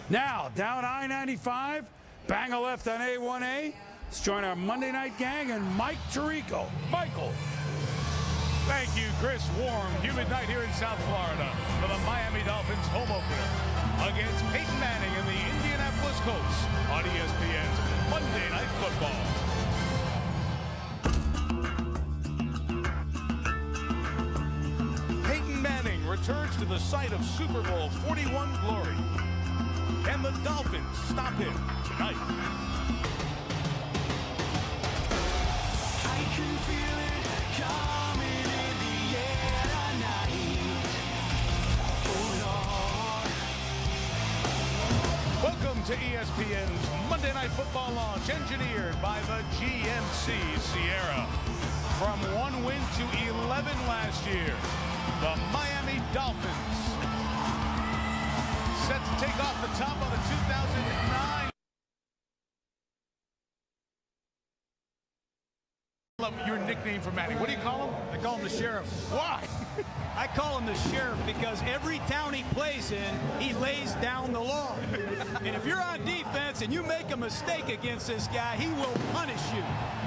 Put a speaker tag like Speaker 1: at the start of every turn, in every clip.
Speaker 1: Now, down I-95, bang a left on A1A. Let's join our Monday night gang and Mike Tirico. Michael.
Speaker 2: Thank you, Chris. Warm, humid night here in South Florida for the Miami Dolphins home opener against Peyton Manning and the Indianapolis Colts on ESPN's Monday Night Football. Peyton Manning returns to the site of Super Bowl 41 glory. Can the Dolphins stop him tonight?
Speaker 3: I can feel it coming in the air tonight. Oh Lord.
Speaker 2: Welcome to ESPN's Monday Night Football launch, engineered by the GMC Sierra. From 1 win to 11 last year, the Miami Dolphins set to take off the top of the 2009. Love your nickname for Manning. What do you call him?
Speaker 4: I call him the sheriff.
Speaker 2: Why?
Speaker 4: I call him the sheriff because every town he plays in, he lays down the law. And if you're on defense and you make a mistake against this guy, he will punish you.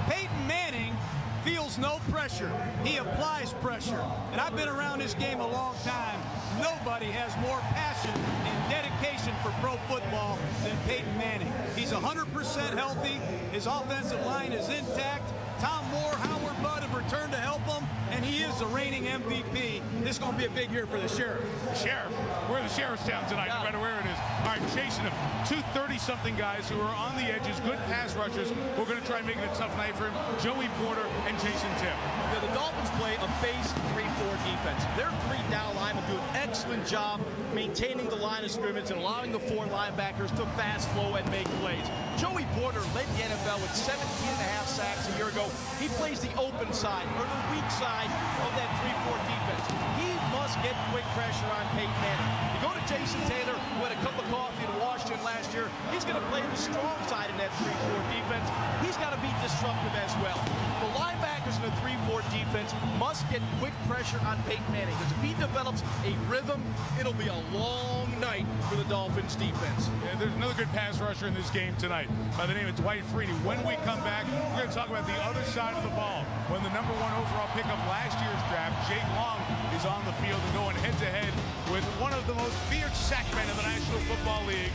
Speaker 4: Peyton Manning feels no pressure. He applies pressure. And I've been around this game a long time. Nobody has more passion and dedication for pro football than Peyton Manning. He's 100% healthy. His offensive line is intact. Tom Moore, Howard Budd have returned to help him, and he is the reigning MVP. This is going to be a big year for the Sheriff.
Speaker 2: Sheriff. We're in the Sheriff's town tonight, no matter where it is. All right, chasing him. 2 30-something guys who are on the edges, good pass rushers. We're going to try and make it a tough night for him. Joey Porter and Jason Tim.
Speaker 5: Yeah, the Dolphins play a base 3-4 defense. Their 3 down linemen do an excellent job maintaining the line of scrimmage and allowing the 4 linebackers to fast flow and make plays. Joey Porter led the NFL with 17.5 sacks a year ago. He plays the open side, or the weak side of that 3-4 defense. He must get quick pressure on Peyton Manning. You go to Jason Taylor, who had a cup of coffee in Washington last year. He's going to play the strong side in that 3-4 defense. He's got to be disruptive as well. The linebackers in the 3-4 defense must get quick pressure on Peyton Manning, because if he develops a rhythm, it'll be a long night for the Dolphins defense.
Speaker 2: Yeah, there's another good pass rusher in this game tonight by the name of Dwight Freeney. When we come back, we're going to talk about the other side of the ball. When the #1 overall pick of last year's draft, Jake Long, is on the field and going head-to-head with one of the most feared sackmen in the National Football League,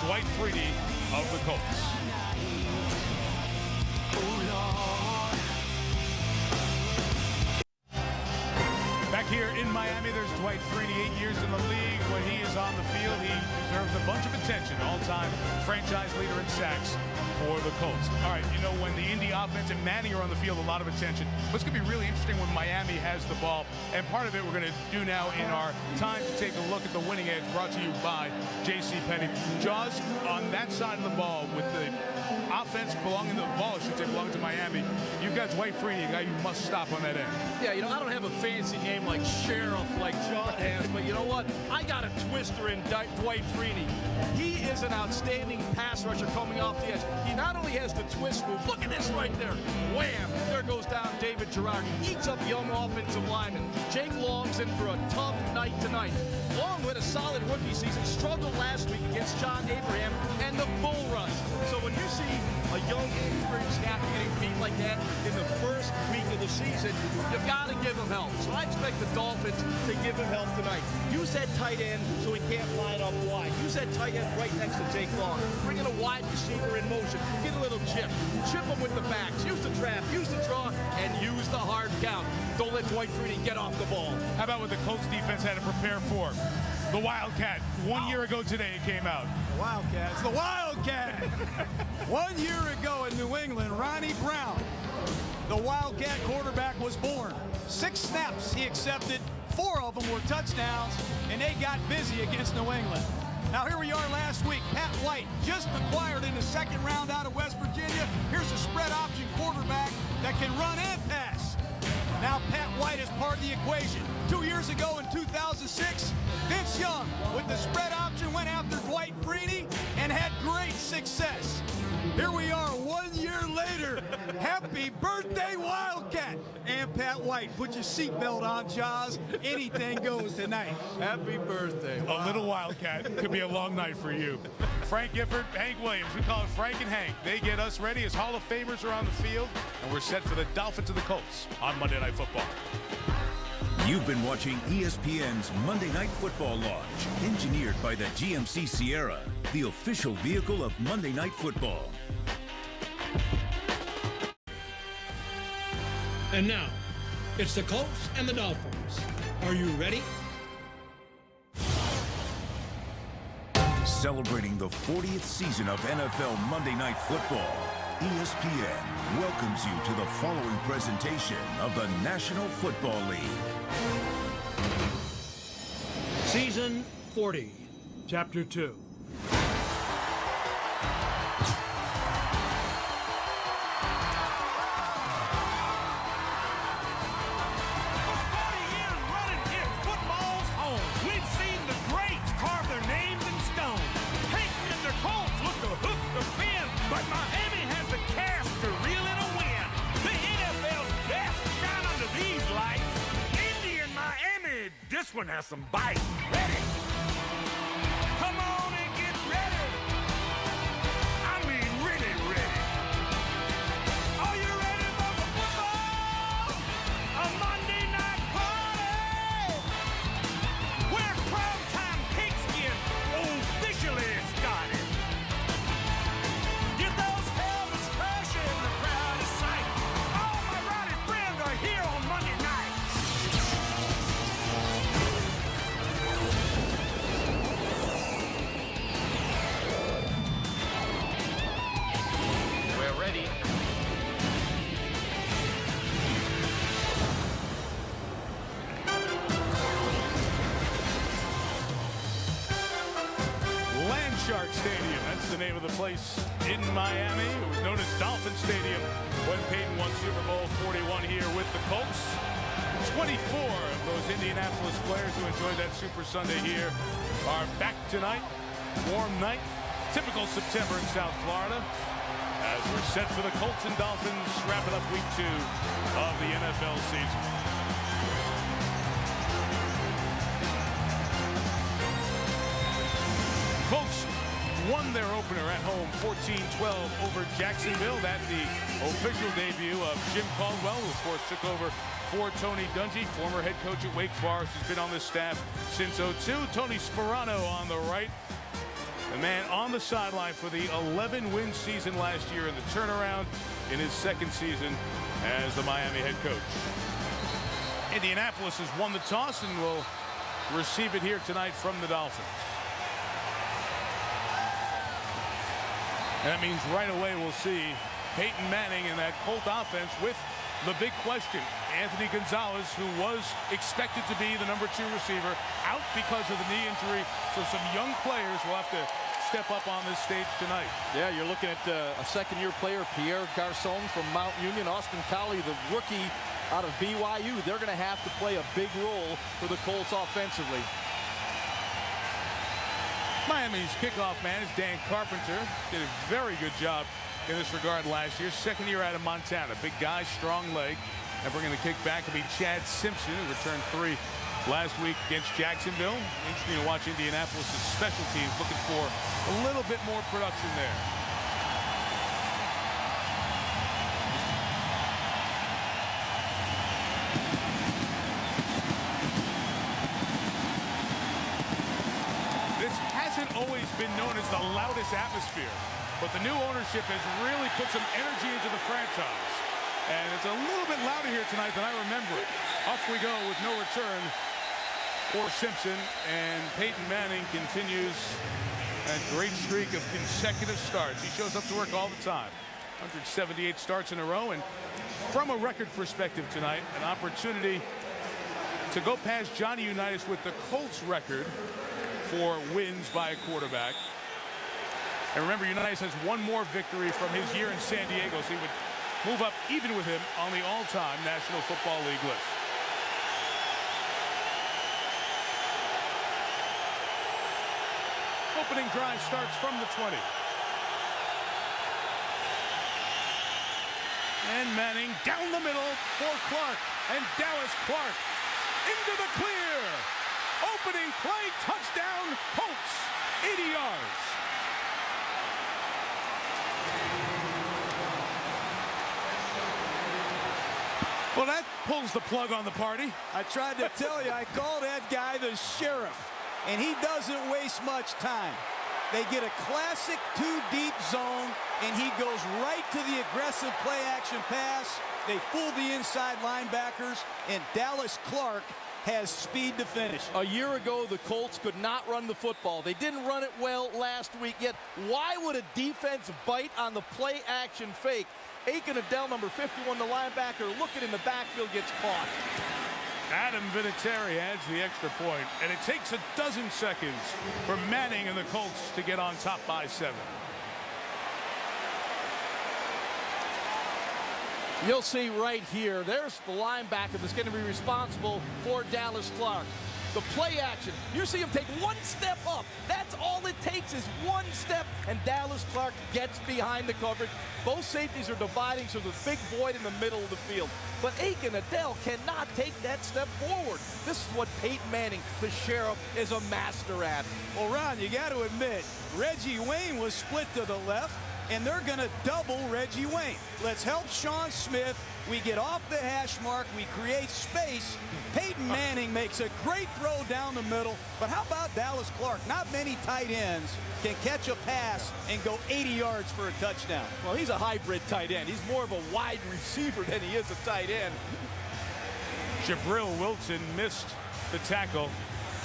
Speaker 2: Dwight Freeney of the Colts. Back here in Miami, there's Dwight Freeney, 8 years in the league. When he is on the field, he deserves a bunch of attention. All-time franchise leader in sacks for the Colts. All right, you know, when the Indy offense and Manning are on the field, a lot of attention. But it's going to be really interesting when Miami has the ball. And part of it we're going to do now in our time to take a look at the winning edge, brought to you by JCPenney. Jaws, on that side of the ball, with the offense belonging to the ball, I should say, belonging to Miami, you've got Dwight Freeney, a guy you must stop on that end.
Speaker 5: Yeah, you know, I don't have a fancy name like Sheriff, like John has, but you know what? I got a twister in Dwight Freeney. He is an outstanding pass rusher coming off the edge. He not only has the twist move, look at this right there. Wham! There goes down David Gerard. He eats up young offensive linemen. Jake Long's in for a tough night tonight. Long with a solid rookie season, struggled last week against John Abraham and the Bull Rush. So when you see a young, experienced guy getting beat like that in the first week of the season, you've got to give him help. So I expect the Dolphins to give him help tonight. Use that tight end so he can't line up wide. Use that tight end right next to Jake Long. Bring in a wide receiver in motion. Get a little chip. Chip him with the backs. Use the trap. Use the draw. And use the hard count. Don't let Dwight Freeney get off the ball.
Speaker 2: How about what the Colts defense had to prepare for? The Wildcat. 1 year ago today it came out.
Speaker 4: The Wildcat. It's the Wildcat. 1 year ago in New England, Ronnie Brown, the Wildcat quarterback, was born. 6 snaps he accepted. 4 of them were touchdowns, and they got busy against New England. Now here we are last week. Pat White, just acquired in the 2nd round out of West Virginia. Here's a spread option quarterback that can run and pass. Now Pat White is part of the equation. 2 years ago in 2006, Vince Young, with the spread option, went after Dwight Freeney and had great success. Here we are 1 year later. Happy birthday, Wildcat! And Pat White, put your seatbelt on, Jaws. Anything goes tonight.
Speaker 5: Happy birthday.
Speaker 2: A little Wildcat. Could be a long night for you. Frank Gifford, Hank Williams. We call it Frank and Hank. They get us ready as Hall of Famers are on the field, and we're set for the Dolphins and the Colts on Monday Night Football.
Speaker 6: You've been watching ESPN's Monday Night Football Launch, engineered by the GMC Sierra, the official vehicle of Monday Night Football.
Speaker 7: And now, it's the Colts and the Dolphins. Are you ready?
Speaker 6: Celebrating the 40th season of NFL Monday Night Football, ESPN welcomes you to the following presentation of the National Football League.
Speaker 7: Season 40, Chapter 2.
Speaker 3: But Miami has the cast to reel in a win. The NFL's best shine under these lights. Indy and Miami, this one has some bite. Ready? Come on and get ready. I mean, really ready. Are you ready for the football? A Monday night party where primetime pigskin officially started. Get those helmets crashing, the crowd is sight. All my rowdy friends are here on Monday night.
Speaker 5: We're ready.
Speaker 2: Landshark Stadium, that's the name of the place in Miami. It was known as Dolphin Stadium when Peyton won Super Bowl 41 here with the Colts. 24 of those Indianapolis players who enjoyed that Super Sunday here are back tonight. Warm night, typical September in South Florida, as we're set for the Colts and Dolphins wrapping up week 2 of the NFL season. Colts won their opener at home 14-12 over Jacksonville. That's the official debut of Jim Caldwell, who of course took over for Tony Dungy, former head coach at Wake Forest, who's been on this staff since 2002. Tony Sparano on the right, the man on the sideline for the 11-win season last year in the turnaround in his second season as the Miami head coach. Indianapolis has won the toss and will receive it here tonight from the Dolphins. And that means right away we'll see Peyton Manning in that Colt offense with the big question. Anthony Gonzalez, who was expected to be the #2 receiver, out because of the knee injury. So some young players will have to step up on this stage tonight.
Speaker 5: Yeah, you're looking at a second-year player, Pierre Garçon from Mount Union. Austin Collie, the rookie out of BYU. They're going to have to play a big role for the Colts offensively.
Speaker 2: Miami's kickoff man is Dan Carpenter. Did a very good job in this regard last year. Second year out of Montana. Big guy, strong leg. And bringing the kick back will be Chad Simpson, who returned 3 last week against Jacksonville. Interesting to watch Indianapolis' special teams looking for a little bit more production there. This hasn't always been known as the loudest atmosphere, but the new ownership has really put some energy into the franchise. And it's a little bit louder here tonight than I remember it. Off we go with no return for Simpson, and Peyton Manning continues that great streak of consecutive starts. He shows up to work all the time. 178 starts in a row, and from a record perspective tonight, an opportunity to go past Johnny Unitas with the Colts record for wins by a quarterback. And remember, Unitas has one more victory from his year in San Diego, so he would move up even with him on the all-time National Football League list. Opening drive starts from the 20. And Manning down the middle for Clark. And Dallas Clark into the clear. Opening play, touchdown, Colts, 80 yards. Well, that pulls the plug on the party.
Speaker 4: I tried to tell you, I call that guy the sheriff, and he doesn't waste much time. They get a classic two-deep zone, and he goes right to the aggressive play-action pass. They fool the inside linebackers, and Dallas Clark has speed to finish.
Speaker 5: A year ago, the Colts could not run the football. They didn't run it well last week, yet why would a defense bite on the play-action fake? Aiken Adele, number 51, the linebacker, looking in the backfield, gets caught.
Speaker 2: Adam Vinatieri adds the extra point, and it takes a dozen seconds for Manning and the Colts to get on top by 7.
Speaker 5: You'll see right here, there's the linebacker that's going to be responsible for Dallas Clark. The play action, you see him take one step up. That's all it takes is one step, and Dallas Clark gets behind the coverage. Both safeties are dividing, so there's a big void in the middle of the field. But Aiken Adele cannot take that step forward. This is what Peyton Manning, the sheriff, is a master at.
Speaker 4: Well, Ron, you got to admit, Reggie Wayne was split to the left, and they're going to double Reggie Wayne. Let's help Sean Smith. We get off the hash mark. We create space. Peyton Manning makes a great throw down the middle. But how about Dallas Clark? Not many tight ends can catch a pass and go 80 yards for a touchdown.
Speaker 5: Well, he's a hybrid tight end. He's more of a wide receiver than he is a tight end.
Speaker 2: Jabril Wilson missed the tackle.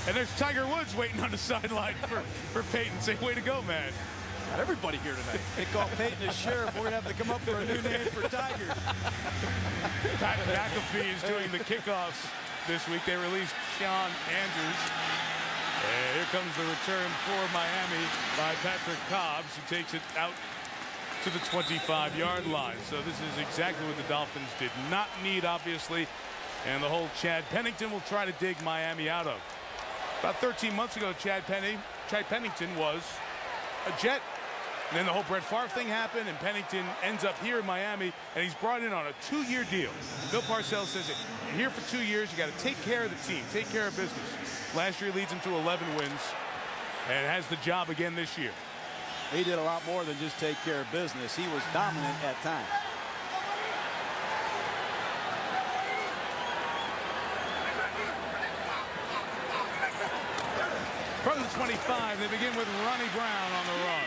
Speaker 2: And there's Tiger Woods waiting on the sideline for Peyton. Say, way to go, man.
Speaker 5: Got everybody here tonight.
Speaker 4: They call Peyton the sheriff. We're going to have to come up with a new name for Tiger.
Speaker 2: Pat McAfee is doing the kickoffs this week. They released Sean Andrews. And here comes the return for Miami by Patrick Cobbs, who takes it out to the 25-yard line. So this is exactly what the Dolphins did not need, obviously, and the whole Chad Pennington will try to dig Miami out of. About 13 months ago, Chad Pennington was a Jet. And then the whole Brett Favre thing happened, and Pennington ends up here in Miami, and he's brought in on a 2-year deal. Bill Parcells says, you're here for 2 years, you got to take care of the team, take care of business. Last year leads him to 11 wins, and has the job again this year.
Speaker 4: He did a lot more than just take care of business. He was dominant at times.
Speaker 2: From the 25, they begin with Ronnie Brown on the run.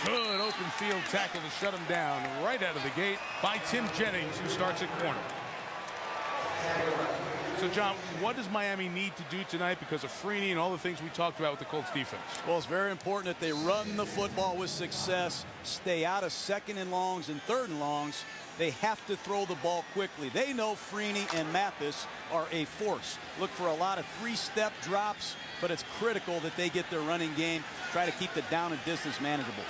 Speaker 2: Good open field tackle to shut him down right out of the gate by Tim Jennings, who starts at corner. So, John, what does Miami need to do tonight because of Freeney and all the things we talked about with the Colts defense?
Speaker 4: Well, it's very important that they run the football with success, stay out of 2nd and longs and 3rd and longs. They have to throw the ball quickly. They know Freeney and Mathis are a force. Look for a lot of 3-step drops, but it's critical that they get their running game, try to keep the down and distance manageable.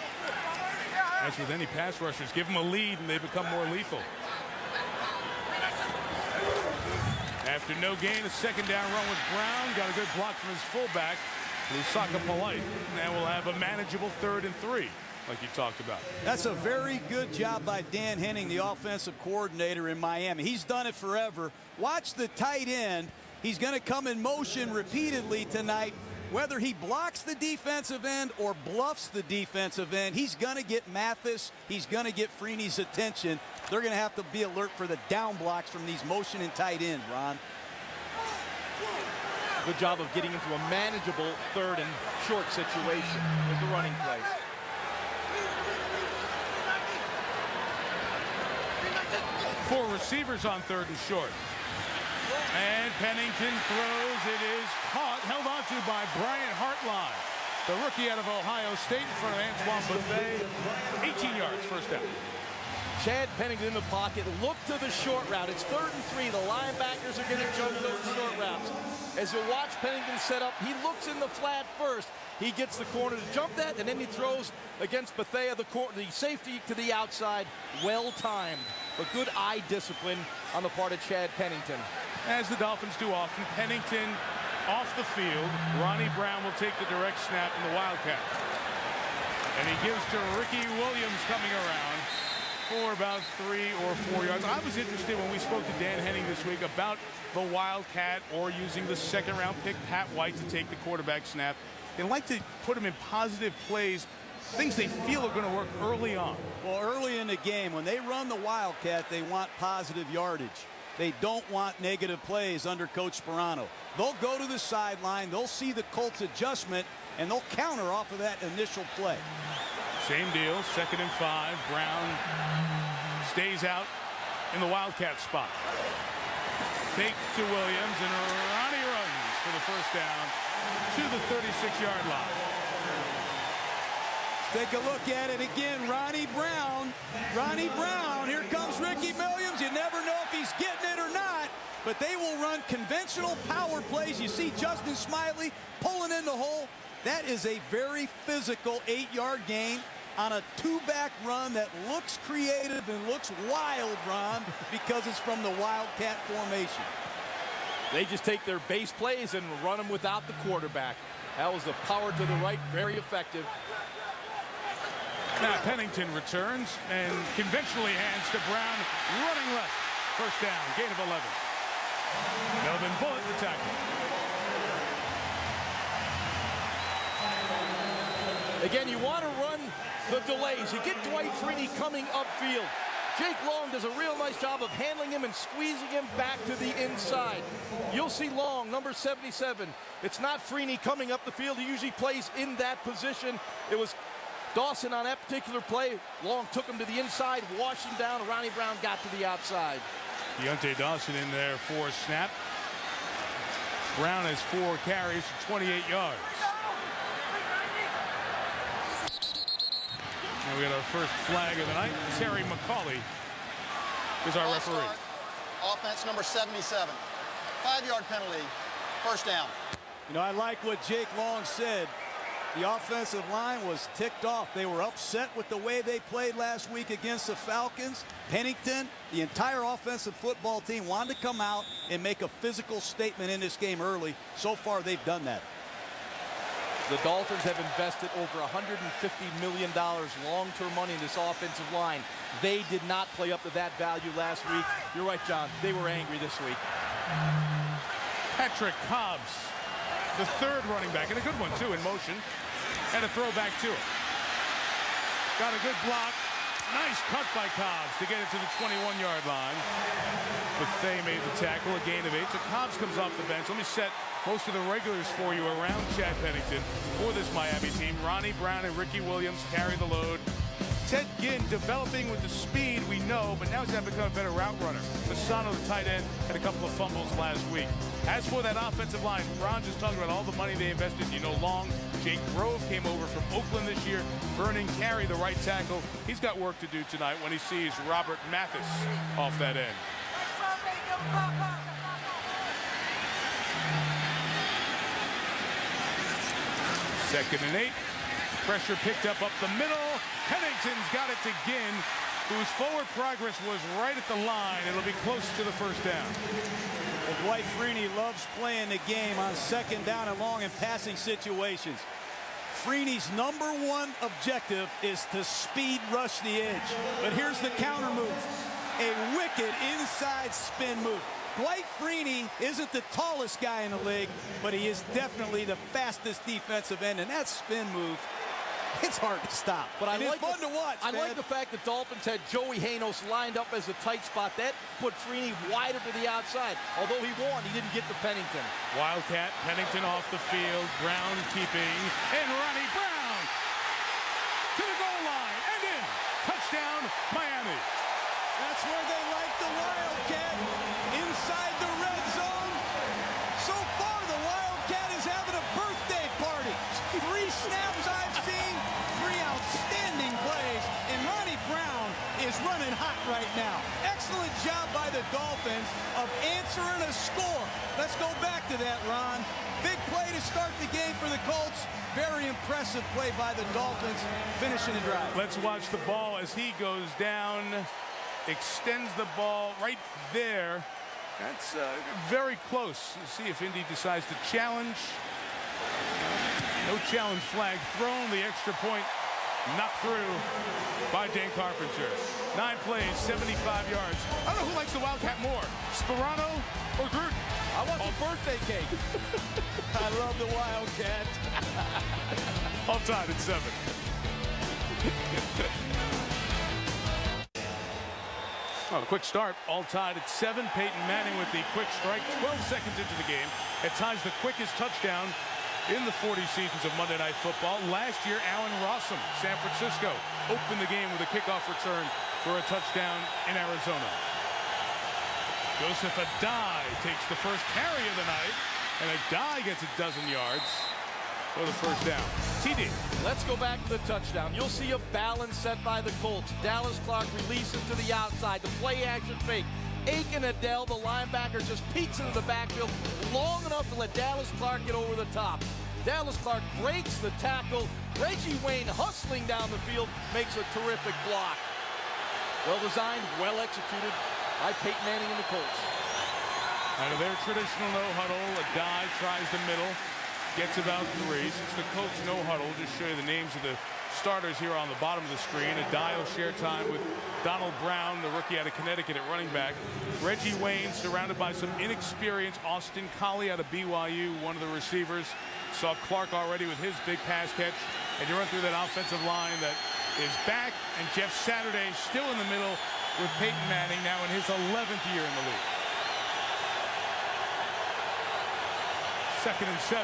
Speaker 2: As with any pass rushers, give them a lead and they become more lethal. After no gain, a 2nd down run with Brown. Got a good block from his fullback, Lusaka Polite. Now we'll have a manageable 3rd and 3, like you talked about.
Speaker 4: That's a very good job by Dan Henning, the offensive coordinator in Miami. He's done it forever. Watch the tight end. He's going to come in motion repeatedly tonight. Whether he blocks the defensive end or bluffs the defensive end, he's going to get Mathis. He's going to get Freeney's attention. They're going to have to be alert for the down blocks from these motion and tight ends, Ron.
Speaker 5: Good job of getting into a manageable 3rd and short situation with the running play.
Speaker 2: Four receivers on 3rd and short. And Pennington throws. It is caught, held onto by Brian Hartline, the rookie out of Ohio State, in front of Antoine Buffet. 18 yards, first down.
Speaker 5: Chad Pennington in the pocket. Look to the short route. It's 3rd and 3. The linebackers are going to jump those short routes. As you watch Pennington set up, he looks in the flat first. He gets the corner to jump that, and then he throws against Bethea, the safety to the outside. Well timed, but good eye discipline on the part of Chad Pennington.
Speaker 2: As the Dolphins do often, Pennington off the field. Ronnie Brown will take the direct snap in the Wildcat. And he gives to Ricky Williams coming around for about 3 or 4 yards. I was interested when we spoke to Dan Henning this week about the Wildcat or using the 2nd-round pick, Pat White, to take the quarterback snap. They like to put him in positive plays, things they feel are going to work early on.
Speaker 4: Well, early in the game, when they run the Wildcat, they want positive yardage. they don't want negative plays under Coach Sperano. They'll go to the sideline, they'll see the Colts adjustment, and they'll counter off of that initial play.
Speaker 2: Same deal, 2nd and 5. Brown stays out in the Wildcat spot. Fake to Williams, and Ronnie runs for the first down to the 36-yard line.
Speaker 4: Take a look at it again. Ronnie Brown. Here comes Ricky Williams. You never know if he's getting it or not, but they will run conventional power plays. You see Justin Smiley pulling in the hole. That is a very physical 8-yard gain on a 2-back run that looks creative and looks wild, Ron, because it's from the Wildcat formation.
Speaker 5: They just take their base plays and run them without the quarterback. That was the power to the right, very effective.
Speaker 2: Now Pennington returns and conventionally hands to Brown, running left. First down, gain of 11. Melvin Bullitt, the tackle.
Speaker 5: Again, you want to run the delays. You get Dwight Freeney coming upfield. Jake Long does a real nice job of handling him and squeezing him back to the inside. You'll see Long, number 77. It's not Freeney coming up the field. He usually plays in that position. It was Dawson on that particular play. Long took him to the inside, washed him down. Ronnie Brown got to the outside.
Speaker 2: Deontay Dawson in there for a snap. Brown has 4 carries for 28 yards. And we got our first flag of the night. Terry McCauley is our referee.
Speaker 8: Offense number 77. 5-yard penalty. First down.
Speaker 4: You know, I like what Jake Long said. The offensive line was ticked off. They were upset with the way they played last week against the Falcons. Pennington, the entire offensive football team wanted to come out and make a physical statement in this game early. So far, they've done that.
Speaker 5: The Dolphins have invested over $150 million long-term money in this offensive line. They did not play up to that value last week. You're right, John. They were angry this week.
Speaker 2: Patrick Cobbs, the 3rd running back, and a good one, too, in motion. And a throwback to it. Got a good block. Nice cut by Cobbs to get it to the 21-yard line. Buffet made the tackle, a gain of 8. So Cobbs comes off the bench. Let me set most of the regulars for you around Chad Pennington for this Miami team. Ronnie Brown and Ricky Williams carry the load. Ted Ginn developing with the speed we know, but now he's going to become a better route runner. Fasano, the tight end, had a couple of fumbles last week. As for that offensive line, Ron just talked about all the money they invested. You know, Long, Jake Grove came over from Oakland this year. Vernon Carey, the right tackle. He's got work to do tonight when he sees Robert Mathis off that end. Second and 8. Pressure picked up the middle. Pennington's got it to Ginn, whose forward progress was right at the line. It'll be close to the first down.
Speaker 4: Well, Dwight Freeney loves playing the game on 2nd down and long in passing situations. Freeney's #1 objective is to speed rush the edge. But here's the counter move. A wicked inside spin move. Dwight Freeney isn't the tallest guy in the league, but he is definitely the fastest defensive end, and that spin move, it's hard to stop. But it's fun to watch.
Speaker 5: I like the fact that Dolphins had Joey Hanos lined up as a tight spot. That put Freeney wider to the outside. Although he won, he didn't get to Pennington.
Speaker 2: Wildcat, Pennington off the field, Brown keeping, and Ronnie Brown to the goal line and in. Touchdown, Miami.
Speaker 4: That's where they like the Wildcat, inside the red zone. So far, the Wildcat is having a birthday party. 3 snaps I've seen, 3 outstanding plays, and Ronnie Brown is running hot right now. Excellent job by the Dolphins of answering a score. Let's go back to that, Ron. Big play to start the game for the Colts. Very impressive play by the Dolphins, finishing the drive.
Speaker 2: Let's watch the ball as he goes down, extends the ball right there. That's very close. See if Indy decides to challenge. No challenge flag thrown. The extra point knocked through by Dan Carpenter. 9 plays, 75 yards. I don't know who likes the Wildcat more, Sperano or Gruden.
Speaker 5: I want the birthday cake.
Speaker 4: I love the Wildcat.
Speaker 2: Offside at 7. Well, a quick start, all tied at 7. Peyton Manning with the quick strike, 12 seconds into the game. It ties the quickest touchdown in the 40 seasons of Monday Night Football. Last year, Allen Rossum, San Francisco, opened the game with a kickoff return for a touchdown in Arizona. Joseph Adai takes the first carry of the night, and Adai gets a dozen yards for the first down. TD.
Speaker 5: Let's go back to the touchdown. You'll see a balance set by the Colts. Dallas Clark releases to the outside. The play action fake. Aiken Adell, the linebacker, just peeks into the backfield long enough to let Dallas Clark get over the top. Dallas Clark breaks the tackle. Reggie Wayne hustling down the field makes a terrific block. Well designed, well executed by Peyton Manning and the Colts.
Speaker 2: Out of their traditional no huddle, Adai tries the middle, gets about 3. Since the Colts no huddle, just show you the names of the starters here on the bottom of the screen. Adai will share time with Donald Brown, the rookie out of Connecticut at running back. Reggie Wayne surrounded by some inexperienced Austin Collie out of BYU, one of the receivers. Saw Clark already with his big pass catch. And you run through that offensive line that is back, and Jeff Saturday still in the middle with Peyton Manning now in his 11th year in the league. 2nd and 7.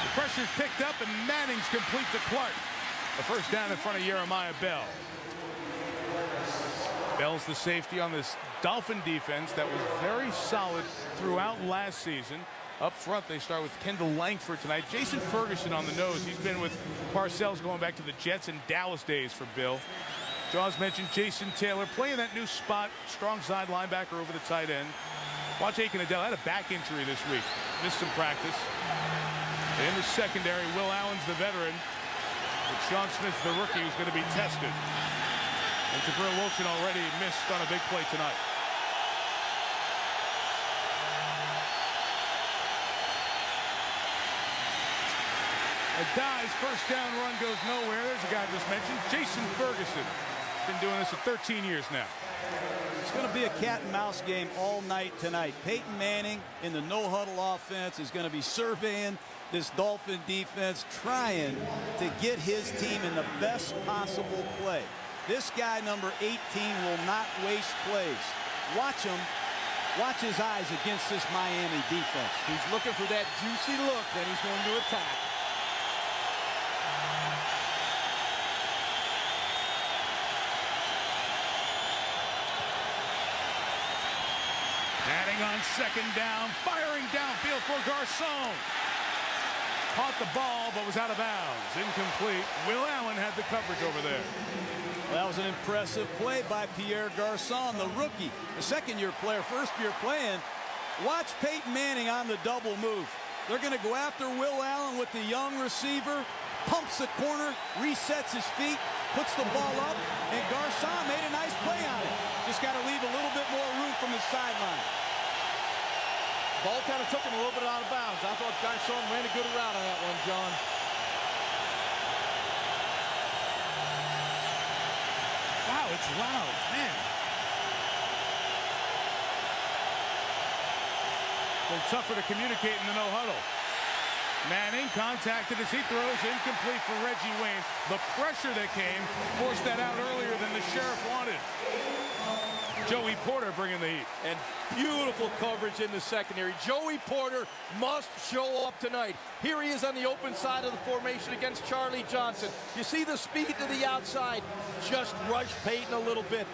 Speaker 2: The pressure's picked up, and Manning's complete to Clark. The first down in front of Jeremiah Bell. Bell's the safety on this Dolphin defense that was very solid throughout last season. Up front, they start with Kendall Langford tonight. Jason Ferguson on the nose. He's been with Parcells going back to the Jets and Dallas days for Bill. Jaws mentioned Jason Taylor playing that new spot, strong side linebacker over the tight end. Watch Aiken Adell had a back injury this week. Missed some practice. In the secondary, Will Allen's the veteran. But Sean Smith's the rookie who's going to be tested. And Jabril Wilson already missed on a big play tonight. Adai's first down run goes nowhere. There's a guy I just mentioned, Jason Ferguson. Been doing this for 13 years now.
Speaker 4: It's going to be a cat and mouse game all night tonight. Peyton Manning in the no huddle offense is going to be surveying this Dolphin defense, trying to get his team in the best possible play. This guy, number 18, will not waste plays. Watch him. Watch his eyes against this Miami defense.
Speaker 5: He's looking for that juicy look, then he's going to attack.
Speaker 2: Manning on second down, firing downfield for Garcon. Caught the ball, but was out of bounds. Incomplete. Will Allen had the coverage over there.
Speaker 4: That was an impressive play by Pierre Garcon, the rookie, the second-year player, first-year playing. Watch Peyton Manning on the double move. They're going to go after Will Allen with the young receiver, pumps the corner, resets his feet, puts the ball up, and Garcon made a nice play on it. Just got to leave a little bit more room from the sideline.
Speaker 5: Ball kind of took him a little bit out of bounds. I thought Garcon ran a good route on that one, John.
Speaker 2: Wow, it's loud, man. A little tougher to communicate in the no huddle. Manning contacted as he throws, incomplete for Reggie Wayne. The pressure that came forced that out earlier than the Sheriff wanted. Joey Porter bringing the heat.
Speaker 5: And beautiful coverage in the secondary. Joey Porter must show up tonight. Here he is on the open side of the formation against Charlie Johnson. You see the speed to the outside. Just rushed Peyton a little bit.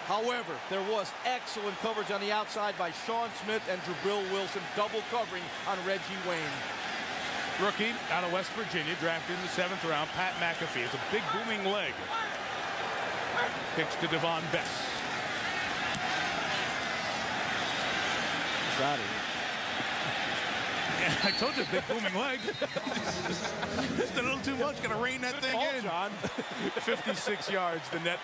Speaker 5: However, there was excellent coverage on the outside by Sean Smith and Jabril Wilson, double covering on Reggie Wayne.
Speaker 2: Rookie out of West Virginia, drafted in the 7th round, Pat McAfee. It's a big booming leg. Pitch to Devon Bess.
Speaker 4: He's out of here.
Speaker 2: Yeah, I told you, big booming leg. Just a little too much. Gonna rein that thing in.
Speaker 5: John.
Speaker 2: 56 yards. The net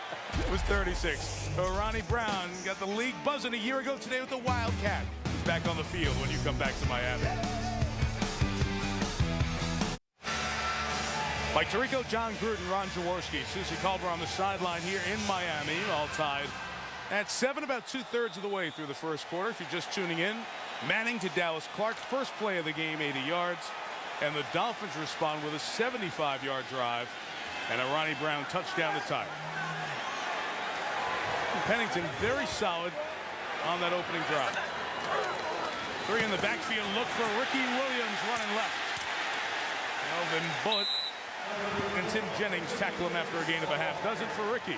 Speaker 2: was 36. Ronnie Brown got the league buzzing a year ago today with the Wildcat. He's back on the field when you come back to Miami. Mike Tirico, John Gruden, Ron Jaworski, Susie Culver on the sideline here in Miami, all tied at 7, about 2/3 of the way through the first quarter. If you're just tuning in, Manning to Dallas Clark, first play of the game, 80 yards, and the Dolphins respond with a 75-yard drive and a Ronnie Brown touchdown to tie. Pennington very solid on that opening drive. 3 in the backfield. Look for Ricky Williams running left. Melvin Bullitt and Tim Jennings tackle him after a gain of a half. Does it for Ricky.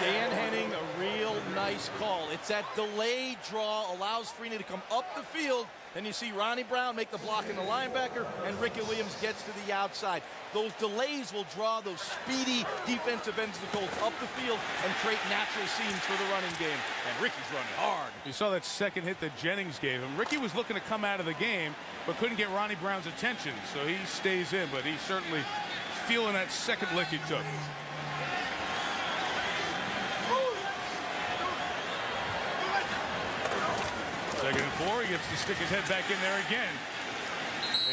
Speaker 5: Dan Henning, a real nice call. It's that delayed draw, allows Freeney to come up the field, and you see Ronnie Brown make the block in the linebacker, and Ricky Williams gets to the outside. Those delays will draw those speedy defensive ends of the Colts up the field and create natural seams for the running game. And Ricky's running hard.
Speaker 2: You saw that second hit that Jennings gave him. Ricky was looking to come out of the game, but couldn't get Ronnie Brown's attention, so he stays in, but he's certainly feeling that second lick he took. Second and 4, he gets to stick his head back in there again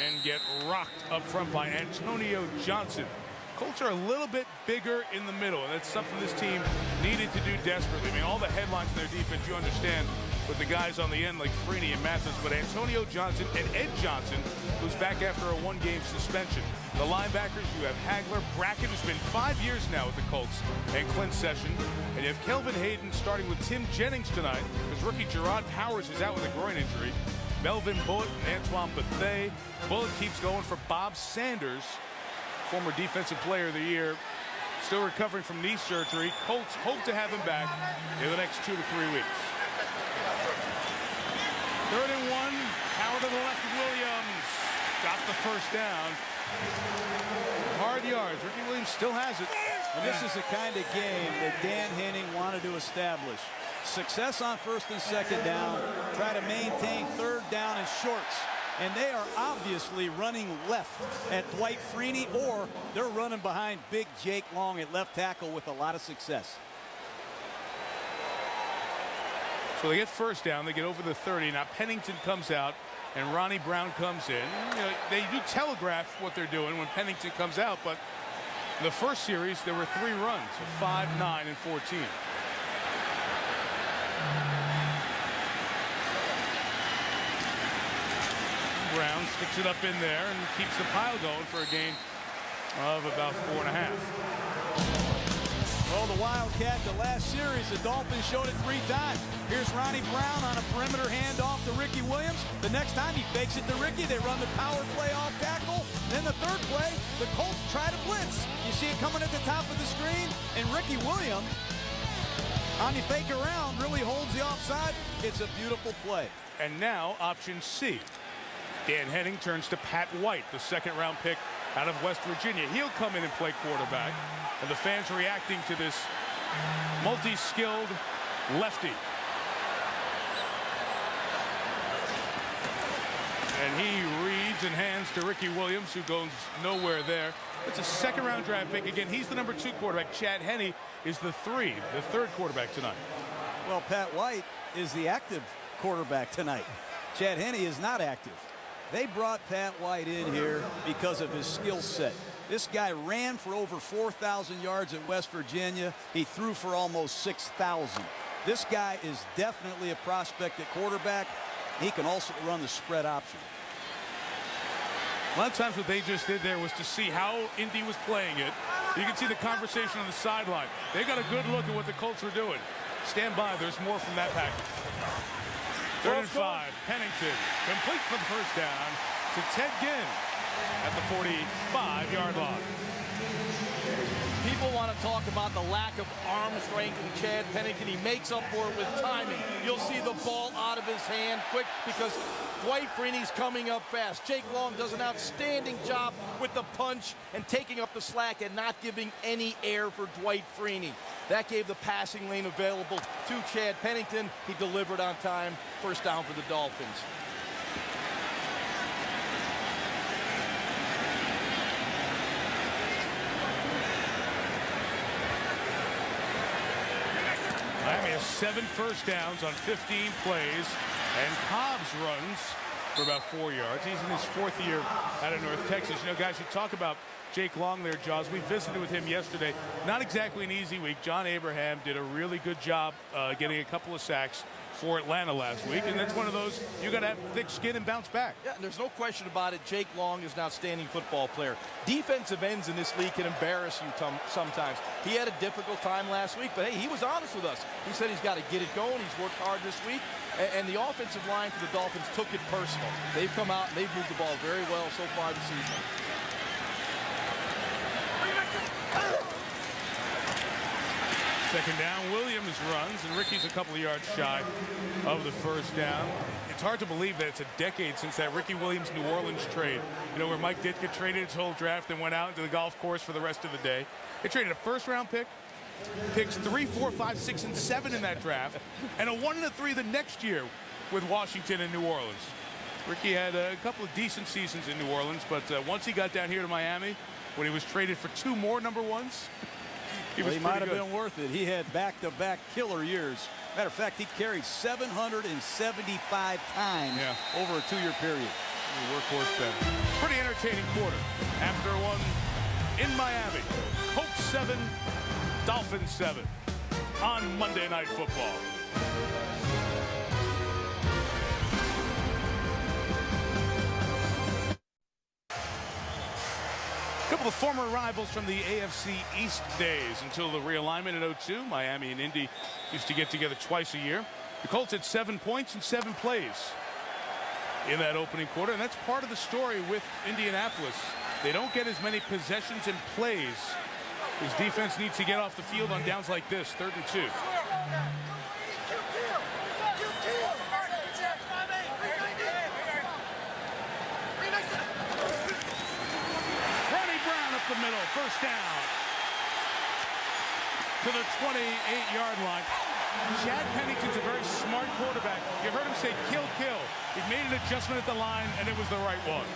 Speaker 2: and get rocked up front by Antonio Johnson. Colts are a little bit bigger in the middle, and that's something this team needed to do desperately. I mean, all the headlines in their defense, you understand, with the guys on the end like Freeney and Mathis, but Antonio Johnson and Ed Johnson, who's back after a 1-game suspension. The linebackers, you have Hagler. Brackett has been 5 years now with the Colts, and Clint Session. And you have Kelvin Hayden starting with Tim Jennings tonight, because rookie Gerard Powers is out with a groin injury. Melvin Bullitt and Antoine Bethea. Bullitt keeps going for Bob Sanders, former Defensive Player of the Year, still recovering from knee surgery. Colts hope to have him back in the next 2 to 3 weeks. 3rd and 1, power to the left, Williams got the first down. Hard yards. Ricky Williams still has it.
Speaker 4: And this is the kind of game that Dan Henning wanted to establish. Success on 1st and 2nd down. Try to maintain 3rd down and shorts. And they are obviously running left at Dwight Freeney, or they're running behind big Jake Long at left tackle with a lot of success.
Speaker 2: So they get 1st down. They get over the 30. Now Pennington comes out and Ronnie Brown comes in. You know, they do telegraph what they're doing when Pennington comes out, but in the first series there were 3 runs, so 5, 9, and 14. Brown sticks it up in there and keeps the pile going for a gain of about 4.5.
Speaker 4: Well, the Wildcat, the last series, the Dolphins showed it 3 times. Here's Ronnie Brown on a perimeter handoff to Ricky Williams. The next time he fakes it to Ricky, they run the power play off tackle. Then the 3rd play, the Colts try to blitz. You see it coming at the top of the screen, and Ricky Williams, on the fake around, really holds the offside. It's a beautiful play.
Speaker 2: And now option C. Dan Henning turns to Pat White, the 2nd-round pick out of West Virginia. He'll come in and play quarterback. And the fans reacting to this multi-skilled lefty. And he reads and hands to Ricky Williams, who goes nowhere there. It's a 2nd-round draft pick. Again, he's the number 2 quarterback. Chad Henne is the 3rd quarterback tonight.
Speaker 4: Well, Pat White is the active quarterback tonight. Chad Henne is not active. They brought Pat White in here because of his skill set. This guy ran for over 4,000 yards at West Virginia. He threw for almost 6,000. This guy is definitely a prospect at quarterback. He can also run the spread option.
Speaker 2: A lot of times what they just did there was to see how Indy was playing it. You can see the conversation on the sideline. They got a good look at what the Colts were doing. Stand by, there's more from that package. 3rd and 5, Pennington, complete for the 1st down to Ted Ginn at the 45-yard line.
Speaker 5: People want to talk about the lack of arm strength in Chad Pennington. He makes up for it with timing. You'll see the ball out of his hand quick because Dwight Freeney's coming up fast. Jake Long does an outstanding job with the punch and taking up the slack and not giving any air for Dwight Freeney. That gave the passing lane available to Chad Pennington. He delivered on time. 1st down for the Dolphins.
Speaker 2: Miami has 7 1st downs on 15 plays, and Cobbs runs for about 4 yards. He's in his 4th year out of North Texas. You know, guys, you talk about Jake Long there, Jaws. We visited with him yesterday. Not exactly an easy week. John Abraham did a really good job getting a couple of sacks. for Atlanta last week, and that's one of those you got to have thick skin and bounce back.
Speaker 5: Yeah, and there's no question about it. Jake Long is an outstanding football player. Defensive ends in this league can embarrass you sometimes. He had a difficult time last week, but hey, he was honest with us. He said he's got to get it going. He's worked hard this week, and the offensive line for the Dolphins took it personal. They've come out and they've moved the ball very well so far this season.
Speaker 2: Second down, Williams runs, and Ricky's a couple of yards shy of the first down. It's hard to believe that it's a decade since that Ricky Williams-New Orleans trade, where Mike Ditka traded his whole draft and went out into the golf course for the rest of the day. They traded a first-round pick, picks 3, 4, 5, 6, and 7 in that draft, and a 1 and a 3 the next year with Washington and New Orleans. Ricky had a couple of decent seasons in New Orleans, but once he got down here to Miami, when he was traded for 2 more number ones, he
Speaker 4: might have been worth it. He had back-to-back killer years. Matter of fact, he carried 775 times over a 2-year period.
Speaker 2: Workhorse Ben. Pretty entertaining quarter. After one in Miami, Colts 7, Dolphins 7 on Monday Night Football. A couple of former rivals from the AFC East days until the realignment in 2002. Miami and Indy used to get together twice a year. The Colts had 7 points in 7 plays in that opening quarter, and that's part of the story with Indianapolis. They don't get as many possessions and plays. His defense needs to get off the field on downs like this, 3rd and 2. The middle, first down to the 28-yard line. Chad Pennington's a very smart quarterback. You heard him say kill, kill. He made an adjustment at the line, and it was the right one.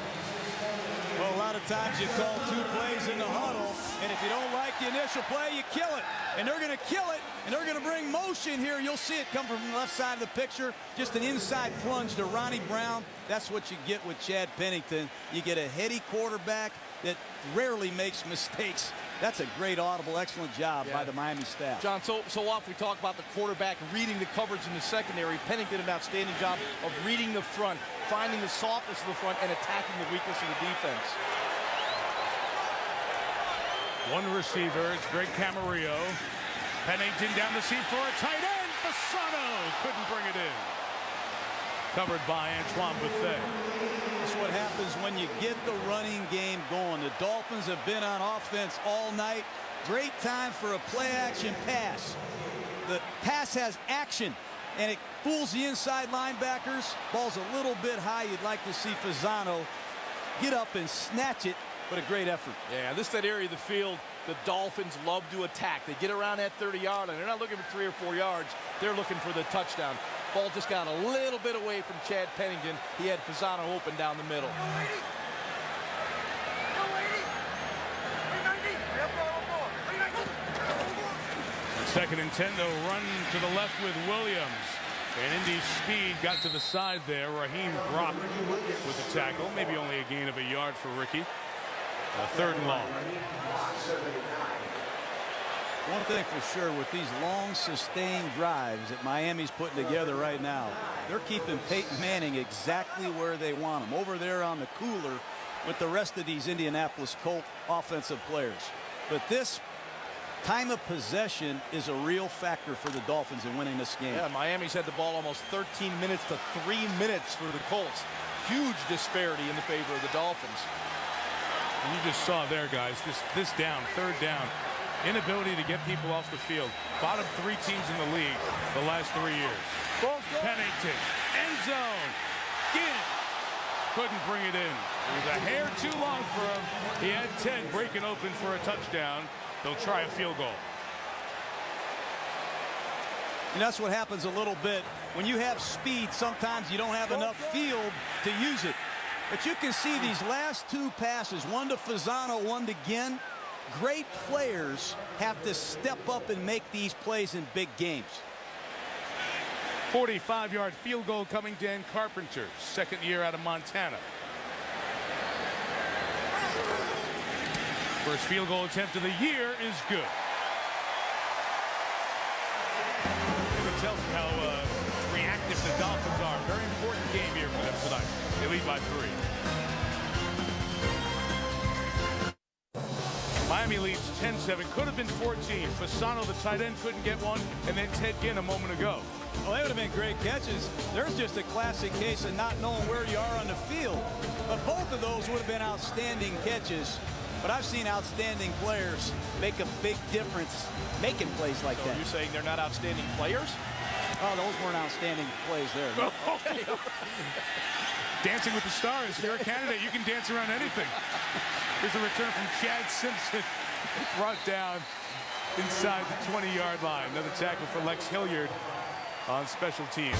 Speaker 4: Well, a lot of times you call 2 plays in the huddle, and if you don't like the initial play, you kill it. And they're going to kill it, and they're going to bring motion here. You'll see it come from the left side of the picture. Just an inside plunge to Ronnie Brown. That's what you get with Chad Pennington. You get a heady quarterback that rarely makes mistakes. That's a great audible, excellent job by the Miami staff.
Speaker 5: John, so often we talk about the quarterback reading the coverage in the secondary. Pennington did an outstanding job of reading the front, finding the softness of the front, and attacking the weakness of the defense.
Speaker 2: One receiver, it's Greg Camarillo. Pennington down the seam for a tight end. Fasano couldn't bring it in. Covered by Antoine Buffet.
Speaker 4: That's what happens when you get the running game going. The Dolphins have been on offense all night. Great time for a play-action pass. The pass has action, and it fools the inside linebackers. Ball's a little bit high. You'd like to see Fasano get up and snatch it, but a great effort.
Speaker 5: Yeah, this is that area of the field the Dolphins love to attack. They get around that 30-yard line. They're not looking for 3 or 4 yards. They're looking for the touchdown. Ball just got a little bit away from Chad Pennington. He had Fasano open down the middle.
Speaker 2: Second and 10, they'll run to the left with Williams. And Indy's speed got to the side there. Raheem Brock with the tackle. Maybe only a gain of a yard for Ricky. 3rd and long.
Speaker 4: One thing for sure, with these long, sustained drives that Miami's putting together right now, they're keeping Peyton Manning exactly where they want him, over there on the cooler with the rest of these Indianapolis Colts offensive players. But this time of possession is a real factor for the Dolphins in winning this game.
Speaker 5: Yeah, Miami's had the ball almost 13 minutes to 3 minutes for the Colts. Huge disparity in the favor of the Dolphins.
Speaker 2: And you just saw there, guys, this down, 3rd down. Inability to get people off the field. Bottom 3 teams in the league the last 3 years. Pennington, end zone. Ginn couldn't bring it in. It was a hair too long for him. He had 10 breaking open for a touchdown. They'll try a field goal.
Speaker 4: And that's what happens a little bit. When you have speed, sometimes you don't have enough field to use it. But you can see these last 2 passes, one to Fasano, one to Ginn. Great players have to step up and make these plays in big games.
Speaker 2: 45-yard field goal coming Dan Carpenter, 2nd year out of Montana. First field goal attempt of the year is good. You can tell how reactive the Dolphins are. Very important game here for them tonight. They lead by 3. Miami leads 10-7. Could have been 14. Fasano, the tight end, couldn't get one. And then Ted Ginn a moment ago.
Speaker 4: Well, they would have been great catches. There's just a classic case of not knowing where you are on the field. But both of those would have been outstanding catches. But I've seen outstanding players make a big difference making plays like that.
Speaker 5: You're saying they're not outstanding players?
Speaker 4: Oh, those weren't outstanding plays there.
Speaker 5: Okay.
Speaker 2: Dancing with the Stars. You're a candidate. You can dance around anything. Here's a return from Chad Simpson. Brought down inside the 20-yard line. Another tackle for Lex Hilliard on special teams.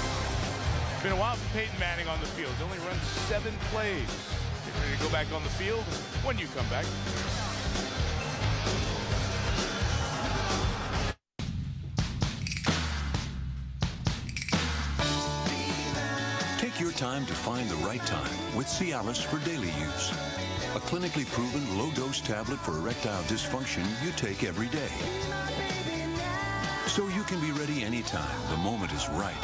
Speaker 2: It's been a while for Peyton Manning on the field. He's only run 7 plays. Get ready to go back on the field when you come back.
Speaker 9: Take your time to find the right time with Cialis for daily use. A clinically proven low-dose tablet for erectile dysfunction you take every day. So you can be ready anytime the moment is right.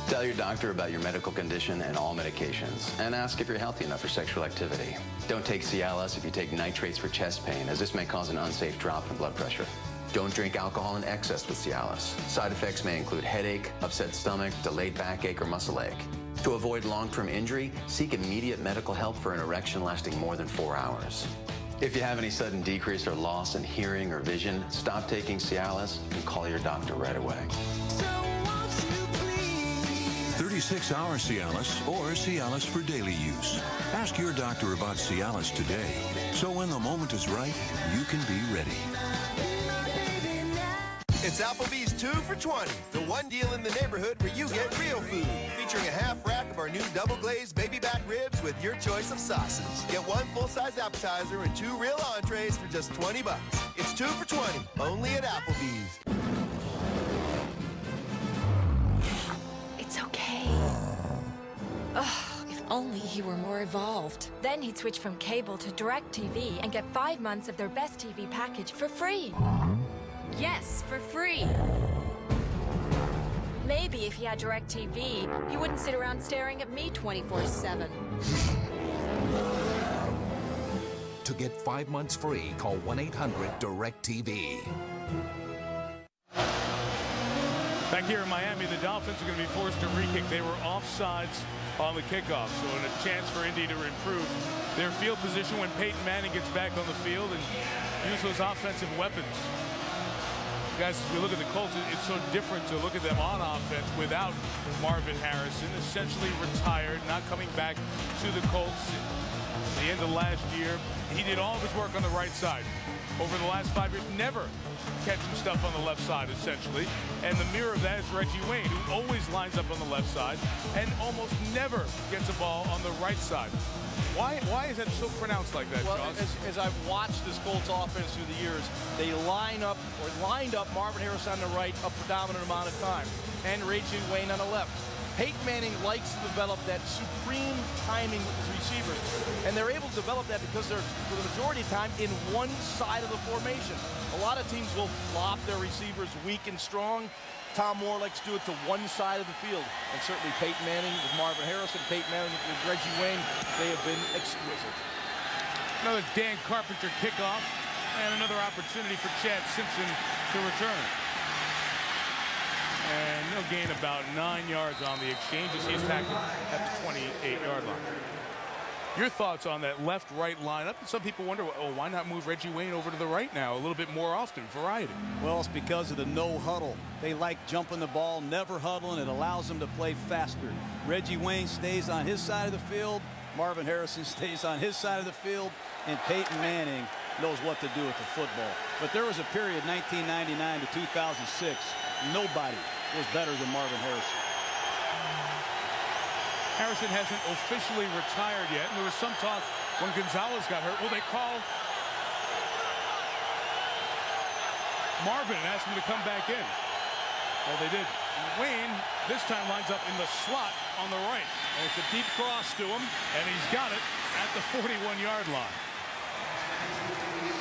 Speaker 10: Tell your doctor about your medical condition and all medications, and ask if you're healthy enough for sexual activity. Don't take Cialis if you take nitrates for chest pain, as this may cause an unsafe drop in blood pressure. Don't drink alcohol in excess with Cialis. Side effects may include headache, upset stomach, delayed backache, or muscle ache. To avoid long-term injury, seek immediate medical help for an erection lasting more than 4 hours. If you have any sudden decrease or loss in hearing or vision, stop taking Cialis and call your doctor right away.
Speaker 9: 36-hour Cialis or Cialis for daily use. Ask your doctor about Cialis today, so when the moment is right, you can be ready.
Speaker 11: It's Applebee's 2 for $20, the one deal in the neighborhood where you get real food. Featuring a half rack of our new double glazed baby back ribs with your choice of sauces. Get 1 full-size appetizer and 2 real entrees for just $20. It's 2 for $20, only at Applebee's.
Speaker 12: It's okay. Ugh, if only he were more evolved. Then he'd switch from cable to DirecTV and get 5 months of their best TV package for free. Yes, for free. Maybe if he had DirecTV, he wouldn't sit around staring at me 24/7.
Speaker 13: To get 5 months free, call 1-800-DIRECTV.
Speaker 2: Back here in Miami, the Dolphins are going to be forced to re-kick. They were offsides on the kickoff, so a chance for Indy to improve their field position when Peyton Manning gets back on the field and use those offensive weapons. Guys, as we look at the Colts, it's so different to look at them on offense without Marvin Harrison, essentially retired, not coming back to the Colts at the end of last year. He did all of his work on the right side. Over the last 5 years, never catching stuff on the left side, essentially. And the mirror of that is Reggie Wayne, who always lines up on the left side and almost never gets a ball on the right side. Why is that so pronounced like that,
Speaker 5: well,
Speaker 2: Josh?
Speaker 5: as I've watched this Colts offense through the years, they lined up Marvin Harrison on the right a predominant amount of time, and Reggie Wayne on the left. Peyton Manning likes to develop that supreme timing with his receivers, and they're able to develop that because they're, for the majority of the time, in one side of the formation. A lot of teams will flop their receivers weak and strong. Tom Moore likes to do it to one side of the field, and certainly Peyton Manning with Marvin Harrison, Peyton Manning with Reggie Wayne, they have been exquisite.
Speaker 2: Another Dan Carpenter kickoff, and another opportunity for Chad Simpson to return. And no gain, about 9 yards on the exchange as he's tackled at the 28-yard line. Your thoughts on that left-right lineup? Some people wonder, oh, why not move Reggie Wayne over to the right now a little bit more often, variety?
Speaker 4: Well, it's because of the no huddle. They like jumping the ball, never huddling. It allows them to play faster. Reggie Wayne stays on his side of the field. Marvin Harrison stays on his side of the field. And Peyton Manning knows what to do with the football. But there was a period, 1999 to 2006, nobody was better than Marvin Harrison.
Speaker 2: Harrison hasn't officially retired yet, and there was some talk when Gonzalez got hurt. Will they call Marvin and ask him to come back in? Well, they did. Wayne this time lines up in the slot on the right.
Speaker 5: And it's a deep cross to him.
Speaker 2: And he's got it at the 41-yard line.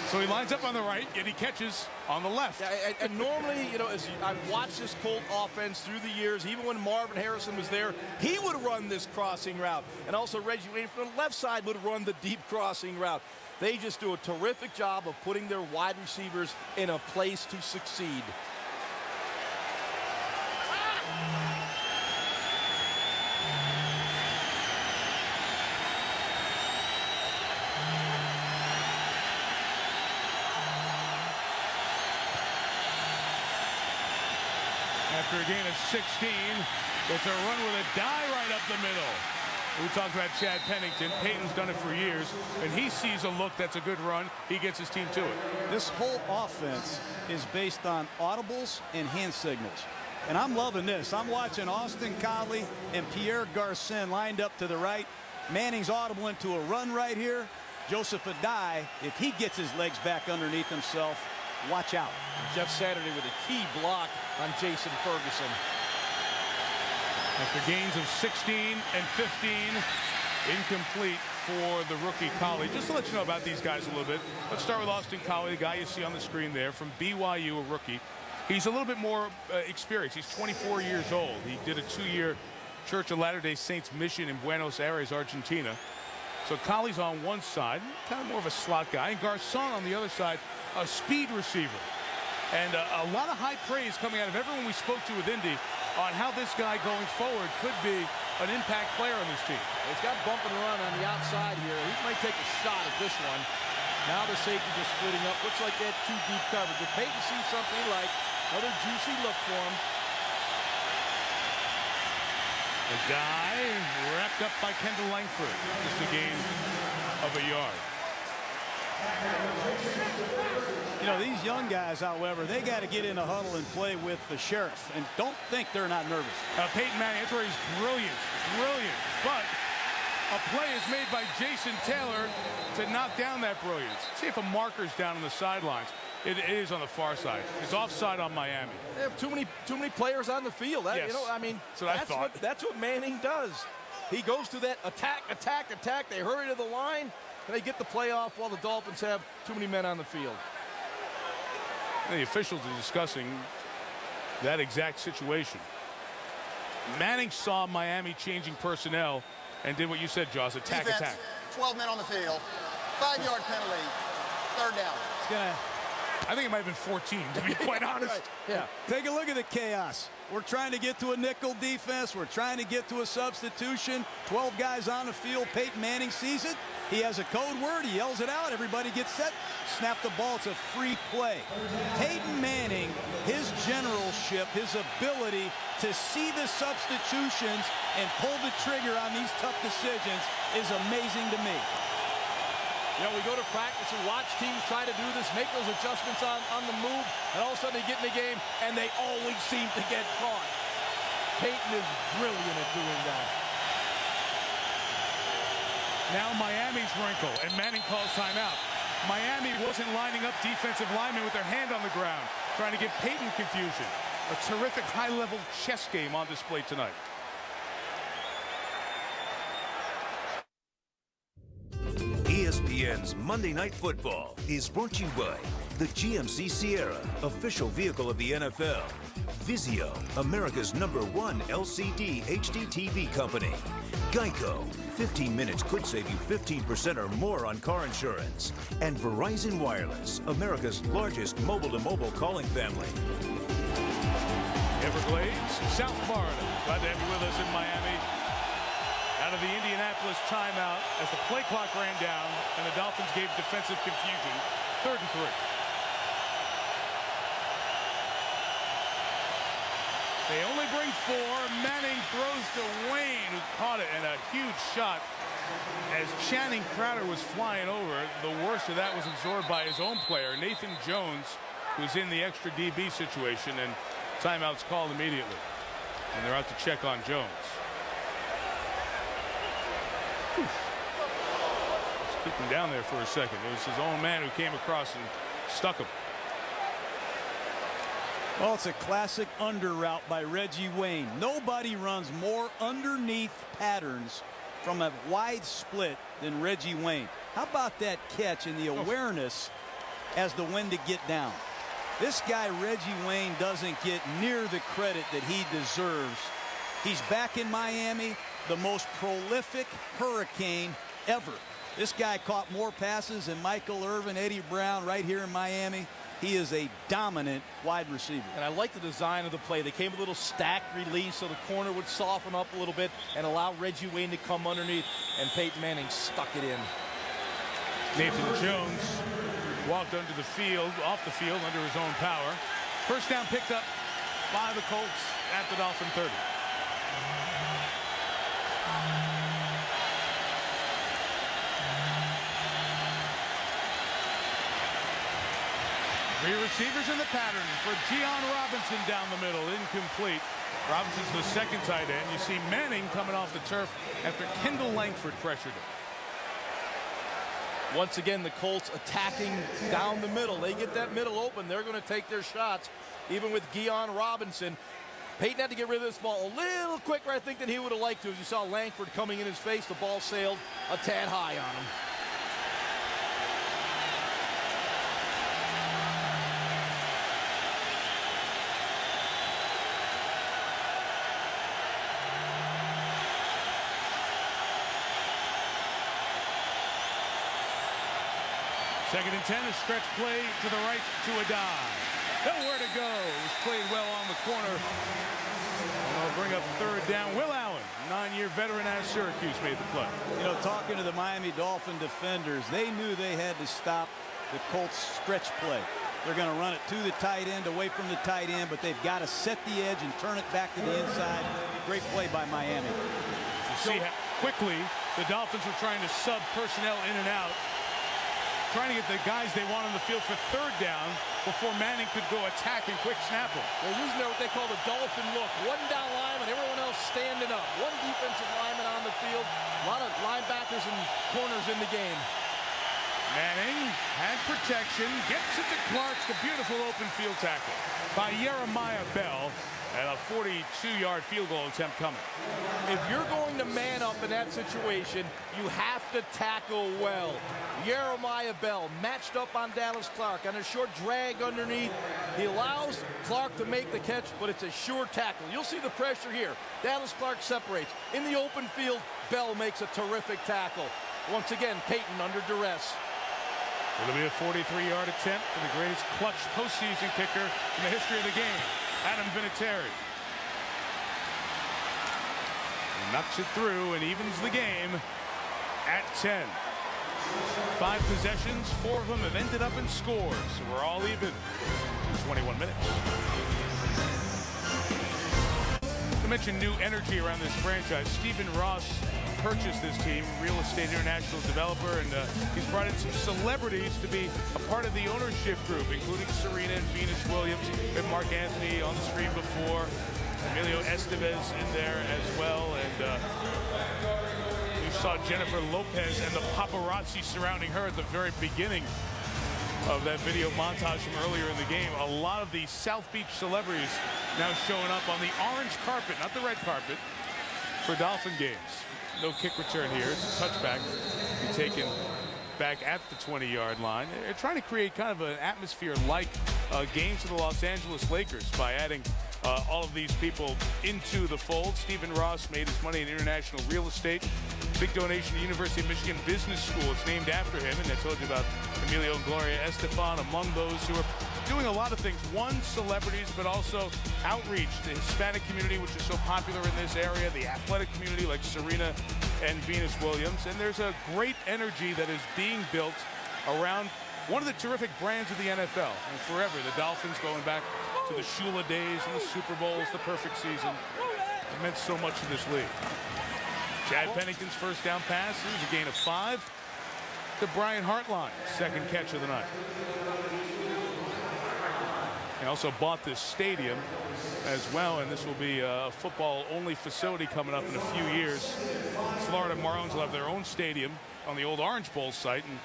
Speaker 2: So he lines up on the right, and he catches on the left.
Speaker 5: Yeah, and normally, you know, as I've watched this Colt offense through the years, even when Marvin Harrison was there, he would run this crossing route. And also Reggie Wayne from the left side would run the deep crossing route. They just do a terrific job of putting their wide receivers in a place to succeed.
Speaker 2: After a gain of 16, it's a run with a die right up the middle. We talked about Chad Pennington. Peyton's done it for years, and he sees a look that's a good run. He gets his team to it.
Speaker 4: This whole offense is based on audibles and hand signals. And I'm loving this. I'm watching Austin Collie and Pierre Garcin lined up to the right. Manning's audible into a run right here. Joseph Adai, if he gets his legs back underneath himself, watch out.
Speaker 5: Jeff Saturday with a key block on Jason Ferguson.
Speaker 2: After gains of 16 and 15, incomplete for the rookie Collie. Just to let you know about these guys a little bit, let's start with Austin Collie, the guy you see on the screen there from BYU, a rookie. He's a little bit more experienced. He's 24 years old. He did a 2-year Church of Latter-day Saints mission in Buenos Aires, Argentina. So Collie's on one side, kind of more of a slot guy, and Garcon on the other side, a speed receiver. And a lot of high praise coming out of everyone we spoke to with Indy on how this guy going forward could be an impact player on this team.
Speaker 5: He's got bump and run on the outside here. He might take a shot at this one. Now the safety just splitting up. Looks like they had 2 deep coverage. If Peyton sees something he likes, another juicy look for him.
Speaker 2: A guy wrapped up by Kendall Langford. Just a gain of a yard.
Speaker 4: You know, these young guys, however, they got to get in a huddle and play with the sheriff. And don't think they're not nervous.
Speaker 2: Peyton Manning, that's where he's brilliant. Brilliant. But a play is made by Jason Taylor to knock down that brilliance. See if a marker's down on the sidelines. It is on the far side. It's offside on Miami.
Speaker 5: They have too many players on the field. That,
Speaker 2: yes.
Speaker 5: You know, I mean, that's what Manning does. He goes to that attack, attack, attack. They hurry to the line, and they get the play off while the Dolphins have too many men on the field.
Speaker 2: The officials are discussing that exact situation. Manning saw Miami changing personnel and did what you said, Joss, attack,
Speaker 8: defense,
Speaker 2: attack.
Speaker 8: 12 men on the field, 5-yard penalty, 3rd down.
Speaker 4: I think it might have been 14, to be quite honest.
Speaker 5: Right. Yeah.
Speaker 4: Take a look at the chaos. We're trying to get to a nickel defense. We're trying to get to a substitution. 12 guys on the field. Peyton Manning sees it. He has a code word. He yells it out. Everybody gets set. Snap the ball. It's a free play. Peyton Manning, his generalship, his ability to see the substitutions and pull the trigger on these tough decisions is amazing to me.
Speaker 5: You know, we go to practice and watch teams try to do this, make those adjustments on the move, and all of a sudden they get in the game, and they always seem to get caught. Peyton is brilliant at doing that.
Speaker 2: Now Miami's wrinkle, and Manning calls timeout. Miami wasn't lining up defensive linemen with their hand on the ground, trying to give Peyton confusion. A terrific high-level chess game on display tonight.
Speaker 6: ESPN's Monday Night Football is brought to you by the GMC Sierra, official vehicle of the NFL. Vizio, America's #1 LCD HD TV company. Geico, 15 minutes could save you 15% or more on car insurance. And Verizon Wireless, America's largest mobile-to-mobile calling family.
Speaker 2: Everglades, South Florida. Glad to have you with us in Miami. Out of the Indianapolis timeout as the play clock ran down and the Dolphins gave defensive confusion. 3rd and 3. They only bring 4. Manning throws to Wayne, who caught it, and a huge shot as Channing Crowder was flying over. The worst of that was absorbed by his own player, Nathan Jones, who's in the extra DB situation, and timeout's called immediately. And they're out to check on Jones. Let's keep him down there for a second. It was his own man who came across and stuck him.
Speaker 4: Well, it's a classic under route by Reggie Wayne. Nobody runs more underneath patterns from a wide split than Reggie Wayne. How about that catch and the awareness as to when to get down. This guy, Reggie Wayne, doesn't get near the credit that he deserves. He's back in Miami, the most prolific Hurricane ever. This guy caught more passes than Michael Irvin, Eddie Brown right here in Miami. He is a dominant wide receiver.
Speaker 5: And I like the design of the play. They came a little stacked release so the corner would soften up a little bit and allow Reggie Wayne to come underneath, and Peyton Manning stuck it in.
Speaker 2: Nathan Jones walked off the field under his own power. First down picked up by the Colts at the Dolphin 30. Three receivers in the pattern for Gian Robinson down the middle, incomplete. Robinson's the second tight end. You see Manning coming off the turf after Kendall Langford pressured him.
Speaker 5: Once again, the Colts attacking down the middle. They get that middle open, they're going to take their shots, even with Gian Robinson. Peyton had to get rid of this ball a little quicker, I think, than he would have liked to. As you saw Langford coming in his face, the ball sailed a tad high on him.
Speaker 2: Second and 10, a stretch play to the right to a dive. Nowhere to go. It was played well on the corner. I'll bring up third down. Will Allen, 9-year veteran out of Syracuse, made the play.
Speaker 4: You know, talking to the Miami Dolphin defenders, they knew they had to stop the Colts stretch play. They're going to run it to the tight end, away from the tight end, but they've got to set the edge and turn it back to the inside. Great play by Miami.
Speaker 2: You see how quickly the Dolphins were trying to sub personnel in and out, trying to get the guys they want on the field for third down before Manning could go attack and quick snap them.
Speaker 5: They're using what they call the Dolphin look. One down lineman, everyone else standing up. One defensive lineman on the field. A lot of linebackers and corners in the game.
Speaker 2: Manning had protection, gets it to Clark, the beautiful open field tackle by Jeremiah Bell, and a 42-yard field goal attempt coming.
Speaker 5: If you're going to man up in that situation, you have to tackle well. Jeremiah Bell matched up on Dallas Clark on a short drag underneath. He allows Clark to make the catch, but it's a sure tackle. You'll see the pressure here. Dallas Clark separates. In the open field, Bell makes a terrific tackle. Once again, Peyton under duress.
Speaker 2: It'll be a 43-yard attempt for the greatest clutch postseason kicker in the history of the game, Adam Vinatieri. Knocks it through and evens the game at 10. 5 possessions, 4 of them have ended up in scores. So we're all even in 21 minutes. To mention new energy around this franchise, Stephen Ross purchased this team, real estate international developer, and he's brought in some celebrities to be a part of the ownership group, including Serena and Venus Williams, and Mark Anthony on the screen before, Emilio Estevez in there as well, and you saw Jennifer Lopez and the paparazzi surrounding her at the very beginning of that video montage from earlier in the game. A lot of the South Beach celebrities now showing up on the orange carpet, not the red carpet, for Dolphin games. No kick return here. It's a touchback. Be taken back at the 20-yard line. They're trying to create kind of an atmosphere like games of the Los Angeles Lakers by adding all of these people into the fold. Stephen Ross made his money in international real estate. Big donation to the University of Michigan Business School. It's named after him, and I told you about Emilio and Gloria Estefan among those who are doing a lot of things. One, celebrities, but also outreach to the Hispanic community, which is so popular in this area, the athletic community like Serena and Venus Williams. And there's a great energy that is being built around one of the terrific brands of the NFL. And forever, the Dolphins, going back to the Shula days and the Super Bowls, the perfect season. It meant so much to this league. Chad Pennington's first down pass is a gain of 5 to Brian Hartline, second catch of the night. He also bought this stadium as well, and this will be a football-only facility coming up in a few years. Florida Marlins will have their own stadium on the old Orange Bowl site, and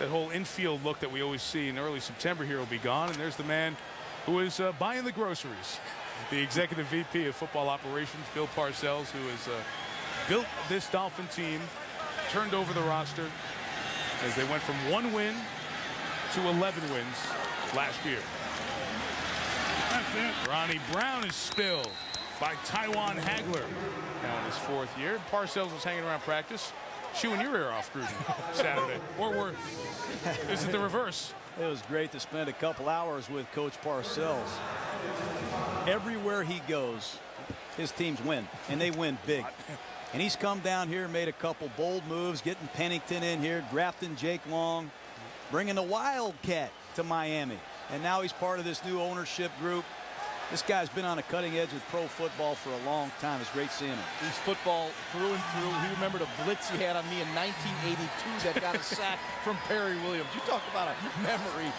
Speaker 2: that whole infield look that we always see in early September here will be gone. And there's the man who is buying the groceries, the executive VP of football operations, Bill Parcells, who has built this Dolphin team, turned over the roster as they went from 1 win to 11 wins last year. Ronnie Brown is spilled by Taiwan Hagler. Now in his 4th year. Parcells was hanging around practice, chewing your ear off, Gruden, Saturday. Or is it the reverse?
Speaker 4: It was great to spend a couple hours with Coach Parcells. Everywhere he goes, his teams win, and they win big. And he's come down here and made a couple bold moves, getting Pennington in here, drafting Jake Long, bringing the Wildcat to Miami. And now he's part of this new ownership group. This guy's been on the cutting edge of pro football for a long time. It's great seeing him.
Speaker 5: He's football through and through. He remembered a blitz he had on me in 1982 that got a sack from Perry Williams. You talk about a memory.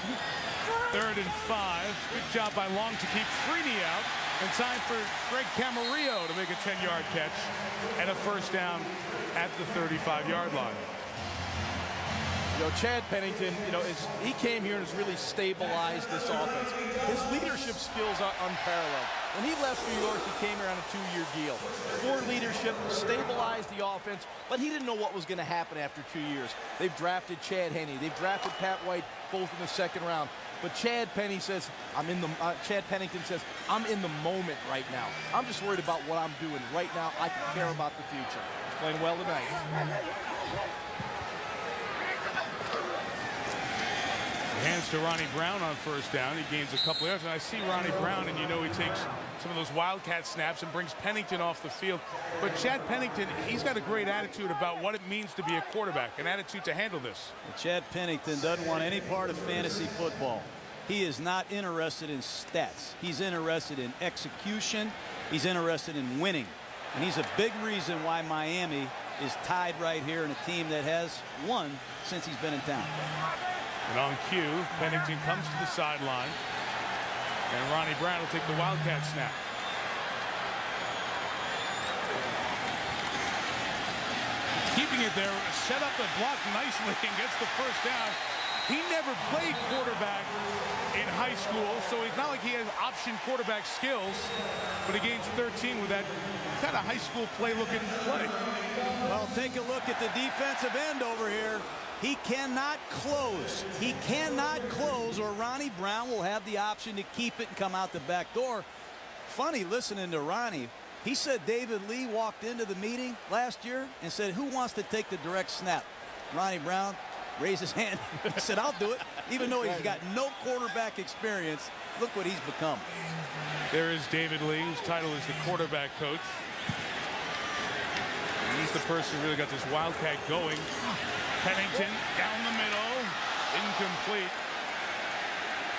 Speaker 2: 3rd and 5. Good job by Long to keep Freeney out. And time for Greg Camarillo to make a 10-yard catch and a first down at the 35-yard line.
Speaker 5: You know, Chad Pennington, you know, he came here and has really stabilized this offense. His leadership skills are unparalleled. When he left New York, he came here on a 2-year deal. For leadership, stabilized the offense, but he didn't know what was going to happen after 2 years. They've drafted Chad Henne. They've drafted Pat White, both in the 2nd round. But Chad Pennington says, I'm in the moment right now. I'm just worried about what I'm doing right now. I can care about the future. He's playing well tonight.
Speaker 2: Hands to Ronnie Brown on first down. He gains a couple yards. And I see Ronnie Brown, and you know he takes some of those Wildcat snaps and brings Pennington off the field. But Chad Pennington, he's got a great attitude about what it means to be a quarterback, an attitude to handle this.
Speaker 4: Chad Pennington doesn't want any part of fantasy football. He is not interested in stats. He's interested in execution. He's interested in winning. And he's a big reason why Miami is tied right here in a team that has won since he's been in town.
Speaker 2: And on cue, Pennington comes to the sideline. And Ronnie Brown will take the Wildcat snap. Keeping it there, set up the block nicely and gets the first down. He never played quarterback in high school, so it's not like he has option quarterback skills, but he gains 13 with that kind of high school play-looking play.
Speaker 4: Well, take a look at the defensive end over here. He cannot close. He cannot close, or Ronnie Brown will have the option to keep it and come out the back door. Funny listening to Ronnie. He said David Lee walked into the meeting last year and said, who wants to take the direct snap? Ronnie Brown raised his hand. He said, I'll do it. Even though he's got no quarterback experience, look what he's become.
Speaker 2: There is David Lee, whose title is the quarterback coach. And he's the person who really got this Wildcat going. Pennington down the middle, incomplete.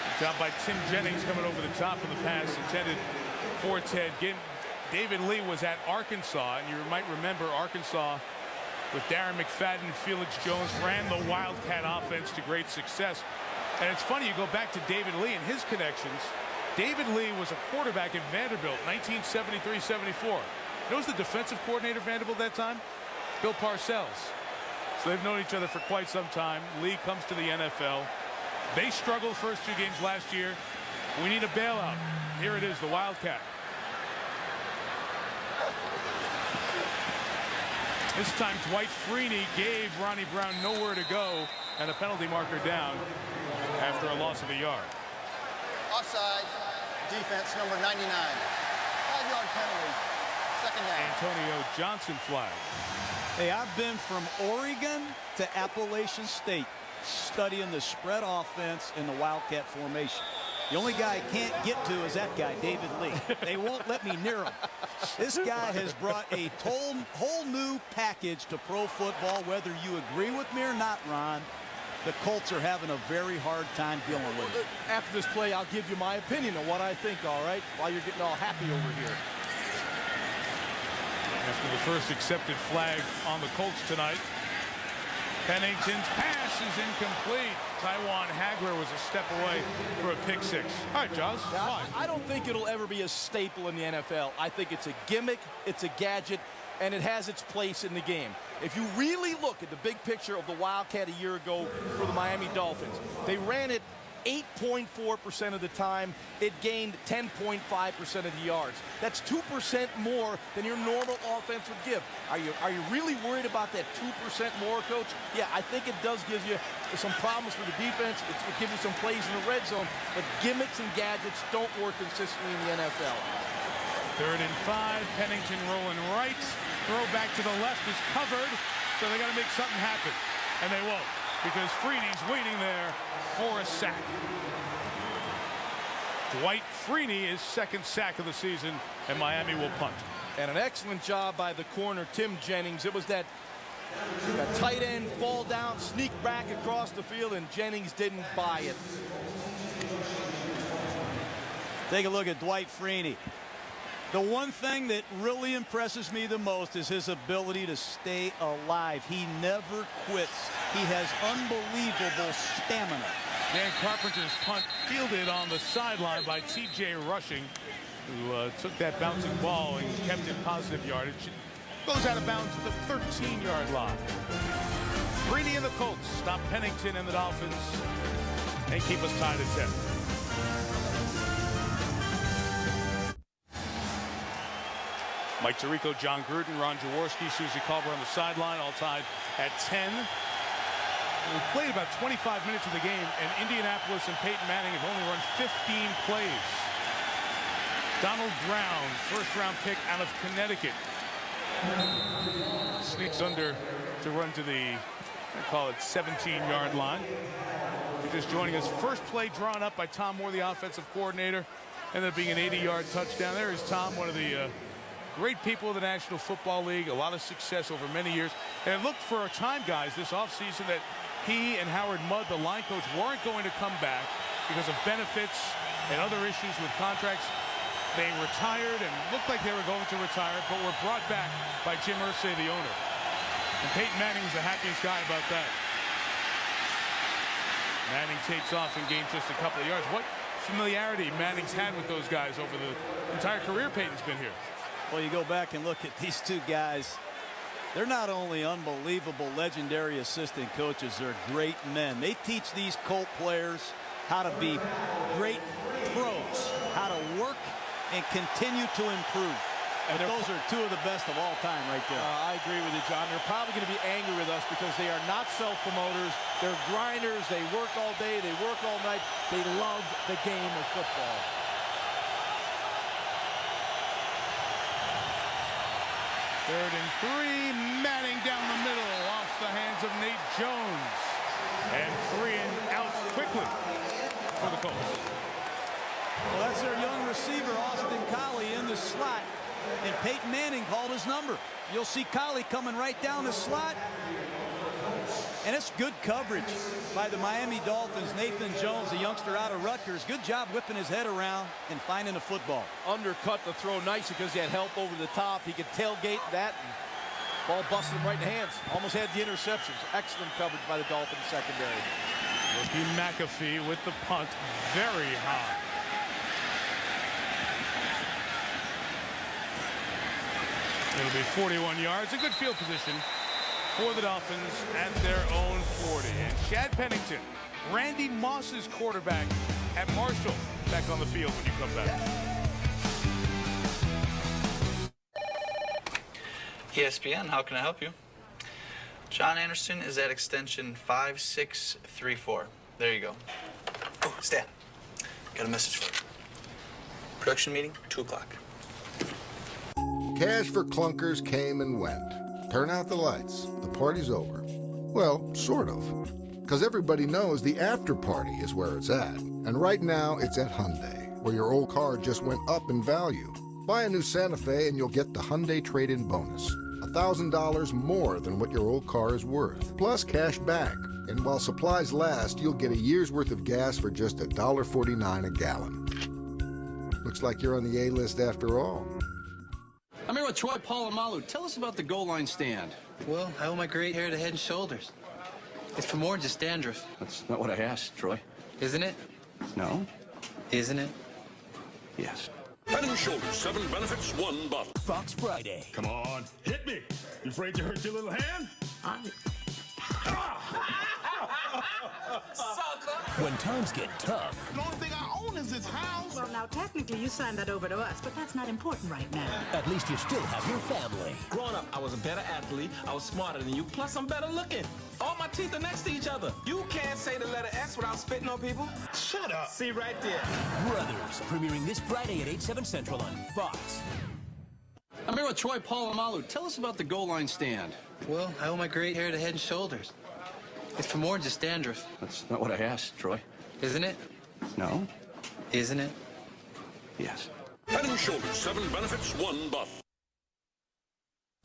Speaker 2: Good job by Tim Jennings coming over the top of the pass intended for Ted Ginn. David Lee was at Arkansas, and you might remember Arkansas with Darren McFadden, Felix Jones ran the Wildcat offense to great success. And it's funny, you go back to David Lee and his connections. David Lee was a quarterback at Vanderbilt, 1973-74. Who was the defensive coordinator at Vanderbilt that time? Bill Parcells. So they've known each other for quite some time. Lee comes to the NFL. They struggled the first 2 games last year. We need a bailout. Here it is, the Wildcat. This time Dwight Freeney gave Ronnie Brown nowhere to go and a penalty marker down after a loss of a yard.
Speaker 8: Offside, defense number 99. 5-yard penalty, 2nd down.
Speaker 2: Antonio Johnson flag.
Speaker 4: Hey, I've been from Oregon to Appalachian State studying the spread offense in the Wildcat formation. The only guy I can't get to is that guy, David Lee. They won't let me near him. This guy has brought a whole new package to pro football, whether you agree with me or not, Ron. The Colts are having a very hard time dealing with it.
Speaker 5: After this play, I'll give you my opinion on what I think, all right, while you're getting all happy over here.
Speaker 2: After the first accepted flag on the Colts tonight, Pennington's pass is incomplete. Taiwan Hagler was a step away for a pick six. All right, Jaws.
Speaker 5: I don't think it'll ever be a staple in the NFL. I think it's a gimmick, it's a gadget, and it has its place in the game. If you really look at the big picture of the Wildcat a year ago for the Miami Dolphins, they ran it 8.4% of the time, it gained 10.5% of the yards. That's 2% more than your normal offense would give. Are you really worried about that 2% more, Coach? Yeah, I think it does give you some problems for the defense. It gives you some plays in the red zone, but gimmicks and gadgets don't work consistently in the NFL.
Speaker 2: 3rd and 5, Pennington rolling right. Throw back to the left is covered, so they got to make something happen. And they won't, because Freeney's waiting there for a sack. Dwight Freeney is 2nd sack of the season, and Miami will punt.
Speaker 5: And an excellent job by the corner, Tim Jennings. It was that tight end fall down, sneak back across the field, and Jennings didn't buy it.
Speaker 4: Take a look at Dwight Freeney. The one thing that really impresses me the most is his ability to stay alive. He never quits. He has unbelievable stamina.
Speaker 2: Dan Carpenter's punt fielded on the sideline by T.J. Rushing, who took that bouncing ball and kept it positive yardage. It goes out of bounds at the 13-yard line. Freeney and the Colts stop Pennington and the Dolphins and keep us tied at 10. Mike Tirico, John Gruden, Ron Jaworski, Susie Culver on the sideline, all tied at 10. We played about 25 minutes of the game, and Indianapolis and Peyton Manning have only run 15 plays. Donald Brown, 1st-round pick out of Connecticut, sneaks under to run to the, I call it, 17-yard line. You're just joining us. First play drawn up by Tom Moore, the offensive coordinator, ended up being an 80-yard touchdown. There is Tom, one of the great people of the National Football League, a lot of success over many years. And it looked for a time, guys, this offseason that he and Howard Mudd, the line coach, weren't going to come back because of benefits and other issues with contracts. They retired and looked like they were going to retire, but were brought back by Jim Irsay, the owner. And Peyton Manning was the happiest guy about that. Manning takes off and gains just a couple of yards. What familiarity Manning's had with those guys over the entire career Peyton's been here.
Speaker 4: Well, you go back and look at these two guys. They're not only unbelievable, legendary assistant coaches, they're great men. They teach these Colt players how to be great pros, how to work and continue to improve. And those are two of the best of all time right there.
Speaker 5: I agree with you, John. They're probably going to be angry with us because they are not self-promoters. They're grinders. They work all day. They work all night. They love the game of football.
Speaker 2: Third and 3, Manning down the middle off the hands of Nate Jones. And 3 and out quickly for the Colts.
Speaker 4: Well, that's their young receiver, Austin Collie, in the slot. And Peyton Manning called his number. You'll see Collie coming right down the slot. And it's good coverage by the Miami Dolphins. Nathan Jones, the youngster out of Rutgers. Good job whipping his head around and finding the football.
Speaker 5: Undercut the throw nice because he had help over the top. He could tailgate that. And ball busted him right in the hands. Almost had the interceptions. Excellent coverage by the Dolphins secondary.
Speaker 2: Rookie McAfee with the punt. Very high. It'll be 41 yards. A good field position for the Dolphins at their own 40. And Chad Pennington, Randy Moss's quarterback at Marshall, back on the field when you come back.
Speaker 14: ESPN, how can I help you? John Anderson is at extension 5634. There you go. Oh, Stan, got a message for you. Production meeting, 2 o'clock.
Speaker 15: Cash for clunkers came and went. Turn out the lights. The party's over. Well, sort of. Because everybody knows the after party is where it's at. And right now, it's at Hyundai, where your old car just went up in value. Buy a new Santa Fe and you'll get the Hyundai trade-in bonus. $1,000 more than what your old car is worth. Plus cash back. And while supplies last, you'll get a year's worth of gas for just $1.49 a gallon. Looks like you're on the A-list after all.
Speaker 16: I'm here with Troy Polamalu. Tell us about the goal line stand.
Speaker 14: Well, I owe my great hair to Head & Shoulders. It's for more than just dandruff.
Speaker 16: That's not what I asked, Troy.
Speaker 14: Isn't it?
Speaker 16: No.
Speaker 14: Isn't it?
Speaker 16: Yes.
Speaker 17: Head & Shoulders, 7 benefits, 1 bottle.
Speaker 3: Fox Friday.
Speaker 17: Come on, hit me. You afraid to hurt your little hand?
Speaker 18: When times get tough,
Speaker 19: The only thing I own is this house. Well, now, technically, you signed that over to us, but that's not important right now.
Speaker 18: at least you still have your family.
Speaker 20: Growing up, I was a better athlete, I was smarter than you, plus I'm better looking. All my teeth are next to each other. You can't say the letter S without spitting on people. Shut up. See right there.
Speaker 18: Brothers, premiering this Friday at 8, 7 Central on Fox.
Speaker 16: I'm here with Troy Polamalu. Tell us about the goal line stand.
Speaker 14: Well, I owe my great hair to Head and Shoulders. It's for more than just dandruff.
Speaker 16: That's not what I asked, Troy.
Speaker 14: Isn't it?
Speaker 16: No.
Speaker 14: Isn't it?
Speaker 16: Yes.
Speaker 17: Head and Shoulders, 7 benefits, 1 buff.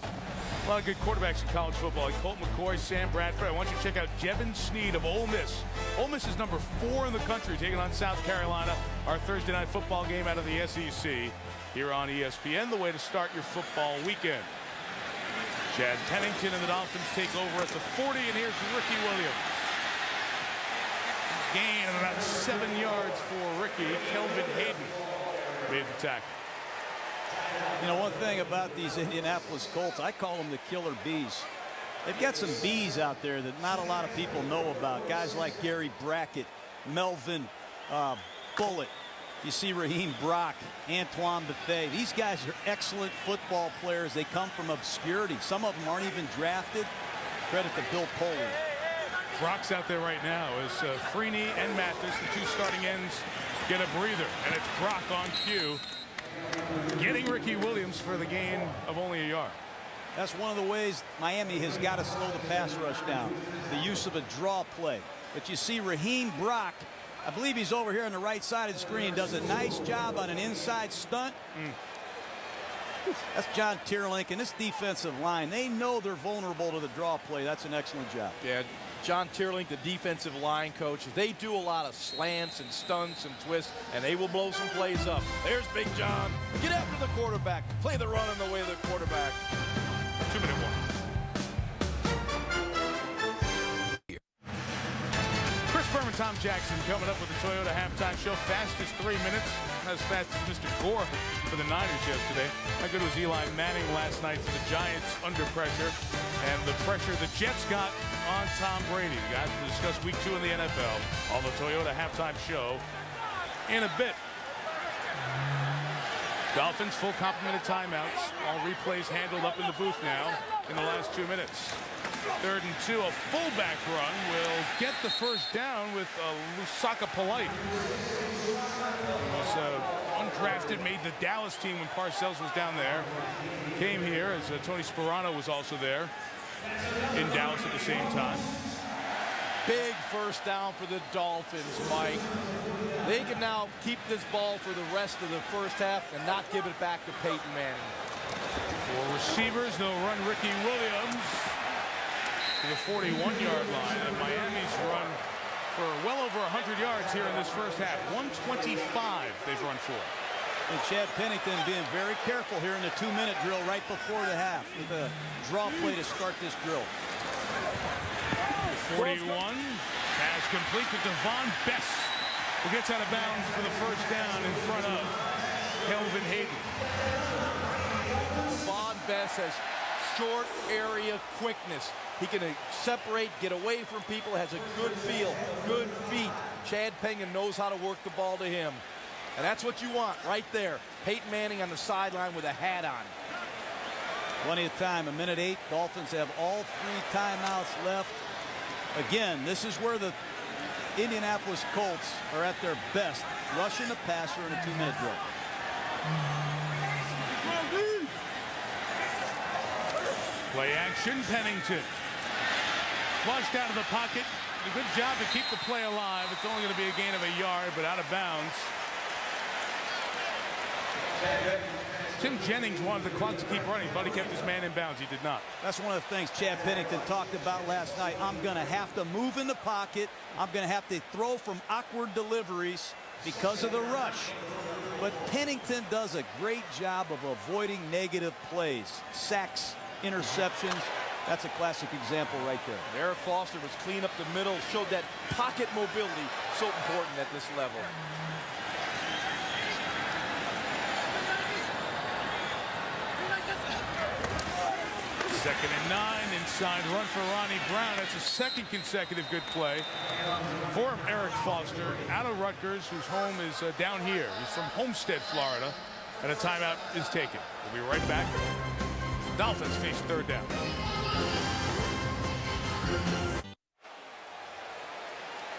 Speaker 2: A lot of good quarterbacks in college football, like Colt McCoy, Sam Bradford. I want you to check out Jevin Sneed of Ole Miss. Ole Miss is number 4 in the country, taking on South Carolina. Our Thursday night football game out of the SEC here on ESPN. The way to start your football weekend. Chad Pennington and the Dolphins take over at the 40, and here's Ricky Williams. Gain of about 7 yards for Ricky. Kelvin Hayden made the tackle.
Speaker 4: You know, one thing about these Indianapolis Colts, I call them the killer bees. They've got some bees out there that not a lot of people know about. Guys like Gary Brackett, Melvin Bullitt. You see Raheem Brock, Antoine Bethea. These guys are excellent football players. They come from obscurity. Some of them aren't even drafted. Credit to Bill Pollard.
Speaker 2: Brock's out there right now as Freeney and Mathis, the 2 starting ends, get a breather. And it's Brock on cue, getting Ricky Williams for the gain of only a yard.
Speaker 4: That's one of the ways Miami has got to slow the pass rush down. The use of a draw play. But you see Raheem Brock, I believe he's over here on the right side of the screen, does a nice job on an inside stunt. That's John Tierlink and this defensive line. They know they're vulnerable to the draw play. That's an excellent job.
Speaker 5: Yeah, John Tierlink, the defensive line coach, they do a lot of slants and stunts and twists, and they will blow some plays up. There's Big John. Get after the quarterback. Play the run on the way of the quarterback.
Speaker 2: 2-minute warning. Chris Berman, Tom Jackson coming up with the Toyota halftime show. Fastest 3 minutes. Not as fast as Mr. Gore for the Niners yesterday. How good was Eli Manning last night for the Giants under pressure? And the pressure the Jets got on Tom Brady. Guys, we'll discuss week 2 in the NFL on the Toyota halftime show in a bit. Dolphins full complement of timeouts. All replays handled up in the booth now in the last 2 minutes. 3rd and 2, a fullback run will get the first down with Lusaka Polite. Was undrafted, made the Dallas team when Parcells was down there. Came here as Tony Sperano was also there in Dallas at the same time.
Speaker 5: Big first down for the Dolphins, Mike. They can now keep this ball for the rest of the first half and not give it back to Peyton Manning.
Speaker 2: 4 receivers, they'll run Ricky Williams to the 41-yard line, and Miami's run for well over 100 yards here in this first half. 125 they've run for.
Speaker 4: And Chad Pennington being very careful here in the 2-minute drill right before the half with a draw play to start this drill.
Speaker 2: 41, pass complete to Devon Bess, who gets out of bounds for the first down in front of Kelvin Hayden.
Speaker 5: Devon Bess has short area quickness. He can separate, get away from people, has a good feel, good feet. Chad Pennington knows how to work the ball to him. And that's what you want right there. Peyton Manning on the sideline with a hat on.
Speaker 4: Plenty of time, 1:08. Dolphins have all 3 timeouts left. Again, this is where the Indianapolis Colts are at their best, rushing the passer in a 2-minute drill.
Speaker 2: Play action, Pennington. Flushed out of the pocket. A good job to keep the play alive. It's only going to be a gain of a yard, but out of bounds. Tim Jennings wanted the clock to keep running, but he kept his man in bounds. He did not.
Speaker 4: That's one of the things Chad Pennington talked about last night. I'm going to have to move in the pocket. I'm going to have to throw from awkward deliveries because of the rush. But Pennington does a great job of avoiding negative plays, sacks, interceptions. That's a classic example right there.
Speaker 5: Eric Foster was clean up the middle, showed that pocket mobility, so important at this level.
Speaker 2: 2nd and 9, inside run for Ronnie Brown. That's a second consecutive good play for Eric Foster out of Rutgers, whose home is down here. He's from Homestead, Florida, and a timeout is taken. We'll be right back. Dolphins face 3rd down.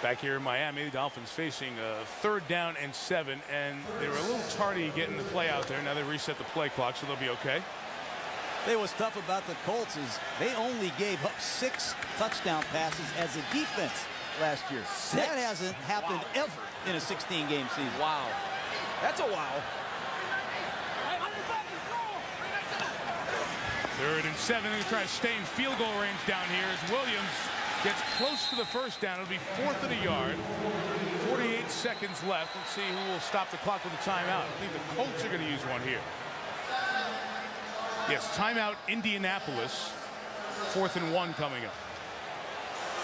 Speaker 2: Back here in Miami, the Dolphins facing 3rd down and 7, and they were a little tardy getting the play out there. Now they reset the play clock, so they'll be okay.
Speaker 4: Hey, what's tough about the Colts is they only gave up 6 touchdown passes as a defense last year. 6. That hasn't happened ever in a 16-game season.
Speaker 5: Wow. That's a wow.
Speaker 2: 3rd and 7. They're trying to stay in field goal range down here as Williams gets close to the 1st down. It'll be 4th and a yard. 48 seconds left. Let's see who will stop the clock with a timeout. I think the Colts are going to use one here. Yes, timeout Indianapolis. 4th and 1 coming up.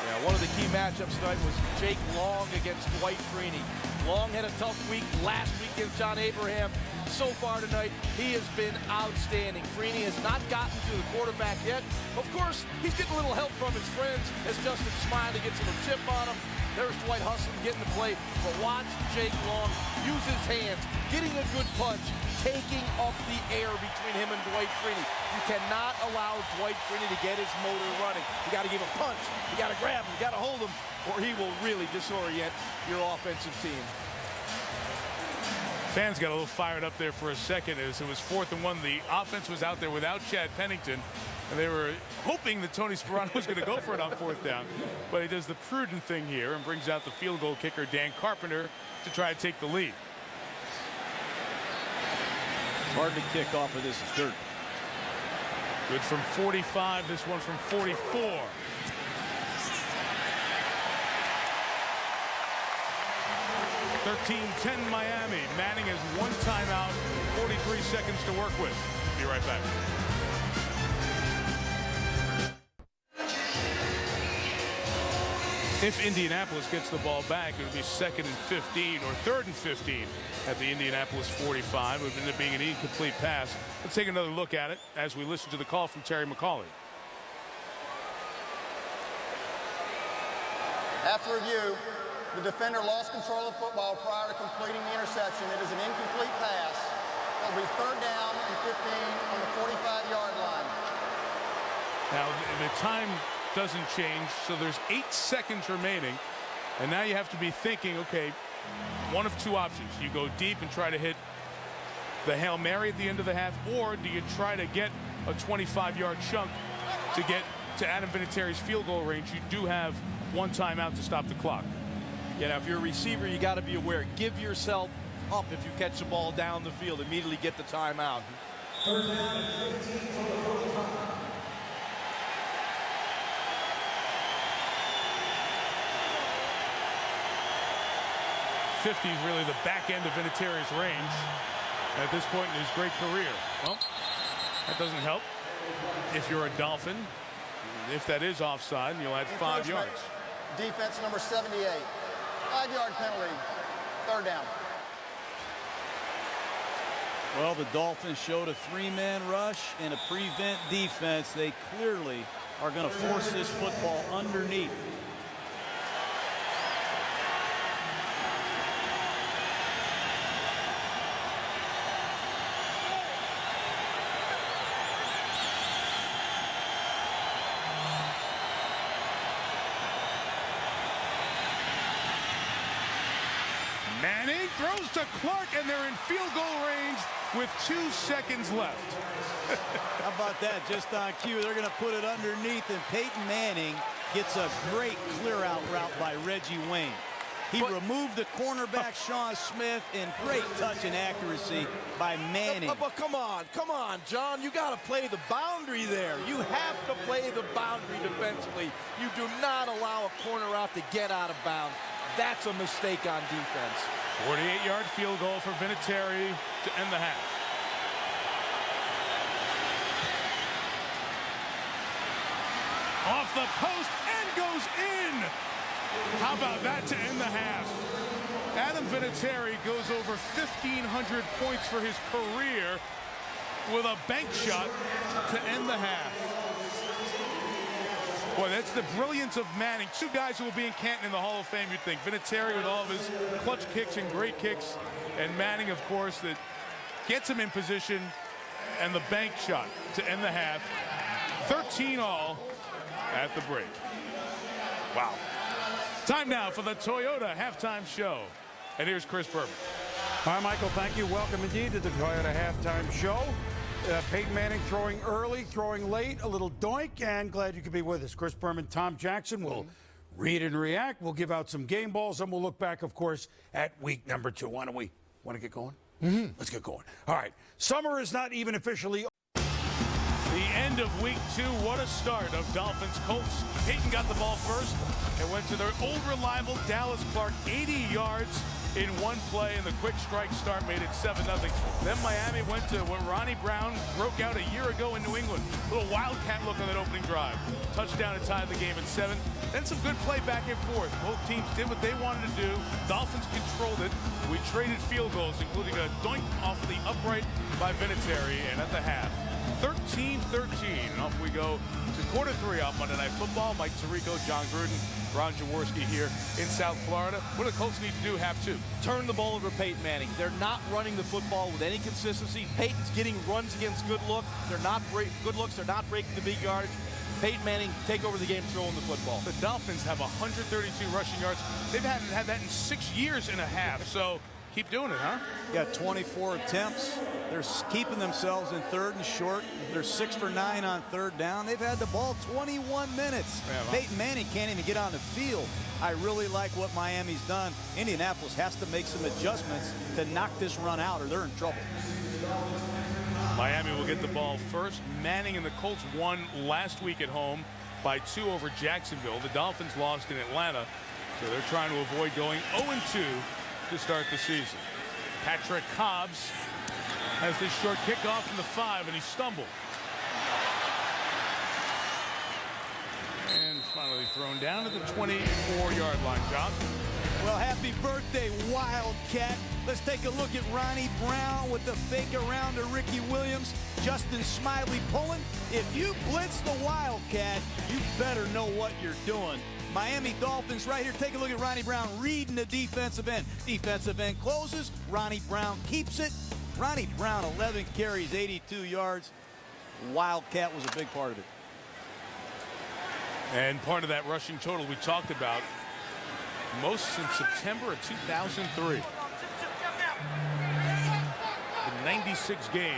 Speaker 5: Yeah, one of the key matchups tonight was Jake Long against Dwight Freeney. Long had a tough week last week against John Abraham. So far tonight, he has been outstanding. Freeney has not gotten to the quarterback yet. Of course, he's getting a little help from his friends as Justin Smiley gets a little chip on him. There's Dwight Hustling getting the play. But watch Jake Long use his hands, getting a good punch, taking up the air between him and Dwight Freeney. You cannot allow Dwight Freeney to get his motor running. You got to give him a punch. You got to grab him. You got to hold him, or he will really disorient your offensive team.
Speaker 2: Fans got a little fired up there for a second as it was 4th and 1. The offense was out there without Chad Pennington, and they were hoping that Tony Sperano was going to go for it on 4th down. But he does the prudent thing here and brings out the field goal kicker, Dan Carpenter, to try to take the lead.
Speaker 4: It's hard to kick off of this dirt.
Speaker 2: Good from 45, this one from 44. (13-10) Miami. Manning has 1 timeout, 43 seconds to work with. Be right back. If Indianapolis gets the ball back, it would be 2nd and 15 or 3rd and 15 at the Indianapolis 45. It would end up being an incomplete pass. Let's take another look at it as we listen to the call from Terry McCauley.
Speaker 8: After review, the defender lost control of the football prior to completing the interception. It is an incomplete pass. It will be 3rd down and 15 on the 45-yard line.
Speaker 2: Now, the time doesn't change, so there's 8 seconds remaining. And now you have to be thinking, okay, one of 2 options. You go deep and try to hit the Hail Mary at the end of the half, or do you try to get a 25-yard chunk to get to Adam Vinatieri's field goal range? You do have 1 timeout to stop the clock.
Speaker 5: You know, if you're a receiver, you got to be aware. Give yourself up if you catch the ball down the field. Immediately get the timeout.
Speaker 2: 50 is really the back end of Vinatieri's range at this point in his great career. Well, that doesn't help if you're a Dolphin. If that is offside, you'll add 5 yards.
Speaker 8: Defense number 78. 5-yard penalty. 3rd down.
Speaker 4: Well, the Dolphins showed a 3-man rush and a prevent defense. They clearly are going to force this football underneath.
Speaker 2: Manning throws to Clark, and they're in field goal range with 2 seconds left.
Speaker 4: How about that? Just on cue, they're going to put it underneath, and Peyton Manning gets a great clear-out route by Reggie Wayne. He removed the cornerback, Sean Smith, and great touch and accuracy by Manning.
Speaker 5: But come on, John. You got to play the boundary there. You have to play the boundary defensively. You do not allow a corner out to get out of bounds. That's a mistake on defense.
Speaker 2: 48-yard field goal for Vinatieri to end the half. Off the post and goes in. How about that to end the half? Adam Vinatieri goes over 1,500 points for his career with a bank shot to end the half. Boy, that's the brilliance of Manning. Two guys who will be in Canton in the Hall of Fame, you'd think. Vinatieri with all of his clutch kicks and great kicks. And Manning, of course, that gets him in position. And the bank shot to end the half. 13-all at the break. Wow. Time now for the Toyota halftime show. And here's Chris Berman.
Speaker 1: Hi, Michael. Thank you. Welcome indeed to the Toyota halftime show. Peyton Manning throwing early, throwing late, a little doink, and glad you could be with us. Chris Berman, Tom Jackson will read and react. We'll give out some game balls, and we'll look back, of course, at week number 2. Want to get going? Let's get going. All right. Summer is not even officially.
Speaker 2: The end of week 2. What a start of Dolphins Colts. Peyton got the ball first and went to their old reliable Dallas Clark, 80 yards in one play, and the quick strike start made it 7-0. Then Miami went to what Ronnie Brown broke out a year ago in New England. A little wildcat look on that opening drive. Touchdown and tied the game at 7. Then some good play back and forth. Both teams did what they wanted to do. Dolphins controlled it. We traded field goals, including a doink off of the upright by Vinatieri, and at the half, 13-13. And off we go to quarter 3 on Monday Night Football. Mike Tirico, John Gruden, Ron Jaworski here in South Florida. What do the Colts need to do half 2?
Speaker 5: Turn the ball over Peyton Manning. They're not running the football with any consistency. Peyton's getting runs against good look. They're not good looks. They're not breaking the big yardage. Peyton Manning, take over the game throwing the football.
Speaker 2: The Dolphins have 132 rushing yards. They've had that in 6 years and a half. So keep doing it, huh?
Speaker 4: Got 24 attempts. They're keeping themselves in 3rd and short. They're 6 for 9 on 3rd down. They've had the ball 21 minutes. Peyton Manning can't even get on the field. I really like what Miami's done. Indianapolis has to make some adjustments to knock this run out or they're in trouble.
Speaker 2: Miami will get the ball first. Manning and the Colts won last week at home by 2 over Jacksonville. The Dolphins lost in Atlanta, so they're trying to avoid going 0-2 to start the season. Patrick Cobbs has this short kickoff from the 5, and he stumbled. And finally thrown down to the 24-yard line, John.
Speaker 4: Well, happy birthday, Wildcat. Let's take a look at Ronnie Brown with the fake around to Ricky Williams. Justin Smiley pulling. If you blitz the Wildcat, you better know what you're doing. Miami Dolphins right here. Take a look at Ronnie Brown reading the defensive end. Defensive end closes. Ronnie Brown keeps it. Ronnie Brown, 11 carries, 82 yards. Wildcat was a big part of it.
Speaker 2: And part of that rushing total we talked about, most since September of 2003. In 96 games,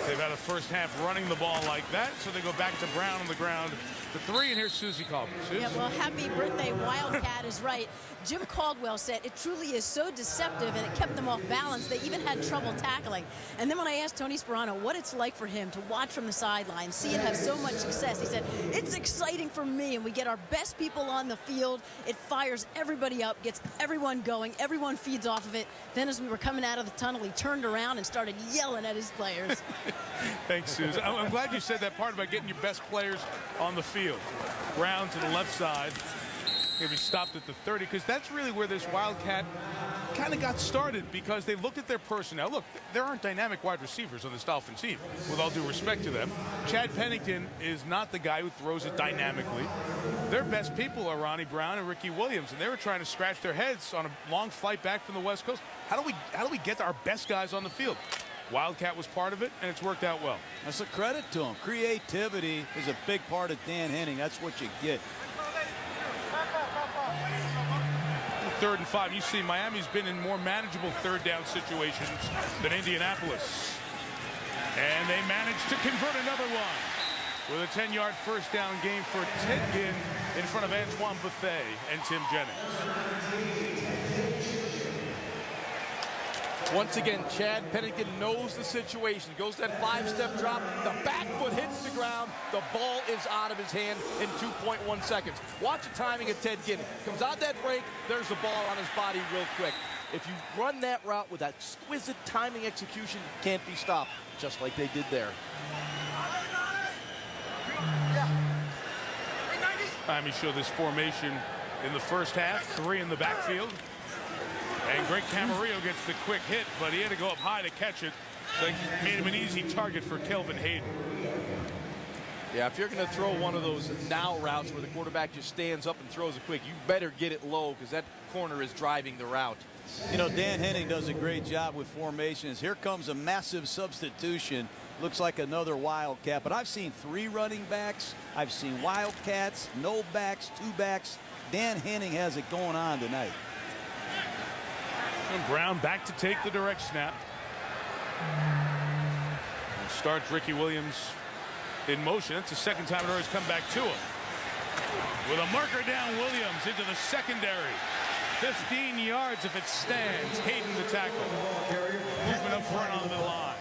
Speaker 2: they've had a first half running the ball like that, so they go back to Brown on the ground for 3, and here's Susie Caldwell.
Speaker 21: Yeah, well, happy birthday, Wildcat is right. Jim Caldwell said it truly is so deceptive, and it kept them off balance. They even had trouble tackling. And then when I asked Tony Sperano what it's like for him to watch from the sideline, see it have so much success, he said, it's exciting for me, and we get our best people on the field. It fires everybody up, gets everyone going, everyone feeds off of it. Then as we were coming out of the tunnel, he turned around and started yelling at his players.
Speaker 2: Thanks, Susan. I'm glad you said that part about getting your best players on the field. Brown to the left side. Maybe stopped at the 30, because that's really where this Wildcat kind of got started, because they looked at their personnel. Look, there aren't dynamic wide receivers on this Dolphin team, with all due respect to them. Chad Pennington is not the guy who throws it dynamically. Their best people are Ronnie Brown and Ricky Williams, and they were trying to scratch their heads on a long flight back from the West Coast. How do we get our best guys on the field? Wildcat was part of it, and it's worked out well.
Speaker 4: That's a credit to him. Creativity is a big part of Dan Henning. That's what you get.
Speaker 2: 3rd and 5. You see, Miami's been in more manageable 3rd down situations than Indianapolis. And they managed to convert another one with a 10-yard first down game for Ted Ginn in front of Antoine Bethea and Tim Jennings.
Speaker 5: Once again, Chad Pennington knows the situation. Goes that 5-step drop. The back foot hits the ground. The ball is out of his hand in 2.1 seconds. Watch the timing of Ted Ginn. Comes out that break. There's the ball on his body real quick. If you run that route with that exquisite timing execution, you can't be stopped, just like they did there.
Speaker 2: Miami show this formation in the first half. 3 in the backfield. And Greg Camarillo gets the quick hit, but he had to go up high to catch it. So it made him an easy target for Kelvin Hayden.
Speaker 5: Yeah, if you're going to throw one of those now routes where the quarterback just stands up and throws it quick, you better get it low because that corner is driving the route.
Speaker 4: You know, Dan Henning does a great job with formations. Here comes a massive substitution. Looks like another Wildcat, but I've seen 3 running backs. I've seen Wildcats, no backs, 2 backs. Dan Henning has it going on tonight.
Speaker 2: And Brown back to take the direct snap. And starts Ricky Williams in motion. It's the second time in a row he's come back to him. With a marker down, Williams into the secondary. 15 yards if it stands. Hayden the tackle. Movement up front on the line.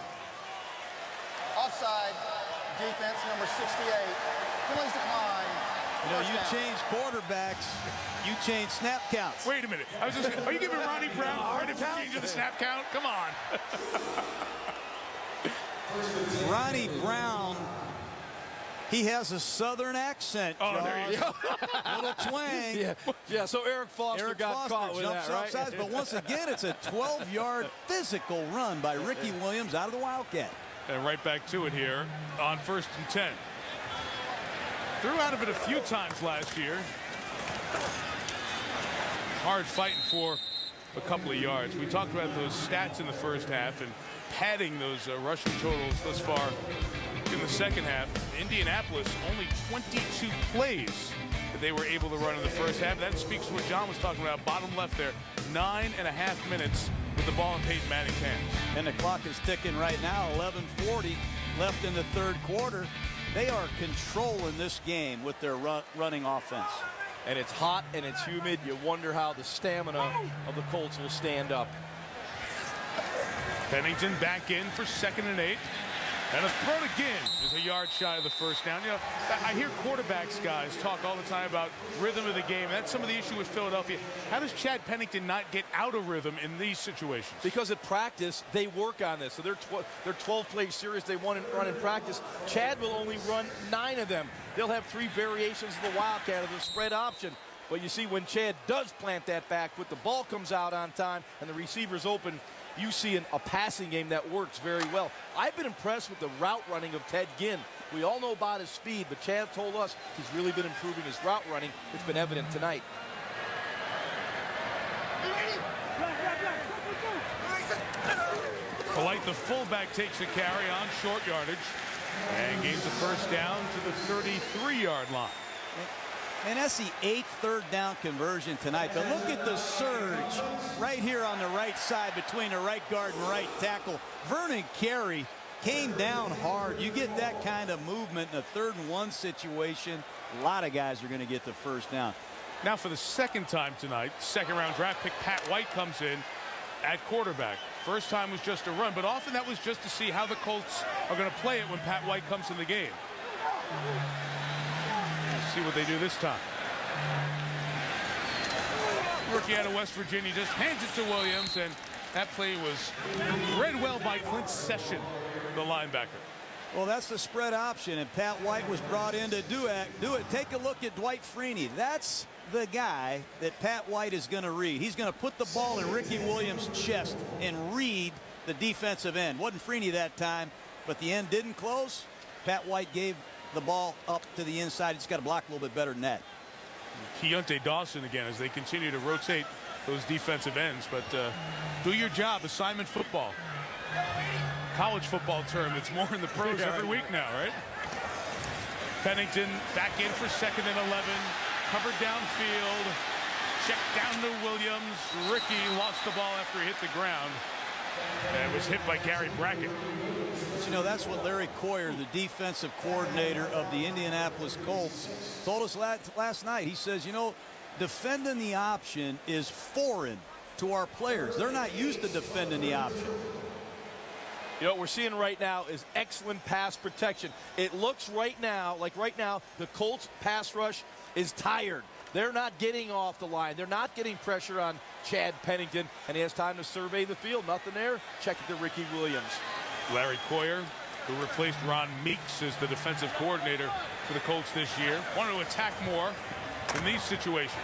Speaker 8: Offside, defense, number 68. Penalties decline.
Speaker 4: You know, you change quarterbacks, you change snap counts.
Speaker 2: Wait a minute. I was just, are you giving Ronnie Brown credit for changing the snap count? Come on.
Speaker 4: Ronnie Brown, he has a southern accent.
Speaker 5: Oh, there you go.
Speaker 4: Little twang.
Speaker 5: Yeah, so Eric Foster got caught with that, right?
Speaker 4: Offsides, but once again, it's a 12-yard physical run by Ricky Williams out of the Wildcat.
Speaker 2: And right back to it here on 1st and 10. Threw out of it a few times last year. Hard fighting for a couple of yards. We talked about those stats in the first half and padding those rushing totals thus far in the second half. Indianapolis only 22 plays that they were able to run in the first half. That speaks to what John was talking about. Bottom left there, 9.5 minutes with the ball in Peyton Manning's hands.
Speaker 4: And the clock is ticking right now. 11:40 left in the third quarter. They are controlling this game with their running offense.
Speaker 5: And it's hot and it's humid. You wonder how the stamina of the Colts will stand up.
Speaker 2: Pennington back in for 2nd and 8. And a throw again is a yard shy of the first down. You know, I hear quarterbacks guys talk all the time about rhythm of the game. That's some of the issue with Philadelphia. How does Chad Pennington not get out of rhythm in these situations?
Speaker 5: Because at practice, they work on this. So they're 12-play series they run in practice. Chad will only run 9 of them. They'll have 3 variations of the Wildcat of the spread option. But you see, when Chad does plant that back foot, the ball comes out on time and the receiver's open. You see a passing game that works very well. I've been impressed with the route running of Ted Ginn. We all know about his speed, but Chad told us he's really been improving his route running. It's been evident tonight.
Speaker 2: Polite, the fullback, takes a carry on short yardage and gains a first down to the 33-yard line.
Speaker 4: And that's the 8th third down conversion tonight. But look at the surge right here on the right side between the right guard and right tackle. Vernon Carey came down hard. You get that kind of movement in a 3rd and 1 situation, a lot of guys are going to get the first down.
Speaker 2: Now for the second time tonight, 2nd-round draft pick Pat White comes in at quarterback. First time was just a run, but often that was just to see how the Colts are going to play it when Pat White comes in the game. See what they do this time. Rookie out of West Virginia just hands it to Williams, and that play was read well by Clint Session, the linebacker.
Speaker 4: Well, that's the spread option, and Pat White was brought in to do it. Take a look at Dwight Freeney. That's the guy that Pat White is going to read. He's going to put the ball in Ricky Williams' chest and read the defensive end. Wasn't Freeney that time, but the end didn't close. Pat White gave the ball up to the inside. He's got to block a little bit better than that.
Speaker 2: Keontae Dawson again as they continue to rotate those defensive ends. But do your job. Assignment football. College football term. It's more in the pros every week now, right? Pennington back in for 2nd and 11. Covered downfield. Check down to Williams. Ricky lost the ball after he hit the ground. And was hit by Gary Brackett.
Speaker 4: But, you know, that's what Larry Coyer, the defensive coordinator of the Indianapolis Colts, told us last night. He says, you know, defending the option is foreign to our players. They're not used to defending the option.
Speaker 5: You know, what we're seeing right now is excellent pass protection. It looks right now, the Colts pass rush is tired. They're not getting off the line. They're not getting pressure on Chad Pennington, and he has time to survey the field. Nothing there. Check it to Ricky Williams.
Speaker 2: Larry Coyer, who replaced Ron Meeks as the defensive coordinator for the Colts this year, wanted to attack more in these situations.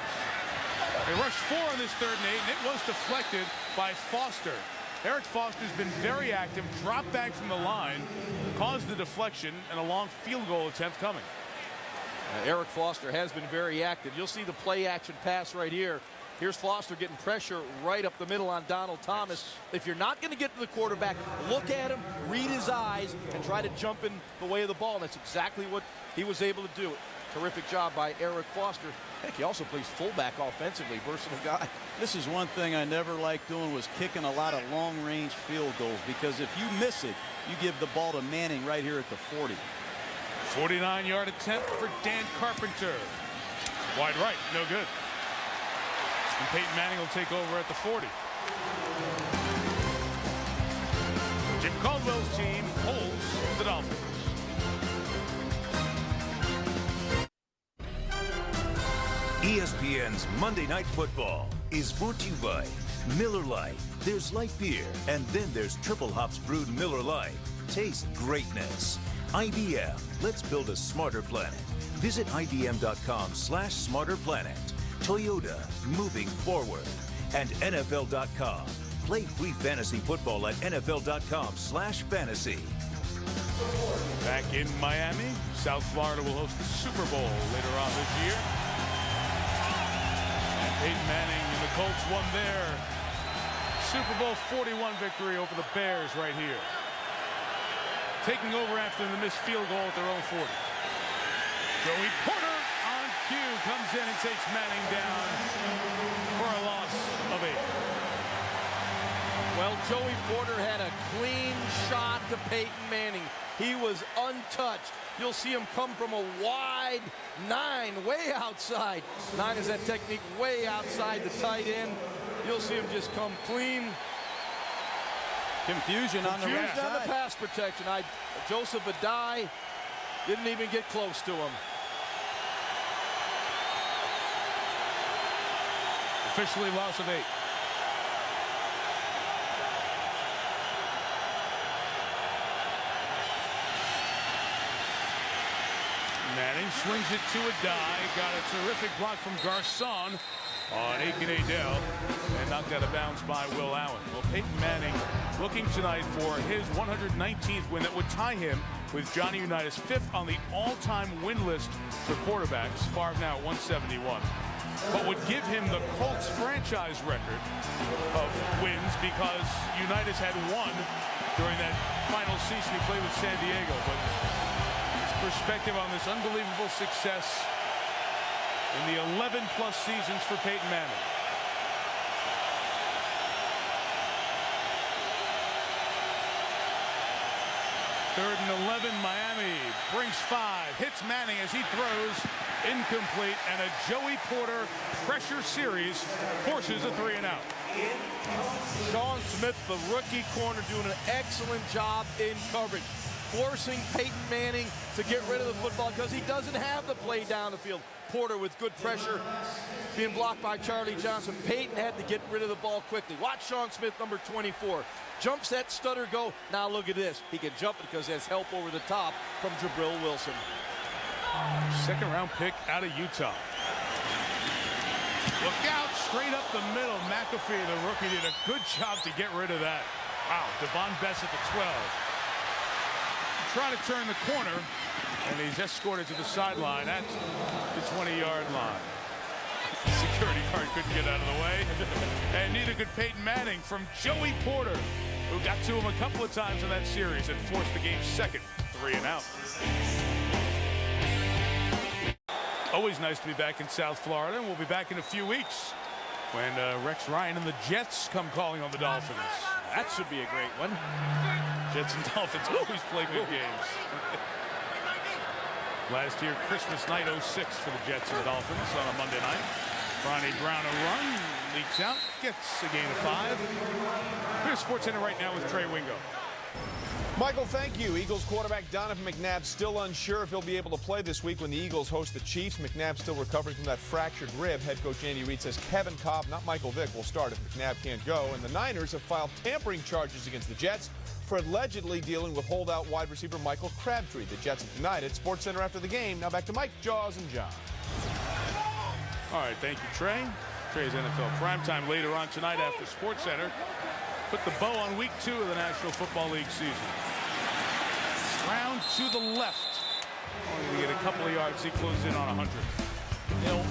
Speaker 2: They rushed 4 on this 3rd and 8, and it was deflected by Foster. Eric Foster's been very active, dropped back from the line, caused the deflection, and a long field goal attempt coming.
Speaker 5: Eric Foster has been very active. You'll see the play action pass right here. Here's Foster getting pressure right up the middle on Donald Thomas. If you're not going to get to the quarterback, look at him, read his eyes, and try to jump in the way of the ball. And that's exactly what he was able to do. Terrific job by Eric Foster. Heck, he also plays fullback offensively, versatile guy.
Speaker 4: This is one thing I never liked doing, was kicking a lot of long-range field goals, because if you miss it, you give the ball to Manning right here at the 40.
Speaker 2: 49-yard attempt for Dan Carpenter. Wide right, no good. And Peyton Manning will take over at the 40. Jim Caldwell's team holds the Dolphins.
Speaker 6: ESPN's Monday Night Football is brought to you by Miller Lite. There's light beer, and then there's triple hops brewed Miller Lite. Taste greatness. IBM. Let's build a smarter planet. Visit IBM.com/smarterplanet. Toyota. Moving forward. And NFL.com. Play free fantasy football at NFL.com/fantasy.
Speaker 2: Back in Miami, South Florida will host the Super Bowl later on this year. And Peyton Manning and the Colts won their Super Bowl 41 victory over the Bears right here. Taking over after the missed field goal at their own 40. Joey Porter on cue comes in and takes Manning down for a loss of 8.
Speaker 5: Well, Joey Porter had a clean shot to Peyton Manning. He was untouched. You'll see him come from a wide 9, way outside. 9 is that technique, way outside the tight end. You'll see him just come clean.
Speaker 4: Confusion on the right
Speaker 5: Confusion on the
Speaker 4: side.
Speaker 5: pass protection. Joseph Adai didn't even get close to him.
Speaker 2: Officially loss of 8. Manning swings it to Adai. Got a terrific block from Garcon on Aiken Adell, and knocked out of bounds by Will Allen. Well, Peyton Manning looking tonight for his 119th win that would tie him with Johnny Unitas 5th on the all-time win list for quarterbacks. Favre now at 171. But would give him the Colts franchise record of wins because Unitas had 1 during that final season he played with San Diego. But his perspective on this unbelievable success in the 11-plus seasons for Peyton Manning. Third and 11, Miami brings 5, hits Manning as he throws, incomplete, and a Joey Porter pressure series forces a 3-and-out.
Speaker 5: Sean Smith, the rookie corner, doing an excellent job in coverage, forcing Peyton Manning to get rid of the football because he doesn't have the play down the field. Porter with good pressure being blocked by Charlie Johnson. Peyton had to get rid of the ball quickly. Watch Sean Smith, number 24. Jump set, stutter, go. Now look at this. He can jump because he has help over the top from Jabril Wilson.
Speaker 2: Second-round pick out of Utah. Look out, straight up the middle. McAfee, the rookie, did a good job to get rid of that. Wow, Devon Bess at the 12. Trying to turn the corner, and he's escorted to the sideline at the 20-yard line. Security guard couldn't get out of the way, and neither could Peyton Manning from Joey Porter, who got to him a couple of times in that series and forced the game's second 3-and-out. Always nice to be back in South Florida, and we'll be back in a few weeks when Rex Ryan and the Jets come calling on the Dolphins.
Speaker 5: That should be a great one.
Speaker 2: Jets and Dolphins always play good games. Last year, Christmas night, 06 for the Jets and the Dolphins on a Monday night. Ronnie Brown a run, leaks out, gets a gain of 5. Here's SportsCenter right now with Trey Wingo.
Speaker 7: Michael, thank you. Eagles quarterback Donovan McNabb still unsure if he'll be able to play this week when the Eagles host the Chiefs. McNabb still recovering from that fractured rib. Head coach Andy Reid says Kevin Cobb, not Michael Vick, will start if McNabb can't go. And the Niners have filed tampering charges against the Jets for allegedly dealing with holdout wide receiver Michael Crabtree. The Jets have denied it. SportsCenter after the game. Now back to Mike, Jaws, and John.
Speaker 2: All right, thank you, Trey. Trey's NFL primetime later on tonight after SportsCenter. put the bow on week 2 of the National Football League season. Brown to the left. Only to get a couple of yards. He closed in on 100.
Speaker 4: You know,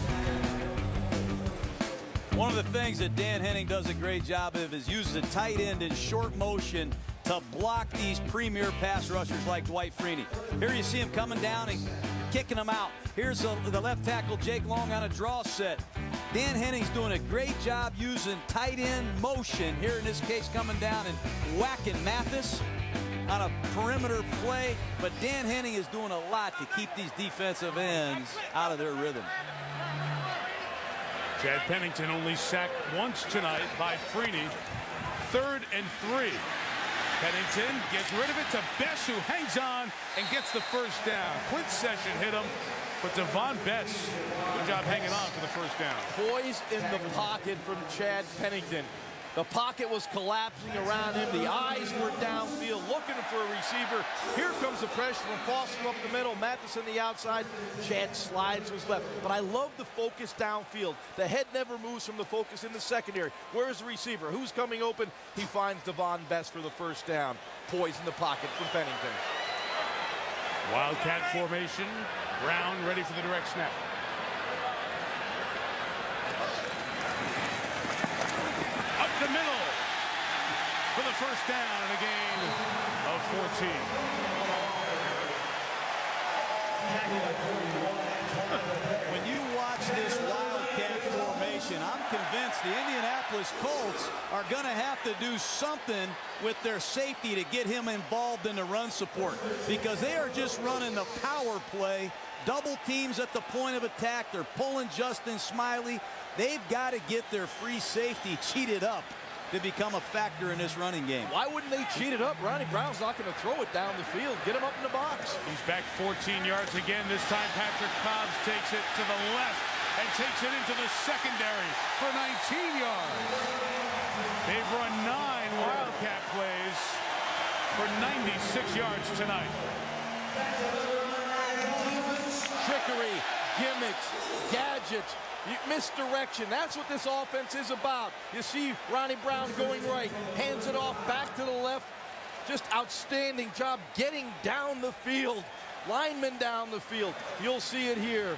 Speaker 4: one of the things that Dan Henning does a great job of is uses a tight end in short motion to block these premier pass rushers like Dwight Freeney. Here you see him coming down and kicking them out. Here's the left tackle, Jake Long, on a draw set. Dan Henning's doing a great job using tight end motion, here in this case coming down and whacking Mathis on a perimeter play. But Dan Henning is doing a lot to keep these defensive ends out of their rhythm.
Speaker 2: Chad Pennington only sacked once tonight by Freeney. 3rd and 3. Pennington gets rid of it to Bess, who hangs on and gets the first down. Clint Session hit him, but Devon Bess, good job hanging on for the first down.
Speaker 5: Poise in the pocket from Chad Pennington. The pocket was collapsing around him. The eyes were downfield looking for a receiver. Here comes the pressure from Foster up the middle. Mathis on the outside. Chad slides to his left. But I love the focus downfield. The head never moves from the focus in the secondary. Where's the receiver? Who's coming open? He finds Devon Bess for the first down. Poise in the pocket from Pennington.
Speaker 2: Wildcat formation. Brown ready for the direct snap. The middle for the first down and a gain of 14.
Speaker 4: When you watch this Wildcat formation, I'm convinced the Indianapolis Colts are going to have to do something with their safety to get him involved in the run support, because they are just running the power play, double teams at the point of attack. They're pulling Justin Smiley. They've got to get their free safety cheated up to become a factor in this running game.
Speaker 5: Why wouldn't they cheat it up? Ronnie Brown's not going to throw it down the field. Get him up in the box.
Speaker 2: He's back 14 yards again. This time Patrick Cobbs takes it to the left and takes it into the secondary for 19 yards. They've run 9 Wildcat plays for 96 yards tonight.
Speaker 5: Trickery, gimmicks, gadgets, misdirection. That's what this offense is about. You see Ronnie Brown going right, hands it off back to the left. Just outstanding job getting down the field. Linemen down the field. You'll see it here.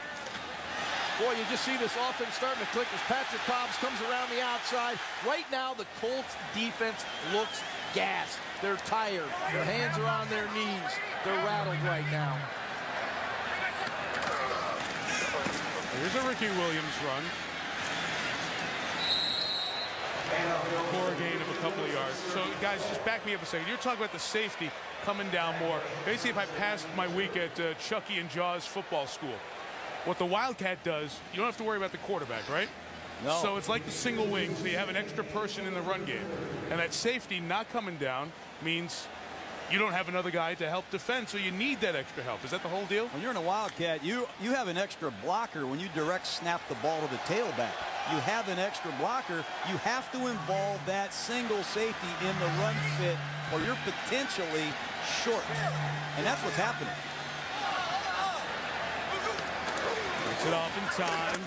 Speaker 5: Boy, you just see this offense starting to click as Patrick Cobbs comes around the outside. Right now, the Colts defense looks gassed. They're tired. Their hands are on their knees. They're rattled right now.
Speaker 2: Here's a Ricky Williams run. For a gain of a couple of yards. So, guys, just back me up a second. You're talking about the safety coming down more. Basically, if I passed my week at Chucky and Jaws football school, what the Wildcat does, you don't have to worry about the quarterback, right?
Speaker 4: No.
Speaker 2: So it's like the single wing, so you have an extra person in the run game. And that safety not coming down means you don't have another guy to help defend, so you need that extra help. Is that the whole deal?
Speaker 4: When you're in a Wildcat, you have an extra blocker when you direct snap the ball to the tailback. You have an extra blocker. You have to involve that single safety in the run fit, or you're potentially short. And that's what's happening.
Speaker 2: Gets it off in time.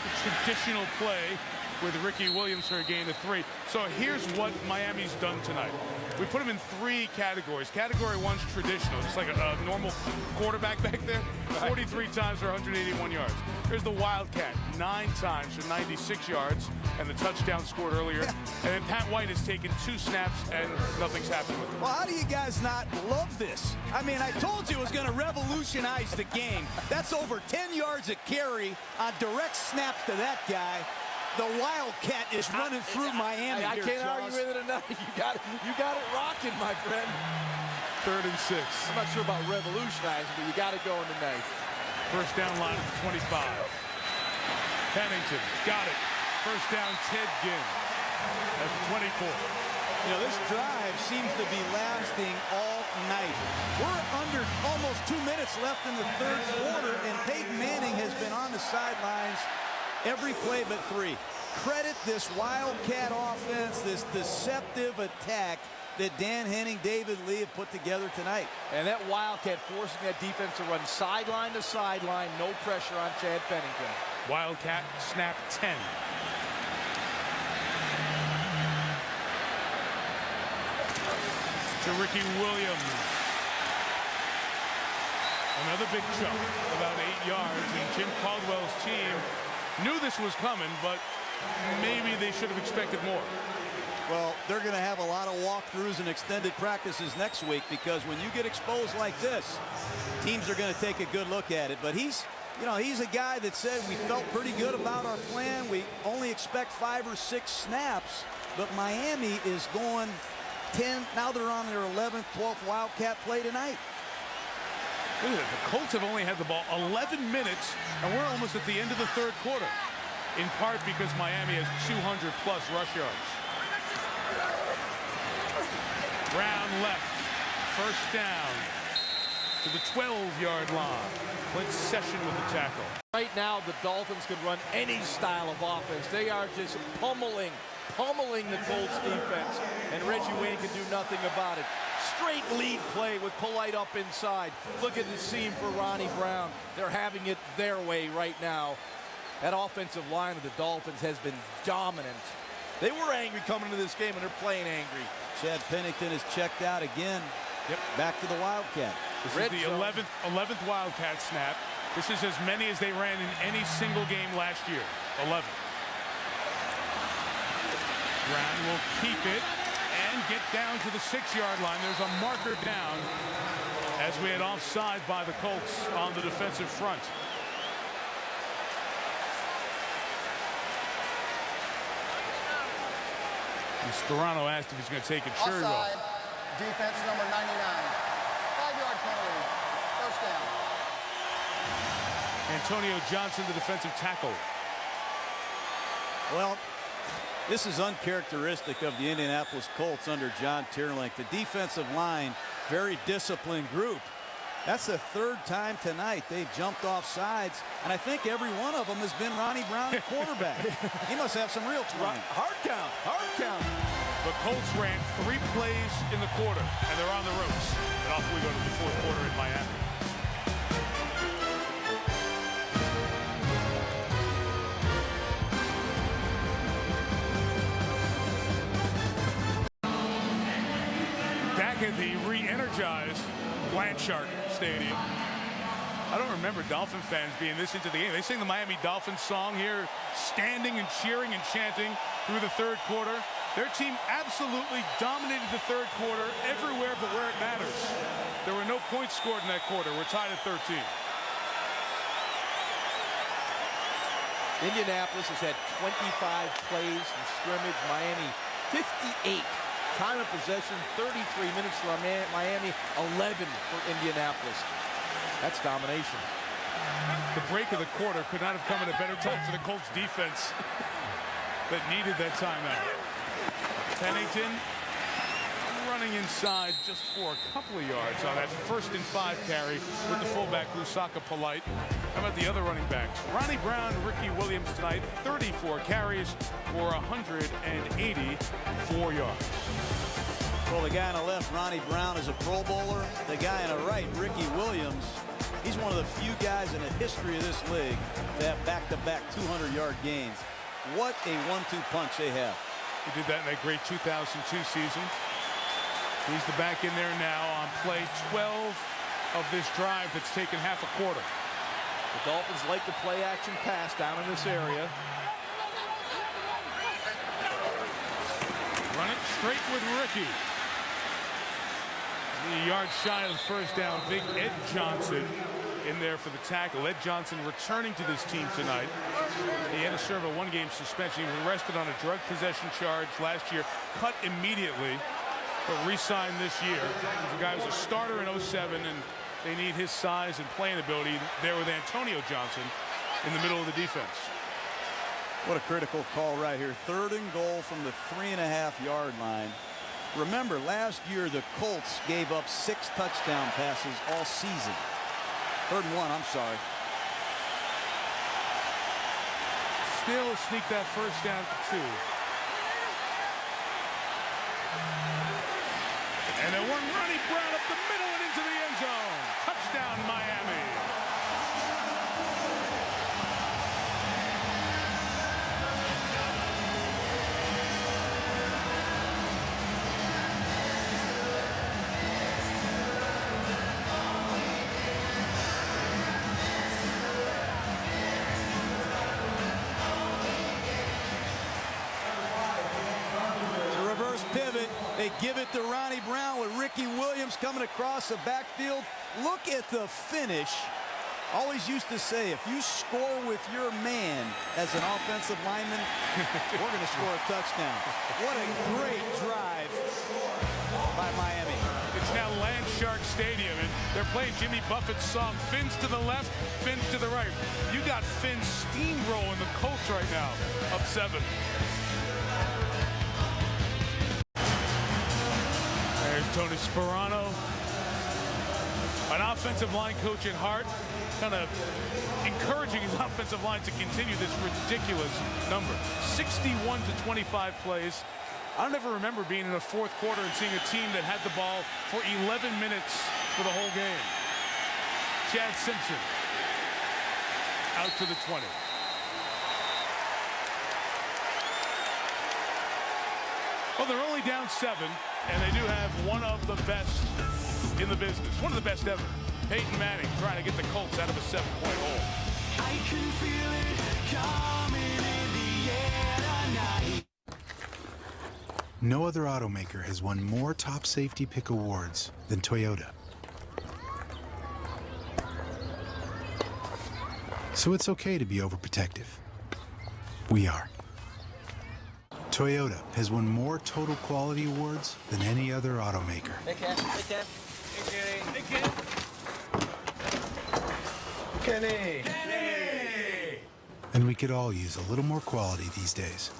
Speaker 2: A traditional play with Ricky Williams for a gain of 3. So here's what Miami's done tonight. We put them in 3 categories. Category 1's traditional, just like a normal quarterback back there. 43 times for 181 yards. Here's the Wildcat, 9 times for 96 yards, and the touchdown scored earlier. And then Pat White has taken 2 snaps, and nothing's happened with him.
Speaker 4: Well, how do you guys not love this? I mean, I told you it was going to revolutionize the game. That's over 10 yards a carry on direct snaps to that guy. The Wildcat is running through Miami.
Speaker 5: I can't argue with it enough. You got it rocking, my friend.
Speaker 2: 3rd and 6.
Speaker 5: I'm not sure about revolutionizing, but you got it going tonight.
Speaker 2: First down line at 25. Pennington got it. First down, Ted Ginn at 24.
Speaker 4: You know, this drive seems to be lasting all night. We're under almost 2 minutes left in the 3rd quarter, and Peyton Manning has been on the sidelines every play but 3. Credit this Wildcat offense, this deceptive attack that Dan Henning, David Lee have put together tonight.
Speaker 5: And that Wildcat forcing that defense to run sideline to sideline, no pressure on Chad Pennington.
Speaker 2: Wildcat snap 10. to Ricky Williams. Another big chunk, about 8 yards, and Jim Caldwell's team knew this was coming, but maybe they should have expected more.
Speaker 4: Well, they're going to have a lot of walkthroughs and extended practices next week, because when you get exposed like this, teams are going to take a good look at it. But he's a guy that said we felt pretty good about our plan. We only expect 5 or 6 snaps, but Miami is going 10. Now they're on their 11th, 12th Wildcat play tonight.
Speaker 2: Look at it. The Colts have only had the ball 11 minutes, and we're almost at the end of the third quarter, in part because Miami has 200-plus rush yards. Brown left. First down to the 12-yard line. Clint Session with the tackle.
Speaker 5: Right now, the Dolphins can run any style of offense. They are just pummeling the Colts defense, and Reggie Wayne can do nothing about it. Straight lead play with Polite up inside. Look at the seam for Ronnie Brown. They're having it their way right now. That offensive line of the Dolphins has been dominant. They were angry coming into this game, and they're playing angry.
Speaker 4: Chad Pennington is checked out again.
Speaker 2: Yep.
Speaker 4: Back to the Wildcat.
Speaker 2: This is the 11th Wildcat snap. This is as many as they ran in any single game last year. 11. Brown will keep it and get down to the 6-yard line. There's a marker down as we had offside by the Colts on the defensive front. And Sperano asked if he's going to take it. Sure he will.
Speaker 8: Offside, defense number 99. 5-yard penalty. First down.
Speaker 2: Antonio Johnson, the defensive tackle.
Speaker 4: Well, this is uncharacteristic of the Indianapolis Colts under John Tierlink. The defensive line, very disciplined group. That's the 3rd time tonight they've jumped off sides, and I think every one of them has been Ronnie Brown at quarterback. He must have some real time.
Speaker 5: Hard count.
Speaker 2: The Colts ran 3 plays in the quarter, and they're on the ropes. And off we go to the 4th quarter in Miami. Back at the re-energized Blanchard Stadium. I don't remember Dolphin fans being this into the game. They sing the Miami Dolphins song here, standing and cheering and chanting through the 3rd quarter. Their team absolutely dominated the 3rd quarter everywhere but where it matters. There were no points scored in that quarter. We're tied at 13.
Speaker 5: Indianapolis has had 25 plays in scrimmage. Miami 58. Time of possession 33 minutes for Miami, 11 for Indianapolis. That's domination.
Speaker 2: The break of the quarter could not have come at a better time for the Colts defense that needed that timeout. Pennington running inside just for a couple of yards on that 1st and 5 carry with the fullback Lusaka Polite. How about the other running backs? Ronnie Brown, Ricky Williams tonight, 34 carries for 184 yards.
Speaker 4: Well, the guy on the left, Ronnie Brown, is a Pro Bowler. The guy on the right, Ricky Williams, he's one of the few guys in the history of this league to have back-to-back 200-yard gains. What a 1-2 punch they have.
Speaker 2: He did that in that great 2002 season. He's the back in there now on play 12 of this drive that's taken half a quarter.
Speaker 5: The Dolphins like the play-action pass down in this area.
Speaker 2: Run it straight with Ricky. A yard shy of the first down. Big Ed Johnson in there for the tackle. Ed Johnson returning to this team tonight. He had to serve a 1-game suspension. He was arrested on a drug possession charge last year, cut immediately, but re-signed this year. The guy was a starter in 07, and they need his size and playing ability there with Antonio Johnson in the middle of the defense.
Speaker 4: What a critical call right here. 3rd and goal from the 3.5-yard line. Remember, last year the Colts gave up 6 touchdown passes all season. 3rd and 1, I'm sorry.
Speaker 2: Still sneak that first down to 2. And they run Ronnie Brown up the middle and into the end zone. Touchdown, Miami.
Speaker 4: give it to Ronnie Brown with Ricky Williams coming across the backfield. Look at the finish. Always used to say, if you score with your man as an offensive lineman, we're going to score a touchdown. What a great drive by Miami.
Speaker 2: It's now Landshark Stadium, and they're playing Jimmy Buffett's song, Fins to the left, Fins to the right. You got Fins steamrolling the Colts right now, up 7. There's Tony Sperano, an offensive line coach at heart, kind of encouraging his offensive line to continue this ridiculous number. 61 to 25 plays. I don't ever remember being in the fourth quarter and seeing a team that had the ball for 11 minutes for the whole game. Chad Simpson out to the 20. Well, they're only down 7, and they do have one of the best in the business. One of the best ever. Peyton Manning trying to get the Colts out of a 7-point hole.
Speaker 3: I can feel it coming in the air tonight.
Speaker 10: No other automaker has won more top safety pick awards than Toyota. So it's okay to be overprotective. We are. Toyota has won more total quality awards than any other automaker.
Speaker 3: Hey, Ken. Hey, Ken. Hey, Kenny. Hey, Ken. Kenny. Kenny.
Speaker 10: And we could all use a little more quality these days.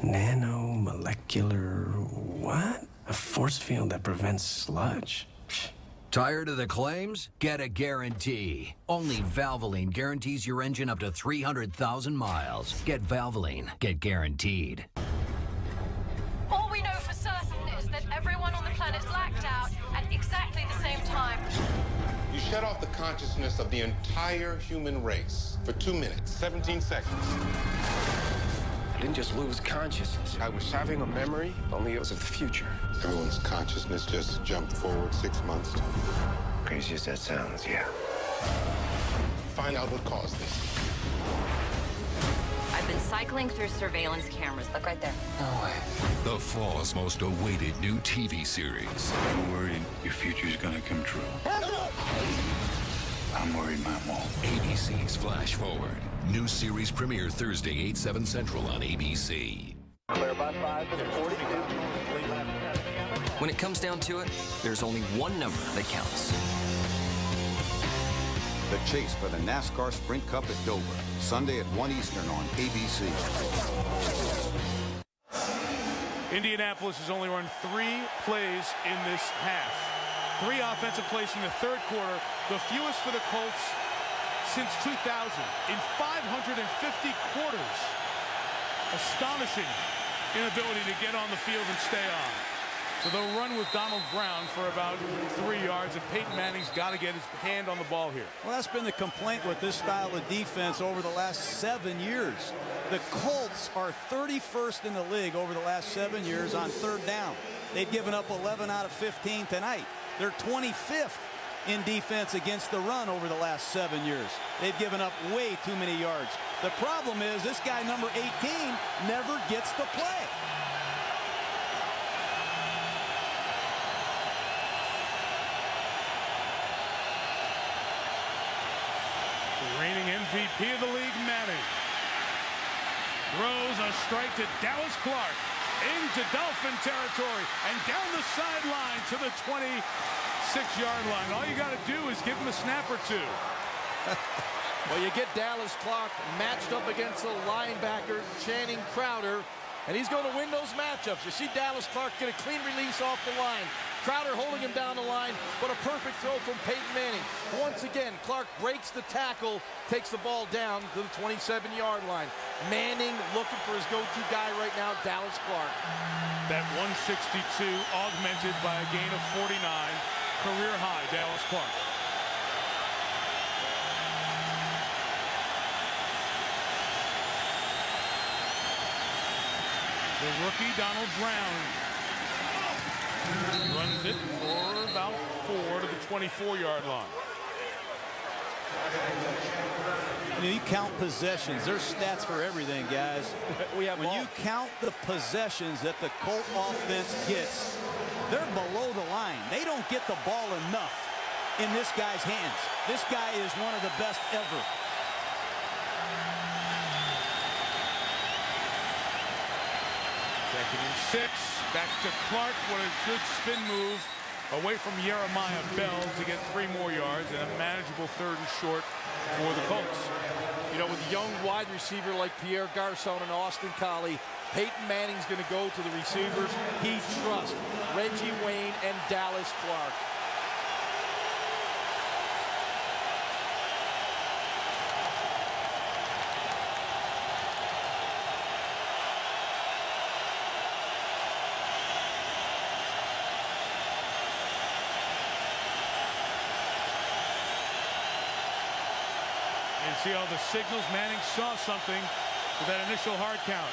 Speaker 22: Nanomolecular what? A force field that prevents sludge.
Speaker 23: Tired of the claims? Get a guarantee. Only Valvoline guarantees your engine up to 300,000 miles. Get Valvoline. Get guaranteed.
Speaker 12: All we know for certain is that everyone on the planet blacked out at exactly the same time.
Speaker 24: You shut off the consciousness of the entire human race for 2 minutes, 17 seconds.
Speaker 22: I didn't just lose consciousness. I was having a memory, only it was of the future.
Speaker 24: Everyone's consciousness just jumped forward 6 months.
Speaker 22: Crazy as that sounds, yeah.
Speaker 24: Find out what caused this.
Speaker 25: I've been cycling through surveillance cameras. Look right there.
Speaker 22: No way.
Speaker 26: The fall's most awaited new TV series.
Speaker 27: I'm worried your future's gonna come true. I'm worried mine won't.
Speaker 26: ABC's Flash Forward. New series premiere Thursday, 8/7 Central on ABC.
Speaker 28: When it comes down to it, there's only one number that counts.
Speaker 29: The chase for the NASCAR Sprint Cup at Dover, Sunday at 1 Eastern on ABC.
Speaker 2: Indianapolis has only run 3 plays in this half. 3 offensive plays in the third quarter, the fewest for the Colts since 2000 in 550 quarters. Astonishing inability to get on the field and stay on. So they'll run with Donald Brown for about 3 yards, and Peyton Manning's got to get his hand on the ball here.
Speaker 4: Well, that's been the complaint with this style of defense over the last 7 years. The Colts are 31st in the league over the last 7 years on third down. They've given up 11 out of 15 tonight. They're 25th in defense against the run over the last 7 years. They've given up way too many yards. The problem is this guy, number 18, never gets to play.
Speaker 2: The reigning MVP of the league, Manning. Throws a strike to Dallas Clark into Dolphin territory and down the sideline to the 26-yard line. All you got to do is give him a snap or two.
Speaker 5: Well, you get Dallas Clark matched up against the linebacker, Channing Crowder, and he's going to win those matchups. You see Dallas Clark get a clean release off the line. Crowder holding him down the line, but a perfect throw from Peyton Manning. Once again, Clark breaks the tackle, takes the ball down to the 27-yard line. Manning looking for his go-to guy right now, Dallas Clark.
Speaker 2: That 162 augmented by a gain of 49. Career high, Dallas Clark. The rookie, Donald Brown, runs it for about 4 to the 24-yard line.
Speaker 4: You know, you count possessions. There's stats for everything, guys. When you count the possessions that the Colt offense gets, They're below the line. They don't get the ball enough in this guy's hands. This guy is one of the best ever.
Speaker 2: Second and 6. Back to Clark. What a good spin move away from Jeremiah Bell to get 3 more yards and a manageable 3rd and short for the Colts.
Speaker 5: You know, with a young wide receiver like Pierre Garçon and Austin Collie, Peyton Manning's going to go to the receivers he trusts, Reggie Wayne and Dallas Clark.
Speaker 2: And see all the signals. Manning saw something with that initial hard count.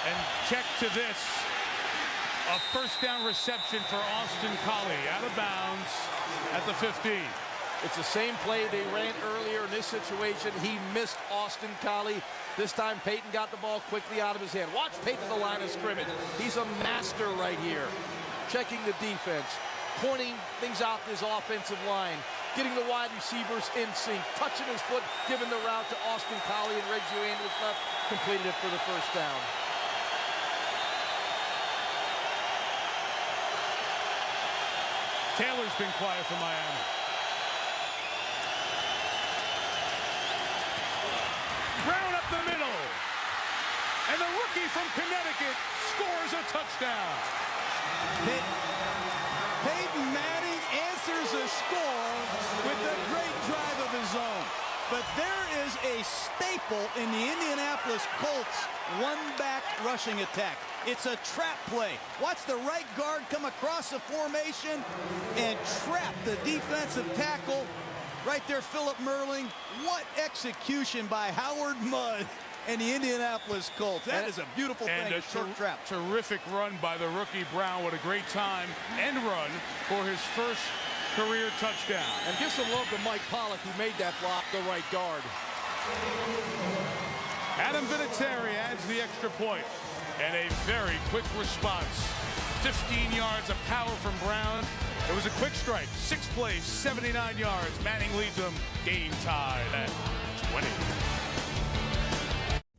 Speaker 2: And check to this. A first down reception for Austin Collie out of bounds at the 15.
Speaker 5: It's the same play they ran earlier in this situation. He missed Austin Collie. This time Peyton got the ball quickly out of his hand. Watch Peyton the line of scrimmage. He's a master right here. Checking the defense, pointing things out to his offensive line, getting the wide receivers in sync, touching his foot, giving the route to Austin Collie, and Reggie Wayne was left, completed it for the first down.
Speaker 2: Taylor's been quiet for Miami. Brown up the middle. And the rookie from Connecticut scores a touchdown.
Speaker 4: Peyton Manning answers a score with a great drive of his own. But there is a staple in the Indianapolis Colts one-back rushing attack. It's a trap play. Watch the right guard come across the formation and trap the defensive tackle. Right there, Philip Merling. What execution by Howard Mudd and the Indianapolis Colts. That is a beautiful thing.
Speaker 2: And a
Speaker 4: short trap.
Speaker 2: Terrific run by the rookie Brown. What a great time and run for his first career touchdown.
Speaker 5: And give some love to Mike Pollock, who made that block, the right guard.
Speaker 2: Adam Vinatieri adds the extra point. And a very quick response. 15 yards of power from Brown. It was a quick strike. 6 plays, 79 yards. Manning leads them. Game tied at 20.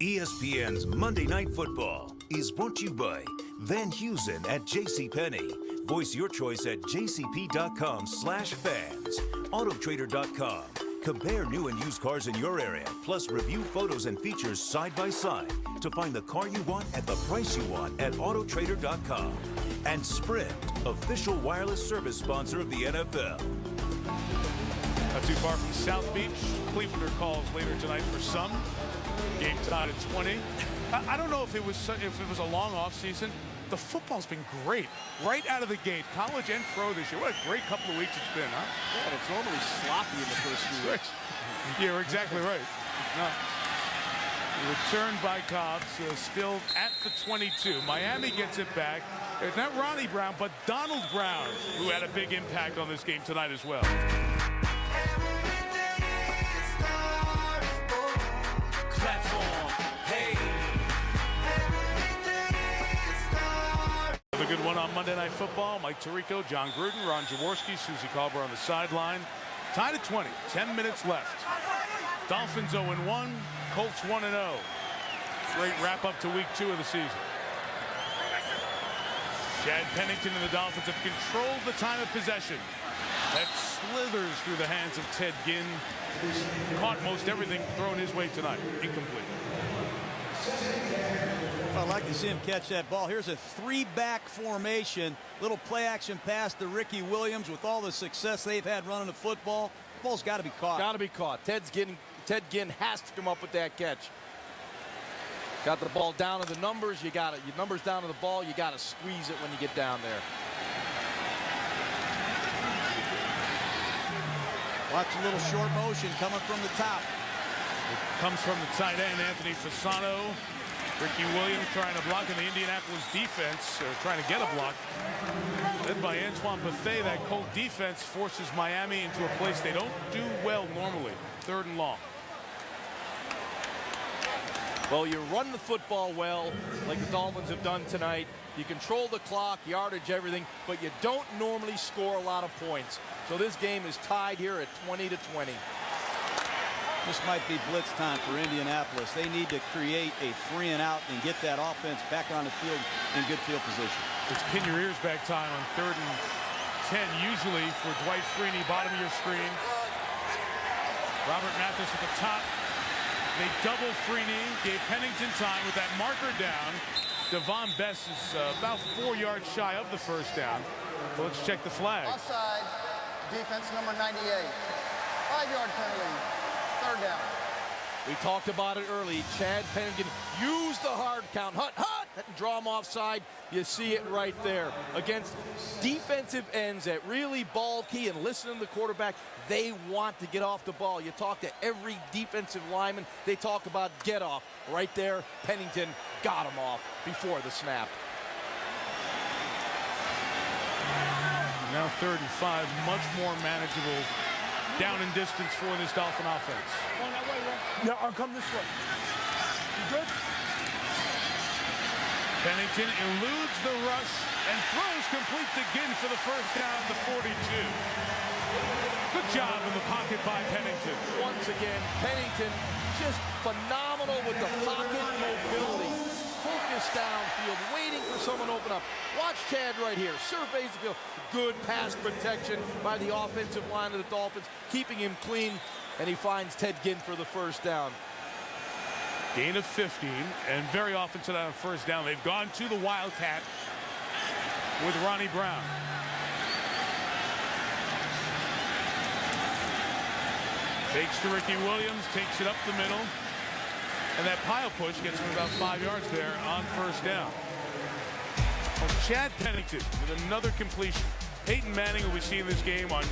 Speaker 6: ESPN's Monday Night Football is brought to you by Van Heusen at JCPenney. Voice your choice at jcp.com/fans. Autotrader.com. Compare new and used cars in your area, plus review photos and features side by side to find the car you want at the price you want at Autotrader.com. And Sprint, official wireless service sponsor of the NFL.
Speaker 2: Not too far from South Beach. Clevelander calls later tonight for some. Game tied at 20. I don't know if it was a long off season. The football's been great right out of the gate, college and pro this year. What a great couple of weeks it's been, huh?
Speaker 5: Yeah, and it's normally sloppy in the first few weeks.
Speaker 2: Yeah, you're exactly right. Returned by Cobbs, still at the 22. Miami gets it back. It's not Ronnie Brown, but Donald Brown, who had a big impact on this game tonight as well. A good one on Monday Night Football. Mike Tirico, John Gruden, Ron Jaworski, Susie Colbert on the sideline. Tied at 20. 10 minutes left. Dolphins 0-1. Colts 1-0. Great wrap-up to week 2 of the season. Chad Pennington and the Dolphins have controlled the time of possession. That slithers through the hands of Ted Ginn, who's caught most everything thrown his way tonight. Incomplete.
Speaker 4: I'd like to see him catch that ball. Here's a 3-back formation. Little play action pass to Ricky Williams. With all the success they've had running the football, the ball's got to be caught.
Speaker 5: Got to be caught. Ted Ginn has to come up with that catch. Got the ball down to the numbers. You got it. Your numbers down to the ball. You got to squeeze it when you get down there.
Speaker 4: Watch a little short motion coming from the top.
Speaker 2: It comes from the tight end, Anthony Fasano. Ricky Williams trying to block in the Indianapolis defense, trying to get a block. Led by Antoine Buffet, that Colt defense forces Miami into a place they don't do well normally. 3rd and long.
Speaker 5: Well, you run the football well, like the Dolphins have done tonight. You control the clock, yardage, everything, but you don't normally score a lot of points. So this game is tied here at 20-20.
Speaker 4: This might be blitz time for Indianapolis. They need to create a 3-and-out and get that offense back on the field in good field position.
Speaker 2: It's pin your ears back time on 3rd and 10, usually for Dwight Freeney, bottom of your screen. Robert Mathis at the top. They double Freeney, gave Pennington time with that marker down. Devon Best is about 4 yards shy of the first down. So let's check the flag.
Speaker 8: Offside, defense number 98. 5-yard penalty, 3rd down.
Speaker 5: We talked about it early. Chad Pennington used the hard count. Hut, and draw him offside. You see it right there. Against defensive ends that really ball key and listen to the quarterback, they want to get off the ball. You talk to every defensive lineman, they talk about get off. Right there, Pennington got him off before the snap.
Speaker 2: Now 3rd and 5, much more manageable down and distance for this Dolphin offense.
Speaker 3: Yeah, I'll come this way. You good?
Speaker 2: Pennington eludes the rush and throws complete to Ginn for the first down at the 42. Good job in the pocket by Pennington.
Speaker 5: Once again, Pennington just phenomenal with the pocket mobility. Focus downfield, waiting for someone to open up. Watch Chad right here. Surveys the field. Good pass protection by the offensive line of the Dolphins, keeping him clean, and he finds Ted Ginn for the first down.
Speaker 2: Gain of 15, and very often tonight on 1st down, they've gone to the Wildcat with Ronnie Brown. Fakes to Ricky Williams, takes it up the middle, and that pile push gets him about 5 yards there on 1st down. Well, Chad Pennington with another completion. Peyton Manning, who we see in this game on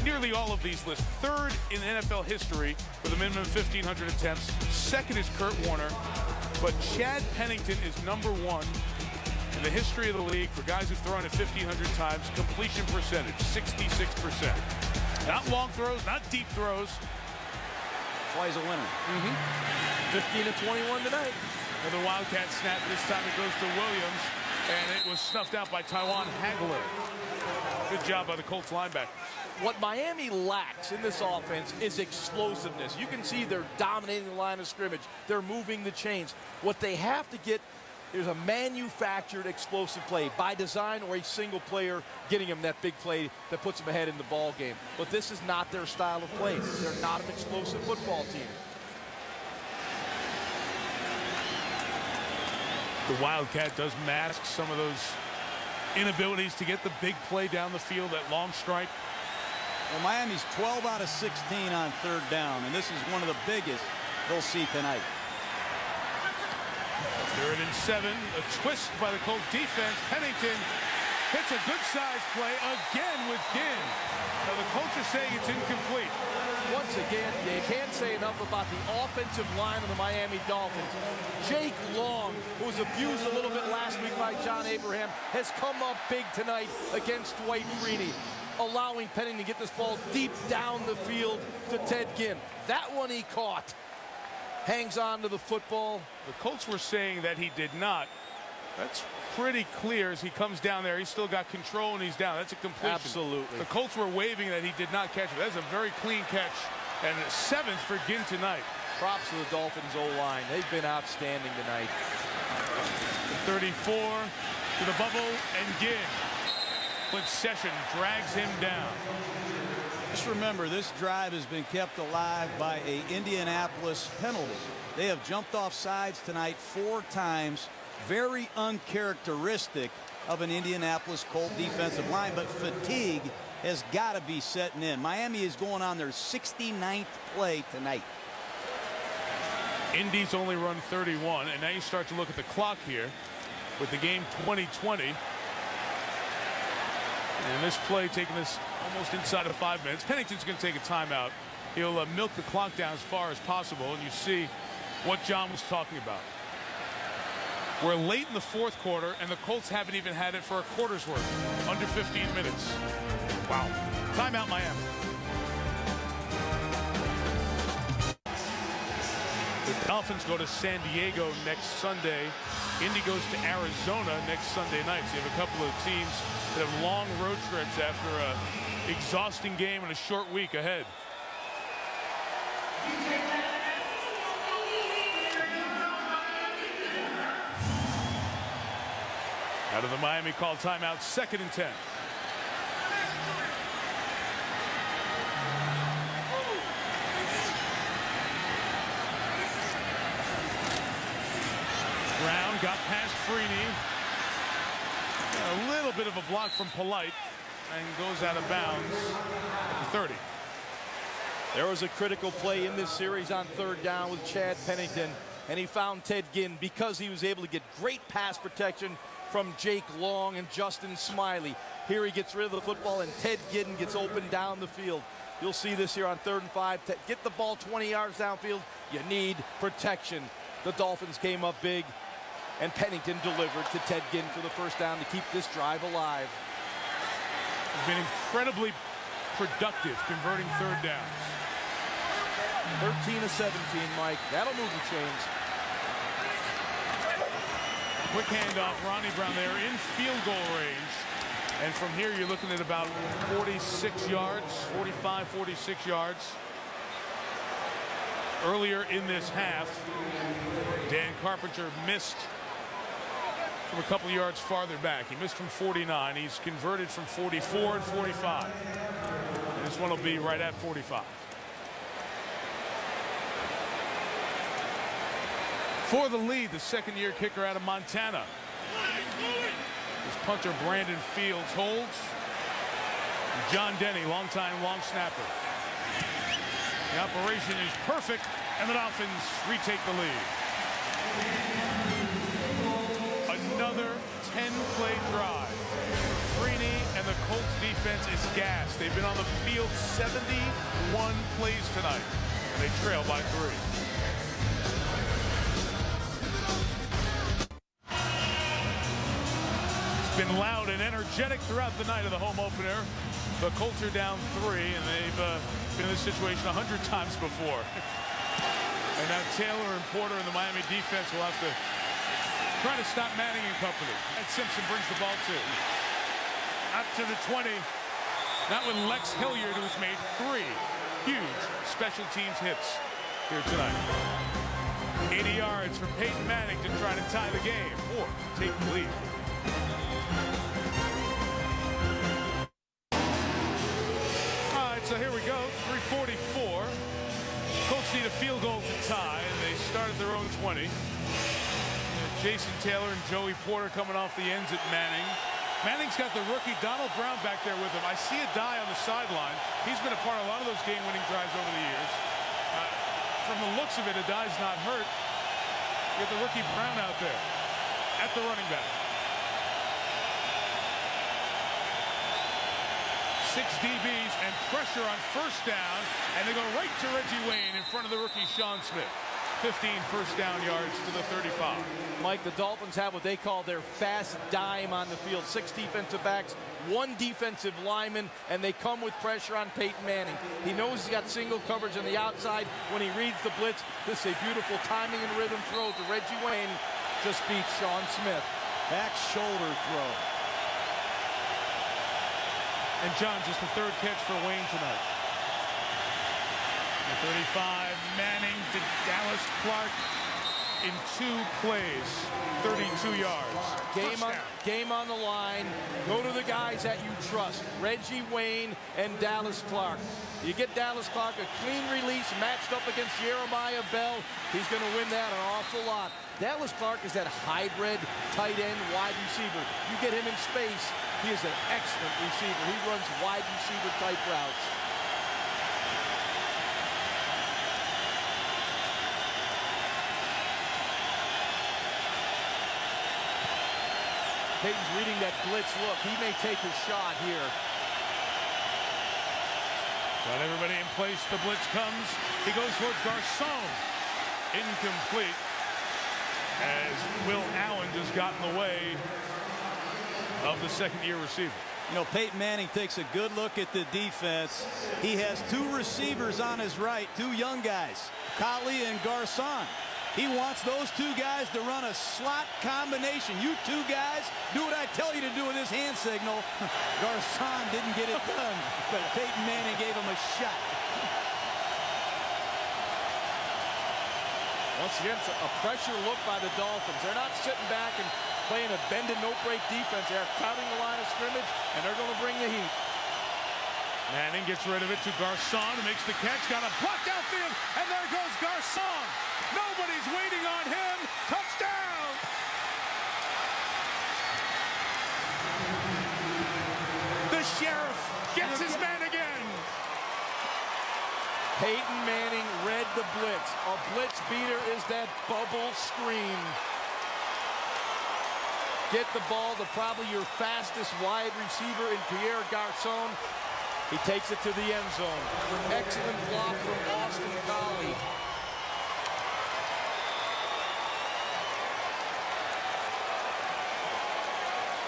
Speaker 2: nearly all of these lists, 3rd in NFL history with a minimum of 1,500 attempts. 2nd is Kurt Warner, but Chad Pennington is #1 in the history of the league for guys who've thrown it 1,500 times. Completion percentage, 66%. Not long throws, not deep throws.
Speaker 4: That's why he's a winner.
Speaker 5: 15-21 tonight.
Speaker 2: Another Wildcat snap. This time it goes to Williams, and it was snuffed out by Tywan Hagler. Good job by the Colts linebackers.
Speaker 5: What Miami lacks in this offense is explosiveness. You can see they're dominating the line of scrimmage. They're moving the chains. What they have to get is a manufactured explosive play by design, or a single player getting them that big play that puts them ahead in the ball game. But this is not their style of play. They're not an explosive football team.
Speaker 2: The Wildcat does mask some of those inabilities to get the big play down the field, that long strike.
Speaker 4: Well, Miami's 12 out of 16 on 3rd down, and this is one of the biggest they'll see tonight.
Speaker 2: 3rd and 7, a twist by the Colt defense. Pennington hits a good-sized play again with Ginn. Now the Colts are saying it's incomplete.
Speaker 5: Once again, you can't say enough about the offensive line of the Miami Dolphins. Jake Long, who was abused a little bit last week by John Abraham, has come up big tonight against Dwight Freeney, allowing Pennington to get this ball deep down the field to Ted Ginn. That one he caught. Hangs on to the football.
Speaker 2: The Colts were saying that he did not. That's pretty clear as he comes down there. He's still got control and he's down. That's a completion.
Speaker 5: Absolutely.
Speaker 2: The Colts were waving that he did not catch it. That's a very clean catch. And 7th for Ginn tonight.
Speaker 5: Props to the Dolphins O-line. They've been outstanding tonight.
Speaker 2: 34 to the bubble, and Ginn. But Session drags him down.
Speaker 4: Just remember, this drive has been kept alive by an Indianapolis penalty. They have jumped off sides tonight 4 times. Very uncharacteristic of an Indianapolis Colt defensive line, but fatigue has got to be setting in. Miami is going on their 69th play tonight.
Speaker 2: Indy's only run 31, and now you start to look at the clock here with the game 20-20. And this play taking us almost inside of 5 minutes. Pennington's going to take a timeout. He'll milk the clock down as far as possible, and you see what John was talking about. We're late in the 4th quarter, and the Colts haven't even had it for a quarter's worth. Under 15 minutes. Wow. Timeout, Miami. The Dolphins go to San Diego next Sunday. Indy goes to Arizona next Sunday night. So you have a couple of teams that have long road trips after a exhausting game and a short week ahead. Out of the Miami call timeout, 2nd and 10. Brown got past Freeney. A little bit of a block from Polite and goes out of bounds at the 30.
Speaker 5: There was a critical play in this series on 3rd down with Chad Pennington, and he found Ted Ginn because he was able to get great pass protection from Jake Long and Justin Smiley. Here he gets rid of the football, and Ted Ginn gets open down the field. You'll see this here on 3rd and 5. To get the ball 20 yards downfield, you need protection. The Dolphins came up big, and Pennington delivered to Ted Ginn for the 1st down to keep this drive alive.
Speaker 2: He's been incredibly productive converting 3rd downs.
Speaker 5: 13 of 17, Mike. That'll move the chains.
Speaker 2: Quick handoff, Ronnie Brown there in field goal range. And from here, you're looking at about 46 yards, 45, 46 yards. Earlier in this half, Dan Carpenter missed from a couple of yards farther back. He missed from 49. He's converted from 44 and 45. And this one will be right at 45. For the lead, the 2nd-year kicker out of Montana. His punter Brandon Fields holds. John Denny, longtime long snapper. The operation is perfect, and the Dolphins retake the lead. Another 10-play drive. Freeney and the Colts defense is gassed. They've been on the field 71 plays tonight. They trail by 3. Been loud and energetic throughout the night of the home opener. The Colts are down 3, and they've been in this situation 100 times before. And now Taylor and Porter and the Miami defense will have to try to stop Manning and company. And Simpson brings the ball to. Up to the 20. Not with Lex Hilliard, who's made 3 huge special teams hits here tonight. 80 yards for Peyton Manning to try to tie the game or take the lead. So here we go, 3:44. Colts need a field goal to tie, and they start at their own 20. Jason Taylor and Joey Porter coming off the ends at Manning. Manning's got the rookie Donald Brown back there with him. I see a die on the sideline. He's been a part of a lot of those game-winning drives over the years. From the looks of it, a die's not hurt. You get the rookie Brown out there at the running back. 6 DBs and pressure on 1st down, and they go right to Reggie Wayne in front of the rookie Sean Smith. 15 1st down yards to the 35.
Speaker 5: Mike, the Dolphins have what they call their fast dime on the field. 6 defensive backs, 1 defensive lineman, and they come with pressure on Peyton Manning. He knows he's got single coverage on the outside. When he reads the blitz, this is a beautiful timing and rhythm throw to Reggie Wayne. Just beats Sean Smith.
Speaker 4: Back shoulder throw.
Speaker 2: And John, just the 3rd catch for Wayne tonight. The 35, Manning to Dallas Clark in 2 plays, 32 yards.
Speaker 5: Game on the line. Go to the guys that you trust. Reggie Wayne and Dallas Clark. You get Dallas Clark a clean release matched up against Jeremiah Bell. He's going to win that an awful lot. Dallas Clark is that hybrid tight end wide receiver. You get him in space, he is an excellent receiver. He runs wide receiver type routes. Peyton's reading that blitz look. He may take his shot here.
Speaker 2: Got everybody in place. The blitz comes. He goes towards Garcon. Incomplete. As Will Allen just got in the way of the 2nd-year receiver.
Speaker 4: You know, Peyton Manning takes a good look at the defense. He has 2 receivers on his right, 2 young guys. Collie and Garcon. He wants those two guys to run a slot combination. You two guys, do what I tell you to do with this hand signal. Garcon didn't get it done, but Peyton Manning gave him a shot.
Speaker 5: Once again, it's a pressure look by the Dolphins. They're not sitting back and playing a bend and no-break defense. They're crowding the line of scrimmage, and they're going to bring the heat.
Speaker 2: Manning gets rid of it to Garcon, who makes the catch. Got a block downfield, and there goes Garcon. Nobody's waiting on him. Touchdown! The Sheriff gets his man again.
Speaker 5: Peyton Manning read the blitz. A blitz beater is that bubble screen. Get the ball to probably your fastest wide receiver in Pierre Garcon. He takes it to the end zone. Excellent block from Austin Collie.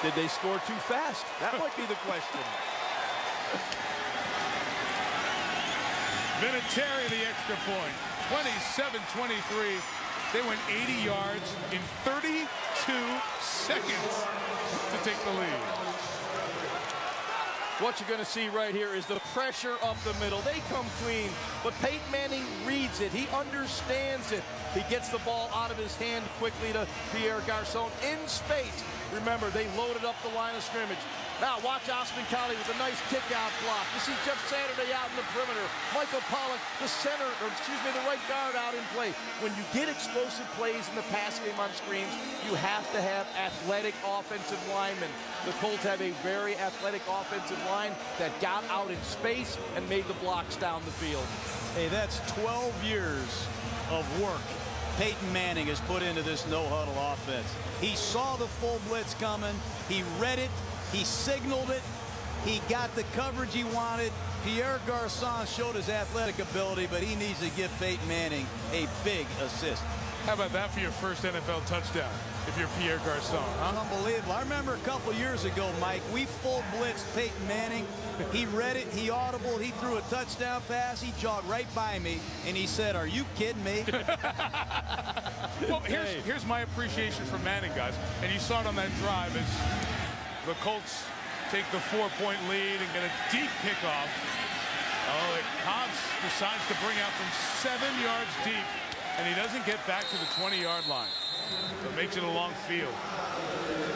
Speaker 5: Did they score too fast? That might be the question.
Speaker 2: Vinatieri the extra point. 27-23. They went 80 yards in 32 seconds to take the lead.
Speaker 5: What you're going to see right here is the pressure up the middle. They come clean, but Peyton Manning reads it. He understands it. He gets the ball out of his hand quickly to Pierre Garcon in space. Remember, they loaded up the line of scrimmage. Now watch Austin Collie with a nice kick-out block. You see Jeff Saturday out in the perimeter. Michael Pollock, the right guard out in play. When you get explosive plays in the pass game on screens, you have to have athletic offensive linemen. The Colts have a very athletic offensive line that got out in space and made the blocks down the field.
Speaker 4: Hey, that's 12 years of work Peyton Manning has put into this no-huddle offense. He saw the full blitz coming. He read it. He signaled it. He got the coverage he wanted. Pierre Garcon showed his athletic ability, but he needs to give Peyton Manning a big assist.
Speaker 2: How about that for your first NFL touchdown, if you're Pierre Garcon, huh?
Speaker 4: Unbelievable. I remember a couple years ago, Mike, we full blitzed Peyton Manning. He read it, he audibled, he threw a touchdown pass, he jogged right by me, and he said, "Are you kidding me?"
Speaker 2: Well, here's my appreciation for Manning, guys. And you saw it on that drive as the Colts take the 4-point lead and get a deep kickoff. Oh, Cobbs decides to bring out from 7 yards deep, and he doesn't get back to the 20-yard line. So it makes it a long field.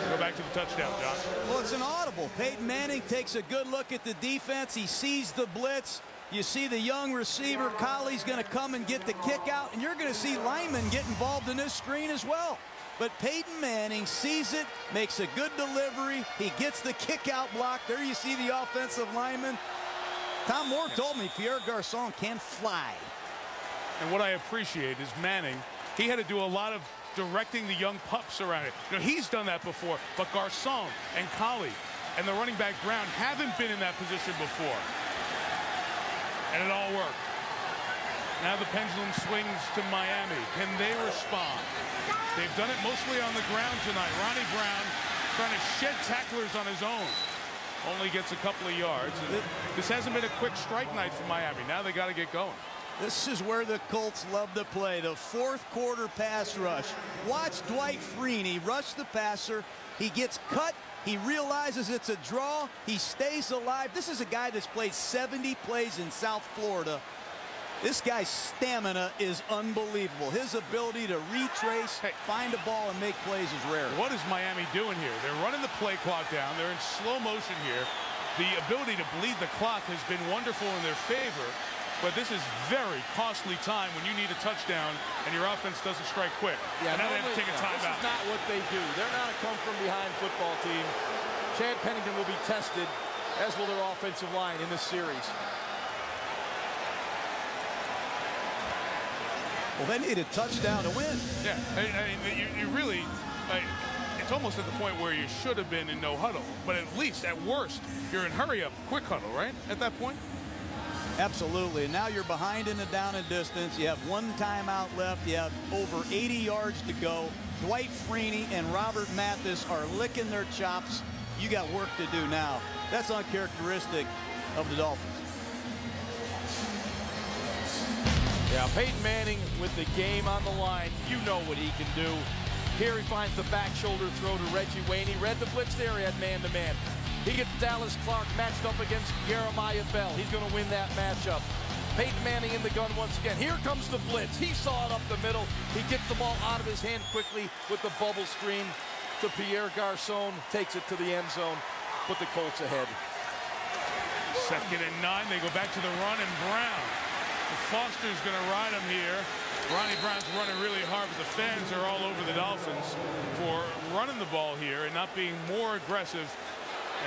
Speaker 2: Go back to the touchdown, John.
Speaker 4: Well, it's an audible. Peyton Manning takes a good look at the defense. He sees the blitz. You see the young receiver, Collie's going to come and get the kick out, and you're going to see linemen get involved in this screen as well. But Peyton Manning sees it, makes a good delivery. He gets the kick out block. There you see the offensive lineman. Tom Moore told me Pierre Garcon can fly.
Speaker 2: And what I appreciate is Manning, he had to do a lot of directing the young pups around it. You know, he's done that before, but Garcon and Collie and the running back Brown haven't been in that position before. And it all worked. Now the pendulum swings to Miami. Can they respond? They've done it mostly on the ground tonight. Ronnie Brown trying to shed tacklers on his own. Only gets a couple of yards. And this hasn't been a quick strike night for Miami. Now they got to get going.
Speaker 4: This is where the Colts love to play, the fourth quarter pass rush. Watch Dwight Freeney rush the passer. He gets cut. He realizes it's a draw. He stays alive. This is a guy that's played 70 plays in South Florida. This guy's stamina is unbelievable. His ability to retrace, find a ball, and make plays is rare.
Speaker 2: What is Miami doing here? They're running the play clock down. They're in slow motion here. The ability to bleed the clock has been wonderful in their favor. But this is very costly time when you need a touchdown and your offense doesn't strike quick.
Speaker 5: Yeah,
Speaker 2: and now they have to take a timeout.
Speaker 5: This is not what they do. They're not a come-from-behind football team. Chad Pennington will be tested, as will their offensive line in this series.
Speaker 4: Well, they need a touchdown to win.
Speaker 2: Yeah, you really, it's almost at the point where you should have been in no huddle. But at least, at worst, you're in hurry-up, quick huddle, right, at that point?
Speaker 4: Absolutely. And now you're behind in the down and distance. You have one timeout left. You have over 80 yards to go. Dwight Freeney and Robert Mathis are licking their chops. You got work to do now. That's uncharacteristic of the Dolphins.
Speaker 5: Yeah, Peyton Manning with the game on the line. You know what he can do. Here he finds the back shoulder throw to Reggie Wayne. He read the blitz there. He had man-to-man. He gets Dallas Clark matched up against Jeremiah Bell. He's going to win that matchup. Peyton Manning in the gun once again. Here comes the blitz. He saw it up the middle. He gets the ball out of his hand quickly with the bubble screen to Pierre Garçon. Takes it to the end zone. Put the Colts ahead.
Speaker 2: 2nd and 9. They go back to the run, and Brown. Foster's going to ride him here. Ronnie Brown's running really hard, but the fans are all over the Dolphins for running the ball here and not being more aggressive.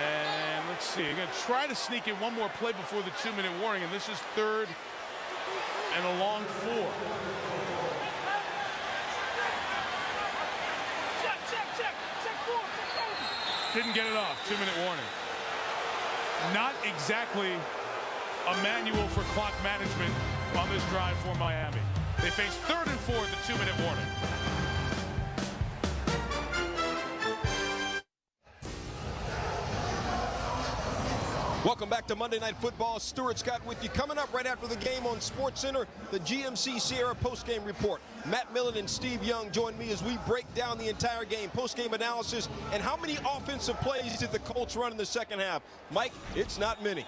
Speaker 2: And let's see, they're going to try to sneak in one more play before the 2-minute warning, and this is 3rd and a long 4. Didn't get it off. 2-minute warning. Not exactly a manual for clock management on this drive for Miami. They face 3rd and 4 at the 2-minute warning.
Speaker 7: Welcome back to Monday Night Football. Stuart Scott with you. Coming up right after the game on SportsCenter, the GMC Sierra postgame report. Matt Millen and Steve Young join me as we break down the entire game, postgame analysis, and how many offensive plays did the Colts run in the second half. Mike, it's not many.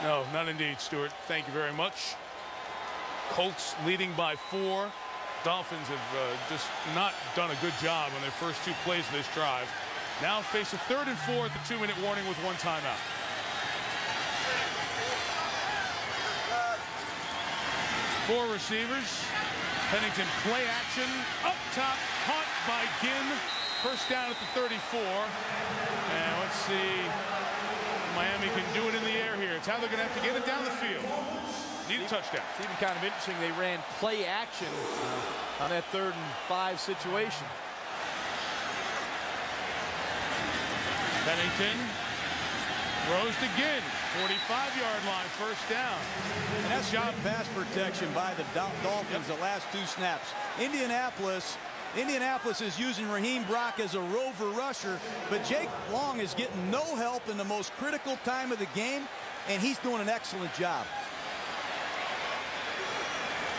Speaker 2: No, not indeed, Stuart. Thank you very much. Colts leading by 4. Dolphins have just not done a good job on their first 2 plays of this drive. Now face a 3rd and 4 at the 2-minute warning with 1 timeout. Four receivers. Pennington play action. Up top, caught by Ginn. First down at the 34. And let's see. Miami can do it in the air here. It's how they're going to have to get it down the field. Need a touchdown.
Speaker 5: It's even kind of interesting. They ran play action on that 3rd and 5 situation.
Speaker 2: Pennington throws to Ginn. 45-yard line, first down.
Speaker 4: And that's job pass protection by the Dolphins the last 2 snaps. Indianapolis is using Raheem Brock as a rover rusher, but Jake Long is getting no help in the most critical time of the game, and he's doing an excellent job.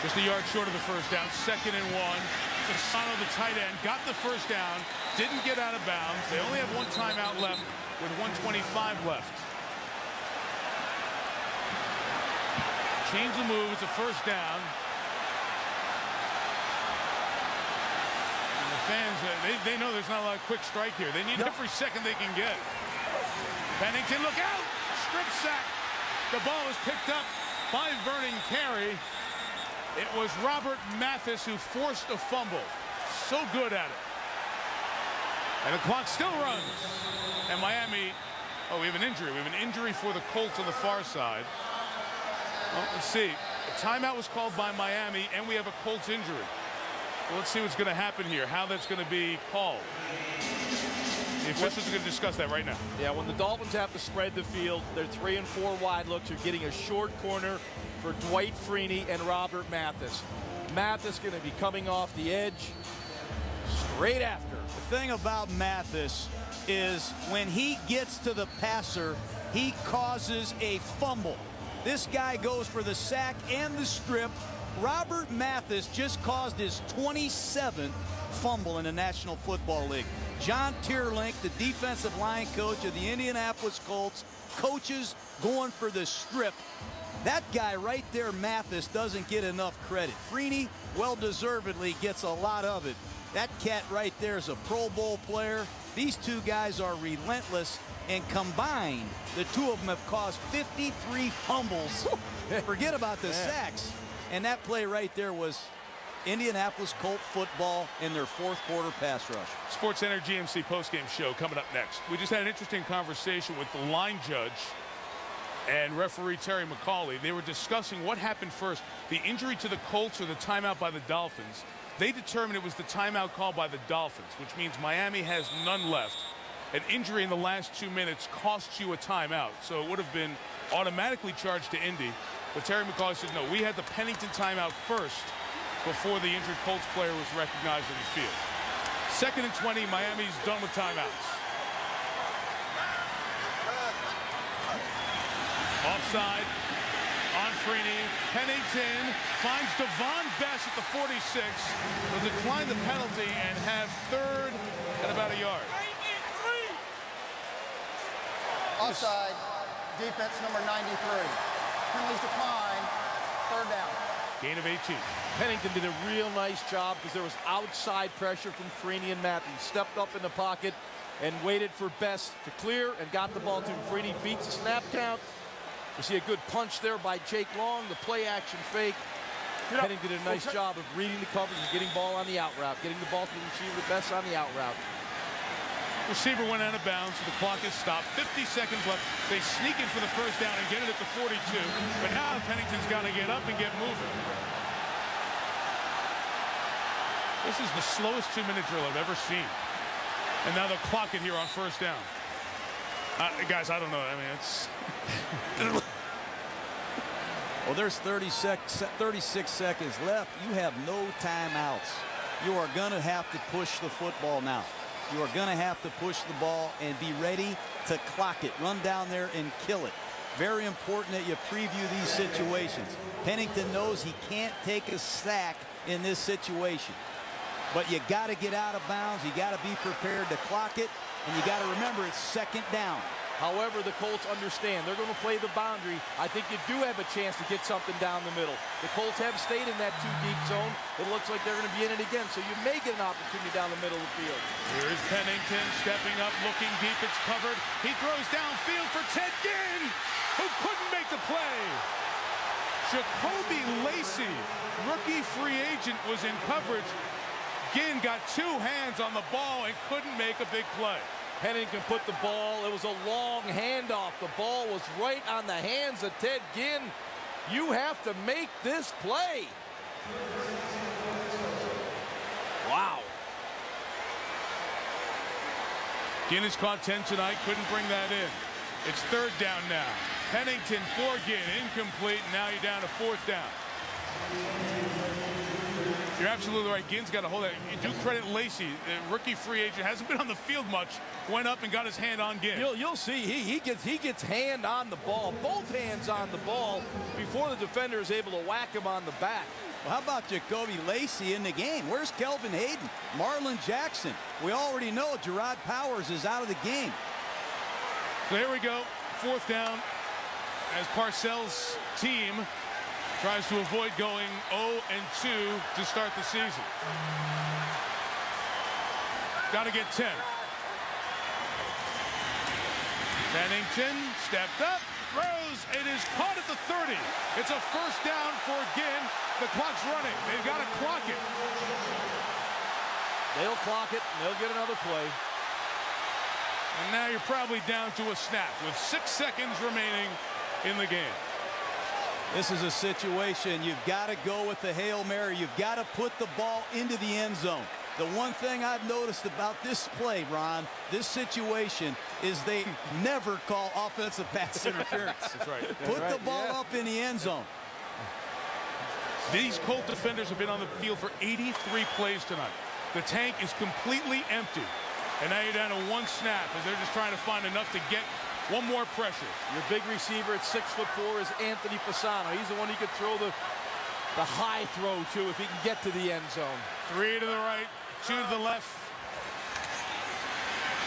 Speaker 2: Just a yard short of the first down. 2nd and 1. Fasano, the tight end, got the first down, didn't get out of bounds. They only have 1 timeout left with 1:25 left. Change the move. It's a first down. And the fans, they know there's not a lot of quick strike here. They need every second they can get. Pennington, look out! Strip sack. The ball is picked up by Vernon Carey. It was Robert Mathis who forced a fumble. So good at it. And the clock still runs. And Miami, we have an injury. We have an injury for the Colts on the far side. Well, let's see. A timeout was called by Miami, and we have a Colts injury. Well, let's see what's going to happen here, how that's going to be called. The officials are going to discuss that right now.
Speaker 5: Yeah, when the Dolphins have to spread the field, they're 3 and 4 wide looks. You're getting a short corner for Dwight Freeney and Robert Mathis. Mathis going to be coming off the edge straight after.
Speaker 4: The thing about Mathis is when he gets to the passer, he causes a fumble. This guy goes for the sack and the strip. Robert Mathis just caused his 27th fumble in the National Football League. John Tierlink, the defensive line coach of the Indianapolis Colts, coaches going for the strip. That guy right there, Mathis, doesn't get enough credit. Freeney, well-deservedly, gets a lot of it. That cat right there is a Pro Bowl player. These 2 guys are relentless, and combined, the 2 of them have caused 53 fumbles. Forget about the sacks. And that play right there was Indianapolis Colt football in their 4th quarter pass rush.
Speaker 2: SportsCenter GMC postgame show coming up next. We just had an interesting conversation with the line judge and referee Terry McCauley. They were discussing what happened first, the injury to the Colts or the timeout by the Dolphins. They determined it was the timeout called by the Dolphins, which means Miami has none left. An injury in the last 2 minutes costs you a timeout, so it would have been automatically charged to Indy. But Terry McCauley said, no, we had the Pennington timeout first before the injured Colts player was recognized in the field. 2nd and 20, Miami's done with timeouts. Offside, on Freeney. Pennington finds Devon Best at the 46. Will decline the penalty and have third at about a yard.
Speaker 8: Offside, defense number 93. Penalties decline, third down.
Speaker 2: Gain of 18.
Speaker 5: Pennington did a real nice job because there was outside pressure from Freeney and Matthews. Stepped up in the pocket and waited for Best to clear and got the ball to him. Freeney beats the snap count. You see a good punch there by Jake Long, the play action fake. Pennington did a nice job of reading the coverage and getting ball on the out route, getting the ball to the receiver, the Best on the out route.
Speaker 2: Receiver went out of bounds, so the clock is stopped. 50 seconds left. They sneak in for the first down and get it at the 42. But now Pennington's got to get up and get moving. This is the slowest 2-minute drill I've ever seen. And now they'll clock it here on first down. Guys, I don't know. I mean, it's...
Speaker 9: Well, there's 36 seconds left. You have no timeouts. You are going to have to push the football now. You are going to have to push the ball and be ready to clock it. Run down there and kill it. Very important that you preview these situations. Pennington knows he can't take a sack in this situation. But you got to get out of bounds. You got to be prepared to clock it. And you got to remember it's second down.
Speaker 5: However, the Colts understand they're going to play the boundary. I think you do have a chance to get something down the middle. The Colts have stayed in that 2-deep zone. It looks like they're going to be in it again, so you may get an opportunity down the middle of the field.
Speaker 2: Here is Pennington stepping up, looking deep. It's covered. He throws downfield for Ted Ginn, who couldn't make the play. Jacoby Lacey, rookie free agent, was in coverage. Ginn got two hands on the ball and couldn't make a big play.
Speaker 5: Pennington put the ball. It was a long handoff. The ball was right on the hands of Ted Ginn. You have to make this play. Wow.
Speaker 2: Ginn has caught 10 tonight. Couldn't bring that in. It's third down now. Pennington for Ginn. Incomplete. Now you're down to fourth down. You're absolutely right. Ginn's got to hold that. You do credit Lacey, the rookie free agent, hasn't been on the field much. Went up and got his hand on Ginn.
Speaker 5: You'll see he gets hand on the ball, both hands on the ball before the defender is able to whack him on the back.
Speaker 9: Well, how about Jacoby Lacey in the game? Where's Kelvin Hayden? Marlon Jackson? We already know Gerard Powers is out of the game.
Speaker 2: So here we go. Fourth down as Parcells' team tries to avoid going 0-2 to start the season. Got to get 10. Pennington stepped up, throws. It is caught at the 30. It's a first down for Ginn. The clock's running. They've got to clock it.
Speaker 5: They'll clock it, and they'll get another play.
Speaker 2: And now you're probably down to a snap with 6 seconds remaining in the game.
Speaker 9: This is a situation you've got to go with the Hail Mary. You've got to put the ball into the end zone. The one thing I've noticed about this play, Ron, this situation, is they never call offensive pass interference.
Speaker 2: That's right.
Speaker 9: Put the ball up in the end zone.
Speaker 2: These Colt defenders have been on the field for 83 plays tonight. The tank is completely empty. And now you're down to one snap as they're just trying to find enough to get one more pressure.
Speaker 5: Your big receiver at 6'4" is Anthony Fasano. He's the one you could throw the high throw to if he can get to the end zone.
Speaker 2: 3 to the right, 2 to the left.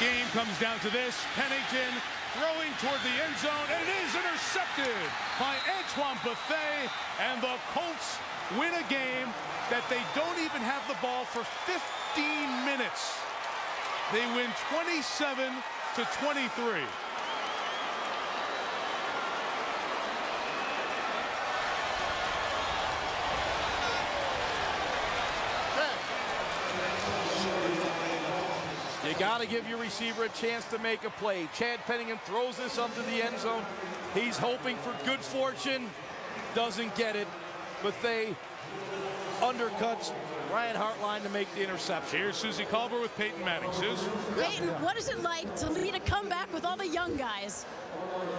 Speaker 2: Game comes down to this. Pennington throwing toward the end zone, and it is intercepted by Antoine Bethea, and the Colts win a game that they don't even have the ball for 15 minutes. They win 27-23.
Speaker 5: You got to give your receiver a chance to make a play. Chad Pennington throws this up to the end zone. He's hoping for good fortune. Doesn't get it. Bethea undercuts Ryan Hartline to make the interception.
Speaker 2: Here's Susie Culber with Peyton Manning. Suze?
Speaker 21: Peyton, what is it like to lead a comeback with all the young guys?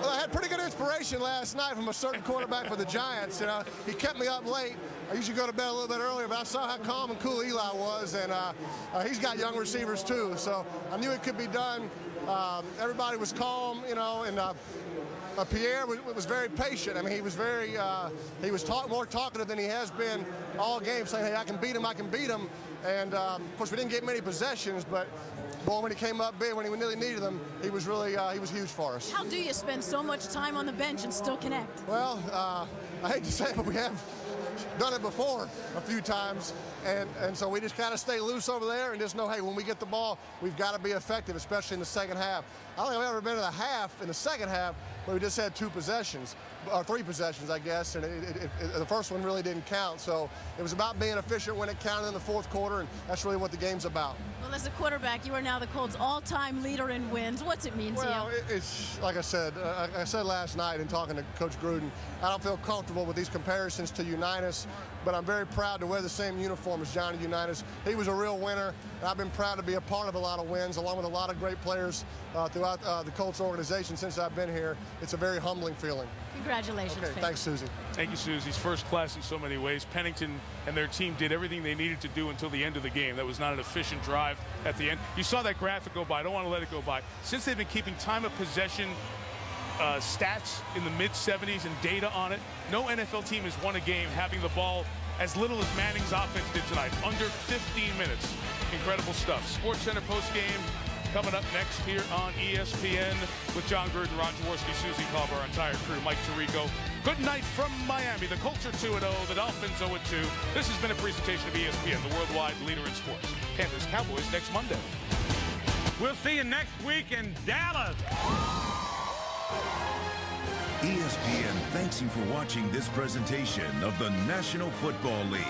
Speaker 11: Well, I had pretty good inspiration last night from a certain quarterback for the Giants. You know, he kept me up late. I usually go to bed a little bit earlier, but I saw how calm and cool Eli was, and he's got young receivers too. So I knew it could be done. Everybody was calm, you know, and Pierre was very patient. I mean, he was more talkative than he has been all game, saying, hey, I can beat him. And, of course, we didn't get many possessions, but, boy, when he came up big, when we really needed him, he was huge for us.
Speaker 21: How do you spend so much time on the bench and still connect?
Speaker 11: Well, I hate to say it, but we have done it before a few times, and so we just kind of stay loose over there and just know, hey, when we get the ball, we've got to be effective, especially in the second half. I don't think I've ever been in a half in the second half where we just had 2 possessions, or 3 possessions, I guess, and the first one really didn't count. So it was about being efficient when it counted in the fourth quarter, and that's really what the game's about.
Speaker 21: Well, as a quarterback, you are now the Colts' all-time leader in wins. What's it mean to you?
Speaker 11: Well, it's like I said last night in talking to Coach Gruden, I don't feel comfortable with these comparisons to Unitas, but I'm very proud to wear the same uniform as Johnny Unitas. He was a real winner, and I've been proud to be a part of a lot of wins, along with a lot of great players throughout the Colts organization since I've been here. It's a very humbling feeling.
Speaker 21: Congratulations,
Speaker 11: Okay, thanks, Susie.
Speaker 2: Thank you, Susie. He's first class in so many ways. Pennington and their team did everything they needed to do until the end of the game. That was not an efficient drive at the end. You saw that graphic go by. I don't want to let it go by. Since they've been keeping time of possession stats in the mid-70s and data on it, no NFL team has won a game having the ball as little as Manning's offense did tonight, under 15 minutes. Incredible stuff. SportsCenter postgame coming up next here on ESPN with John Gruden, Ron Jaworski, Susie Cobb, our entire crew, Mike Tirico. Good night from Miami. The Colts are 2-0, the Dolphins 0-2. This has been a presentation of ESPN, the worldwide leader in sports. Panthers Cowboys next Monday.
Speaker 3: We'll see you next week in Dallas.
Speaker 6: ESPN thanks you for watching this presentation of the National Football League.